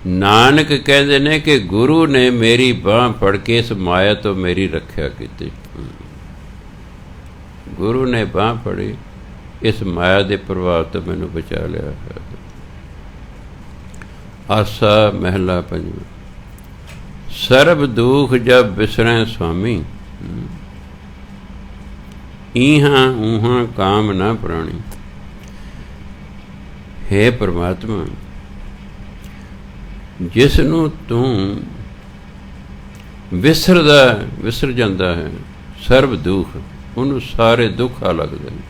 ਨਾਨਕ ਕਹਿੰਦੇ ਨੇ ਕਿ ਗੁਰੂ ਨੇ ਮੇਰੀ ਬਾਂਹ ਫੜ ਕੇ ਇਸ ਮਾਇਆ ਤੋਂ ਮੇਰੀ ਰੱਖਿਆ ਕੀਤੀ। ਗੁਰੂ ਨੇ ਬਾਂਹ ਫੜੀ, ਇਸ ਮਾਇਆ ਦੇ ਪ੍ਰਭਾਵ ਤੋਂ ਮੈਨੂੰ ਬਚਾ ਲਿਆ। ਆਸਾ ਮਹਿਲਾ ਪੰਜਵਾਂ। ਸਰਬ ਦੁਖ ਜਬ ਬਿਸਰੈ ਸੁਆਮੀ, ਈਹਾਂ ਊਹਾਂ ਕਾਮ ਨਾ ਪ੍ਰਾਣੀ। ਹੇ ਪ੍ਰਮਾਤਮਾ, ਜਿਸ ਨੂੰ ਤੂੰ ਵਿਸਰ ਜਾਂਦਾ ਹੈ, ਸਰਬ ਦੁੱਖ, ਉਹਨੂੰ ਸਾਰੇ ਦੁੱਖ ਆ ਲੱਗਦੇ ਨੇ।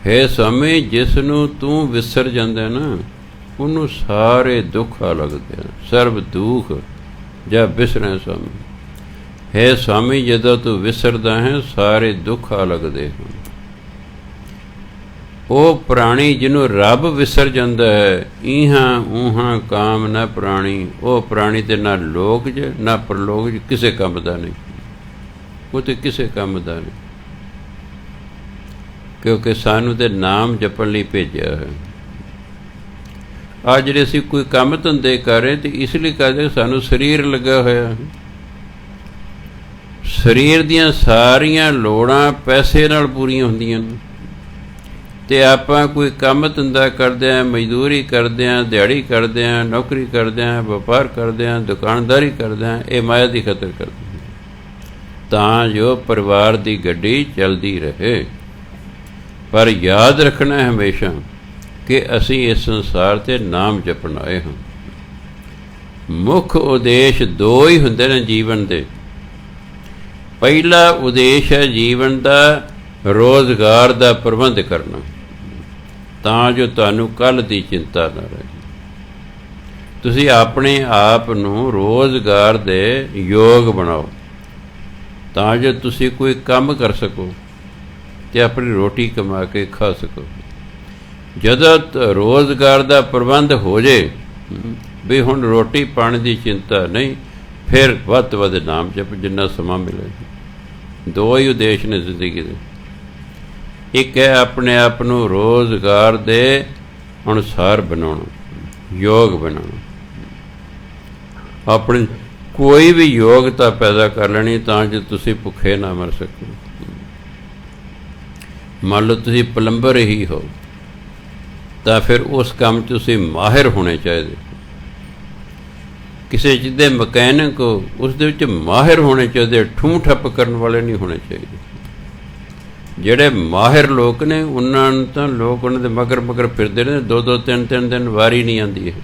ਹੇ ਸੁਆਮੀ, ਜਿਸ ਨੂੰ ਤੂੰ ਵਿਸਰ ਜਾਂਦਾ ਨਾ ਉਹਨੂੰ ਸਾਰੇ ਦੁੱਖ ਆ ਲੱਗਦੇ ਹਨ। ਸਰਬ ਦੁੱਖ ਜਦ ਵਿਸਰੈ ਸੁਆਮੀ। ਹੇ ਸੁਆਮੀ, ਜਦੋਂ ਤੂੰ ਵਿਸਰਦਾ ਹੈ ਸਾਰੇ ਦੁੱਖ ਆ ਲੱਗਦੇ ਹਨ। ਉਹ ਪ੍ਰਾਣੀ ਜਿਹਨੂੰ ਰੱਬ ਵਿਸਰ ਜਾਂਦਾ ਹੈ, ਈਹਾਂ ਊਹਾਂ ਕਾਮ ਨਾ ਪ੍ਰਾਣੀ, ਉਹ ਪ੍ਰਾਣੀ ਤੇ ਨਾ ਲੋਕ 'ਚ ਨਾ ਪਰਲੋਕ 'ਚ ਕਿਸੇ ਕੰਮ ਦਾ ਨਹੀਂ। ਉਹ ਤੇ ਕਿਸੇ ਕੰਮ ਦਾ ਨਹੀਂ, ਕਿਉਂਕਿ ਸਾਨੂੰ ਤੇ ਨਾਮ ਜਪਣ ਲਈ ਭੇਜਿਆ ਹੈ। ਅੱਜ ਜਿਹੜੇ ਅਸੀਂ ਕੋਈ ਕੰਮ ਧੰਦੇ ਕਰ ਰਹੇ ਤੇ ਇਸ ਲਈ ਕਰਦੇ ਸਾਨੂੰ ਸਰੀਰ ਲੱਗਾ ਹੋਇਆ। ਸਰੀਰ ਦੀਆਂ ਸਾਰੀਆਂ ਲੋੜਾਂ ਪੈਸੇ ਨਾਲ ਪੂਰੀਆਂ ਹੁੰਦੀਆਂ ਨੇ, ਅਤੇ ਆਪਾਂ ਕੋਈ ਕੰਮ ਧੰਦਾ ਕਰਦੇ ਹਾਂ, ਮਜ਼ਦੂਰੀ ਕਰਦੇ ਹਾਂ, ਦਿਹਾੜੀ ਕਰਦੇ ਹਾਂ, ਨੌਕਰੀ ਕਰਦੇ ਹਾਂ, ਵਪਾਰ ਕਰਦੇ ਹਾਂ, ਦੁਕਾਨਦਾਰੀ ਕਰਦੇ ਹਾਂ, ਇਹ ਮਾਇਆ ਦੀ ਖਤਰ ਕਰਦੇ ਹਾਂ ਤਾਂ ਜੋ ਪਰਿਵਾਰ ਦੀ ਗੱਡੀ ਚੱਲਦੀ ਰਹੇ। ਪਰ ਯਾਦ ਰੱਖਣਾ ਹਮੇਸ਼ਾ ਕਿ ਅਸੀਂ ਇਸ ਸੰਸਾਰ 'ਤੇ ਨਾਮ ਜਪਣ ਆਏ ਹਾਂ। ਮੁੱਖ ਉਦੇਸ਼ ਦੋ ਹੀ ਹੁੰਦੇ ਨੇ ਜੀਵਨ ਦੇ। ਪਹਿਲਾ ਉਦੇਸ਼ ਹੈ ਜੀਵਨ ਦਾ ਰੋਜ਼ਗਾਰ ਦਾ ਪ੍ਰਬੰਧ ਕਰਨਾ, ਤਾਂ ਜੋ ਤੁਹਾਨੂੰ ਕੱਲ੍ਹ ਦੀ ਚਿੰਤਾ ਨਾ ਰਹੇ। ਤੁਸੀਂ ਆਪਣੇ ਆਪ ਨੂੰ ਰੋਜ਼ਗਾਰ ਦੇ ਯੋਗ ਬਣਾਓ ਤਾਂ ਜੋ ਤੁਸੀਂ ਕੋਈ ਕੰਮ ਕਰ ਸਕੋ ਅਤੇ ਆਪਣੀ ਰੋਟੀ ਕਮਾ ਕੇ ਖਾ ਸਕੋ। ਜਦੋਂ ਰੋਜ਼ਗਾਰ ਦਾ ਪ੍ਰਬੰਧ ਹੋ ਜੇ ਵੀ ਹੁਣ ਰੋਟੀ ਪਾਣੀ ਦੀ ਚਿੰਤਾ ਨਹੀਂ, ਫਿਰ ਵੱਧ ਤੋਂ ਵੱਧ ਨਾਮ ਜਪ ਜਿੰਨਾ ਸਮਾਂ ਮਿਲੇ। ਦੋ ਹੀ ਉਦੇਸ਼ ਨੇ ਜ਼ਿੰਦਗੀ ਦੇ। ਇੱਕ ਹੈ ਆਪਣੇ ਆਪ ਨੂੰ ਰੋਜ਼ਗਾਰ ਦੇ ਅਨੁਸਾਰ ਬਣਾਉਣਾ, ਯੋਗ ਬਣਾਉਣਾ, ਆਪਣੀ ਕੋਈ ਵੀ ਯੋਗਤਾ ਪੈਦਾ ਕਰ ਲੈਣੀ ਤਾਂ ਜੋ ਤੁਸੀਂ ਭੁੱਖੇ ਨਾ ਮਰ ਸਕੋ। ਮੰਨ ਲਓ ਤੁਸੀਂ ਪਲੰਬਰ ਹੀ ਹੋ ਤਾਂ ਫਿਰ ਉਸ ਕੰਮ 'ਚ ਤੁਸੀਂ ਮਾਹਿਰ ਹੋਣੇ ਚਾਹੀਦੇ। ਕਿਸੇ ਚੀਜ਼ ਦੇ ਮਕੈਨਿਕ ਹੋ, ਉਸ ਦੇ ਵਿੱਚ ਮਾਹਿਰ ਹੋਣੇ ਚਾਹੀਦੇ, ਠੂੰ ਠੱਪ ਕਰਨ ਵਾਲੇ ਨਹੀਂ ਹੋਣੇ ਚਾਹੀਦੇ। ਜਿਹੜੇ ਮਾਹਿਰ ਲੋਕ ਨੇ ਉਹਨਾਂ ਨੂੰ ਤਾਂ ਲੋਕ ਉਹਨਾਂ ਦੇ ਮਗਰ ਫਿਰਦੇ ਨੇ, 2-2 3-3 ਦਿਨ ਵਾਰੀ ਨਹੀਂ ਆਉਂਦੀ ਇਹ।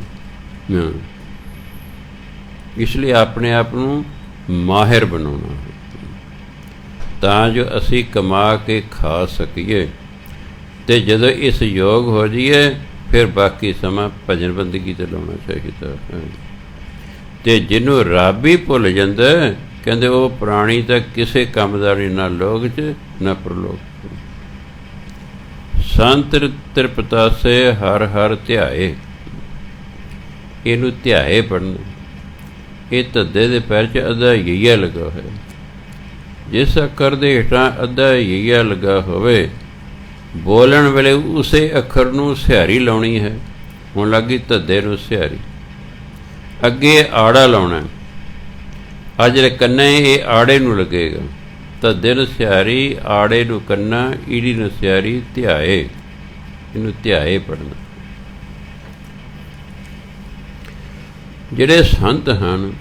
ਇਸ ਲਈ ਆਪਣੇ ਆਪ ਨੂੰ ਮਾਹਿਰ ਬਣਾਉਣਾ ਤਾਂ ਜੋ ਅਸੀਂ ਕਮਾ ਕੇ ਖਾ ਸਕੀਏ, ਅਤੇ ਜਦੋਂ ਇਸ ਯੋਗ ਹੋ ਜਾਈਏ ਫਿਰ ਬਾਕੀ ਸਮਾਂ ਭਜਨ ਬੰਦਗੀ 'ਤੇ ਲਾਉਣਾ ਚਾਹੀਦਾ ਹੈ। ਅਤੇ ਜਿਹਨੂੰ ਰੱਬ ਹੀ ਭੁੱਲ ਜਾਂਦਾ, ਕਹਿੰਦੇ ਉਹ ਪ੍ਰਾਣੀ ਤਾਂ ਕਿਸੇ ਕੰਮ ਦਾ ਨਹੀਂ, ਨਾ ਲੋਕ 'ਚ ਨਾ ਪ੍ਰਲੋਕ। ਸੰਤ ਤ੍ਰਿਪਤਾਸੇ ਹਰ ਹਰ ਧਿਆਏ, ਇਹਨੂੰ ਧਿਆਏ ਪੜ੍ਹਨਾ। ਇਹ ਧੱਦੇ ਦੇ ਪੈਰ 'ਚ ਅੱਧਾ ਯਈਆ ਲੱਗਾ ਹੋਇਆ। ਜਿਸ ਅੱਖਰ ਦੇ ਹੇਠਾਂ ਅੱਧਾ ਯਈਆ ਲੱਗਾ ਹੋਵੇ, ਬੋਲਣ ਵੇਲੇ ਉਸੇ ਅੱਖਰ ਨੂੰ ਸਿਹਾਰੀ ਲਾਉਣੀ ਹੈ। ਹੁਣ ਲੱਗੀ ਧੱਦੇ ਨੂੰ ਸਿਹਾਰੀ, ਅੱਗੇ ਆੜਾ ਲਾਉਣਾ। ਆ ਜਿਹੜੇ ਕੰਨੇ ਇਹ ਆੜੇ ਨੂੰ ਲੱਗੇਗਾ। ਧੱਦੇ ਨੂੰ ਸਿਹਾਰੀ, ਆੜੇ ਨੂੰ ਕੰਨਾ, ਈੜੀ ਨੂੰ ਸਿਹਾਰੀ, ਧਿਆਏ। ਇਹਨੂੰ ਧਿਆਏ ਪੜ੍ਹਨਾ। ਜਿਹੜੇ ਸੰਤ ਹਨ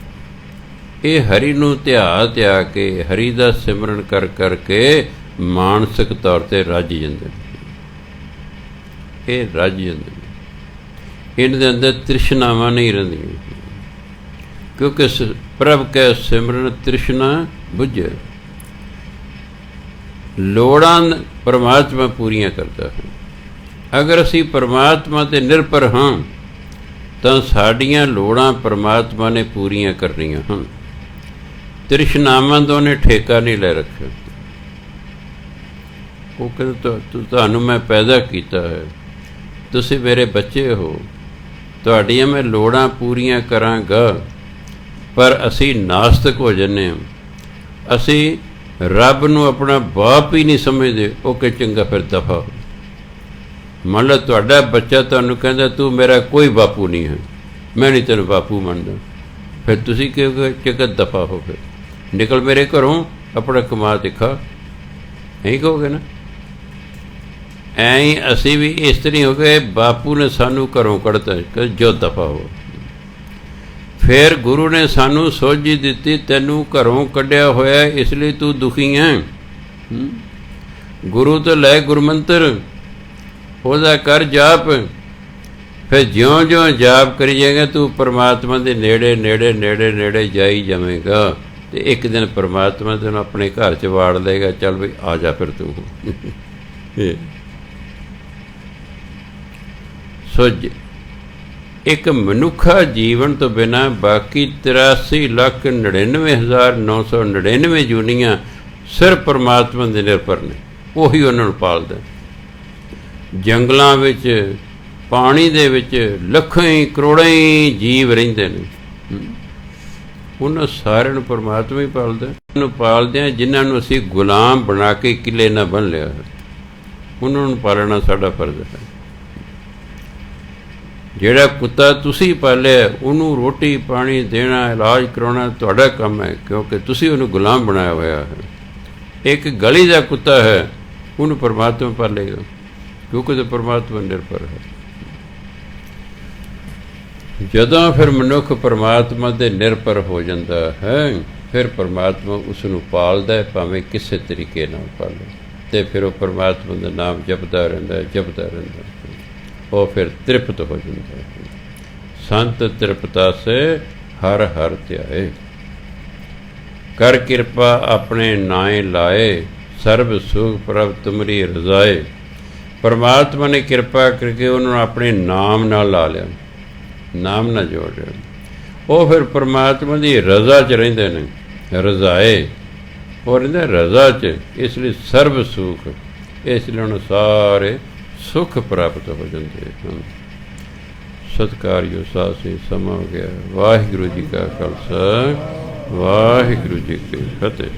ਇਹ ਹਰੀ ਨੂੰ ਧਿਆ ਕੇ, ਹਰੀ ਦਾ ਸਿਮਰਨ ਕਰ ਕਰਕੇ ਮਾਨਸਿਕ ਤੌਰ 'ਤੇ ਰੱਜ ਜਾਂਦੇ ਨੇ। ਇਹ ਰੱਜ ਜਾਂਦੇ ਨੇ, ਇਹਨਾਂ ਦੇ ਅੰਦਰ ਤ੍ਰਿਸ਼ਨਾਵਾਂ ਨਹੀਂ ਰਹਿੰਦੀਆਂ, ਕਿਉਂਕਿ ਪ੍ਰਭ ਕੈ ਸਿਮਰਨ ਤ੍ਰਿਸ਼ਨਾ ਬੁੱਝੇ। ਲੋੜਾਂ ਪਰਮਾਤਮਾ ਪੂਰੀਆਂ ਕਰਦਾ ਹੈ। ਅਗਰ ਅਸੀਂ ਪਰਮਾਤਮਾ 'ਤੇ ਨਿਰਭਰ ਹਾਂ ਤਾਂ ਸਾਡੀਆਂ ਲੋੜਾਂ ਪਰਮਾਤਮਾ ਨੇ ਪੂਰੀਆਂ ਕਰਨੀਆਂ ਹਨ। ਤ੍ਰਿਸ਼ਨਾਵਾਂ ਤੋਂ ਉਹਨੇ ਠੇਕਾ ਨਹੀਂ ਲੈ ਰੱਖਿਆ। ਉਹ ਕਹਿੰਦਾ ਤੁਹਾਨੂੰ ਮੈਂ ਪੈਦਾ ਕੀਤਾ ਹੈ, ਤੁਸੀਂ ਮੇਰੇ ਬੱਚੇ ਹੋ, ਤੁਹਾਡੀਆਂ ਮੈਂ ਲੋੜਾਂ ਪੂਰੀਆਂ ਕਰਾਂਗਾ। ਪਰ ਅਸੀਂ ਨਾਸਤਕ ਹੋ ਜਾਂਦੇ ਹਾਂ, ਅਸੀਂ ਰੱਬ ਨੂੰ ਆਪਣਾ ਬਾਪ ਹੀ ਨਹੀਂ ਸਮਝਦੇ। ਉਹ ਕਿ ਚੰਗਾ ਫਿਰ ਦਫਾ ਹੋ। ਮੰਨ ਲਓ ਤੁਹਾਡਾ ਬੱਚਾ ਤੁਹਾਨੂੰ ਕਹਿੰਦਾ ਤੂੰ ਮੇਰਾ ਕੋਈ ਬਾਪੂ ਨਹੀਂ ਹੈ, ਮੈਂ ਨਹੀਂ ਤੈਨੂੰ ਬਾਪੂ ਮੰਨਦਾ, ਫਿਰ ਤੁਸੀਂ ਕਹੋਗੇ ਚੰਗਾ ਦਫਾ ਹੋ, ਫਿਰ ਨਿਕਲ ਮੇਰੇ ਘਰੋਂ, ਆਪਣਾ ਕਮਾ ਤੇ ਖਾ, ਇਹੀ ਕਹੋਗੇ ਨਾ। ਐਂ ਹੀ ਅਸੀਂ ਵੀ ਇਸ ਤਰ੍ਹਾਂ ਹੋ ਗਏ, ਬਾਪੂ ਨੇ ਸਾਨੂੰ ਘਰੋਂ ਕੱਢਤਾ, ਕਿ ਜੋ ਦਫਾ ਹੋ। ਫਿਰ ਗੁਰੂ ਨੇ ਸਾਨੂੰ ਸੋਝੀ ਦਿੱਤੀ, ਤੈਨੂੰ ਘਰੋਂ ਕੱਢਿਆ ਹੋਇਆ ਇਸ ਲਈ ਤੂੰ ਦੁਖੀ ਹੈ। ਗੁਰੂ ਤੋਂ ਲੈ ਗੁਰਮੰਤਰ, ਉਹਦਾ ਕਰ ਜਾਪ, ਫਿਰ ਜਿਉਂ-ਜਿਉਂ ਜਾਪ ਕਰੀ ਜਾਏਗਾ ਤੂੰ ਪਰਮਾਤਮਾ ਦੇ ਨੇੜੇ ਨੇੜੇ ਨੇੜੇ ਨੇੜੇ ਜਾਈ ਜਾਵੇਂਗਾ, ਅਤੇ ਇੱਕ ਦਿਨ ਪਰਮਾਤਮਾ ਤੈਨੂੰ ਆਪਣੇ ਘਰ 'ਚ ਵਾੜ ਲਏਗਾ। ਚੱਲ ਬਈ ਆ ਜਾ ਫਿਰ ਤੂੰ। ਸੋ ਇੱਕ ਮਨੁੱਖਾ ਜੀਵਨ ਤੋਂ ਬਿਨਾਂ ਬਾਕੀ 83,99,999 ਜੂਨੀਆਂ ਸਿਰਫ ਪਰਮਾਤਮਾ ਦੇ ਨਿਰਭਰ ਨੇ, ਉਹੀ ਉਹਨਾਂ ਨੂੰ ਪਾਲਦਾ। ਜੰਗਲਾਂ ਵਿੱਚ, ਪਾਣੀ ਦੇ ਵਿੱਚ ਲੱਖਾਂ ਹੀ ਕਰੋੜਾਂ ਹੀ ਜੀਵ ਰਹਿੰਦੇ ਨੇ, ਉਹਨਾਂ ਸਾਰਿਆਂ ਨੂੰ ਪਰਮਾਤਮਾ ਹੀ ਪਾਲਦਾ। ਉਹਨੂੰ ਪਾਲਦੇ ਹਾਂ ਜਿਨ੍ਹਾਂ ਨੂੰ ਅਸੀਂ ਗੁਲਾਮ ਬਣਾ ਕੇ ਕਿਲੇ ਨਾ ਬੰਨ੍ਹ ਲਿਆ, ਉਹਨਾਂ ਨੂੰ ਪਾਲਣਾ ਸਾਡਾ ਫਰਜ਼ ਹੈ। ਜਿਹੜਾ ਕੁੱਤਾ ਤੁਸੀਂ ਪਾਲਿਆ ਉਹਨੂੰ ਰੋਟੀ ਪਾਣੀ ਦੇਣਾ, ਇਲਾਜ ਕਰਾਉਣਾ ਤੁਹਾਡਾ ਕੰਮ ਹੈ, ਕਿਉਂਕਿ ਤੁਸੀਂ ਉਹਨੂੰ ਗੁਲਾਮ ਬਣਾਇਆ ਹੋਇਆ ਹੈ। ਇੱਕ ਗਲੀ ਦਾ ਕੁੱਤਾ ਹੈ, ਉਹਨੂੰ ਪਰਮਾਤਮਾ ਪਾਲੇਗਾ, ਕਿਉਂਕਿ ਉਹ ਪਰਮਾਤਮਾ ਨਿਰਭਰ ਹੈ। ਜਦੋਂ ਫਿਰ ਮਨੁੱਖ ਪਰਮਾਤਮਾ ਦੇ ਨਿਰਭਰ ਹੋ ਜਾਂਦਾ ਹੈ, ਫਿਰ ਪਰਮਾਤਮਾ ਉਸ ਨੂੰ ਪਾਲਦਾ, ਭਾਵੇਂ ਕਿਸੇ ਤਰੀਕੇ ਨਾਲ ਪਾਲੇ, ਅਤੇ ਫਿਰ ਉਹ ਪਰਮਾਤਮਾ ਦਾ ਨਾਮ ਜਪਦਾ ਰਹਿੰਦਾ, ਜਪਦਾ ਰਹਿੰਦਾ, ਉਹ ਫਿਰ ਤ੍ਰਿਪਤ ਹੋ ਜਾਂਦਾ ਹੈ। ਸੰਤ ਤ੍ਰਿਪਤਾ ਸੇ ਹਰ ਹਰ ਧਿਆਏ, ਕਰ ਕਿਰਪਾ ਆਪਣੇ ਨਾਏ ਲਾਏ, ਸਰਬ ਸੁਖ ਪ੍ਰਭ ਤੁਮਰੀ ਰਜ਼ਾਏ। ਪਰਮਾਤਮਾ ਨੇ ਕਿਰਪਾ ਕਰਕੇ ਉਹਨਾਂ ਨੂੰ ਆਪਣੇ ਨਾਮ ਨਾਲ ਲਾ ਲਿਆ, ਨਾਮ ਨਾਲ ਜੋੜ ਲਿਆ, ਉਹ ਫਿਰ ਪਰਮਾਤਮਾ ਦੀ ਰਜ਼ਾ 'ਚ ਰਹਿੰਦੇ ਨੇ, ਰਜ਼ਾਏ, ਉਹ ਰਹਿੰਦੇ ਰਜ਼ਾ 'ਚ। ਇਸ ਲਈ ਸਰਬ ਸੁਖ, ਇਸ ਲਈ ਉਹਨੂੰ ਸਾਰੇ ਸੁੱਖ ਪ੍ਰਾਪਤ ਹੋ ਜਾਂਦੇ ਹਨ। ਸਤਿਕਾਰਯੋਗ ਸਾਧ ਸੰਗਤ, ਸਮਾਂ ਹੋ ਗਿਆ। ਵਾਹਿਗੁਰੂ ਜੀ ਕਾ ਖਾਲਸਾ, ਵਾਹਿਗੁਰੂ ਜੀ ਕੀ ਫਤਿਹ।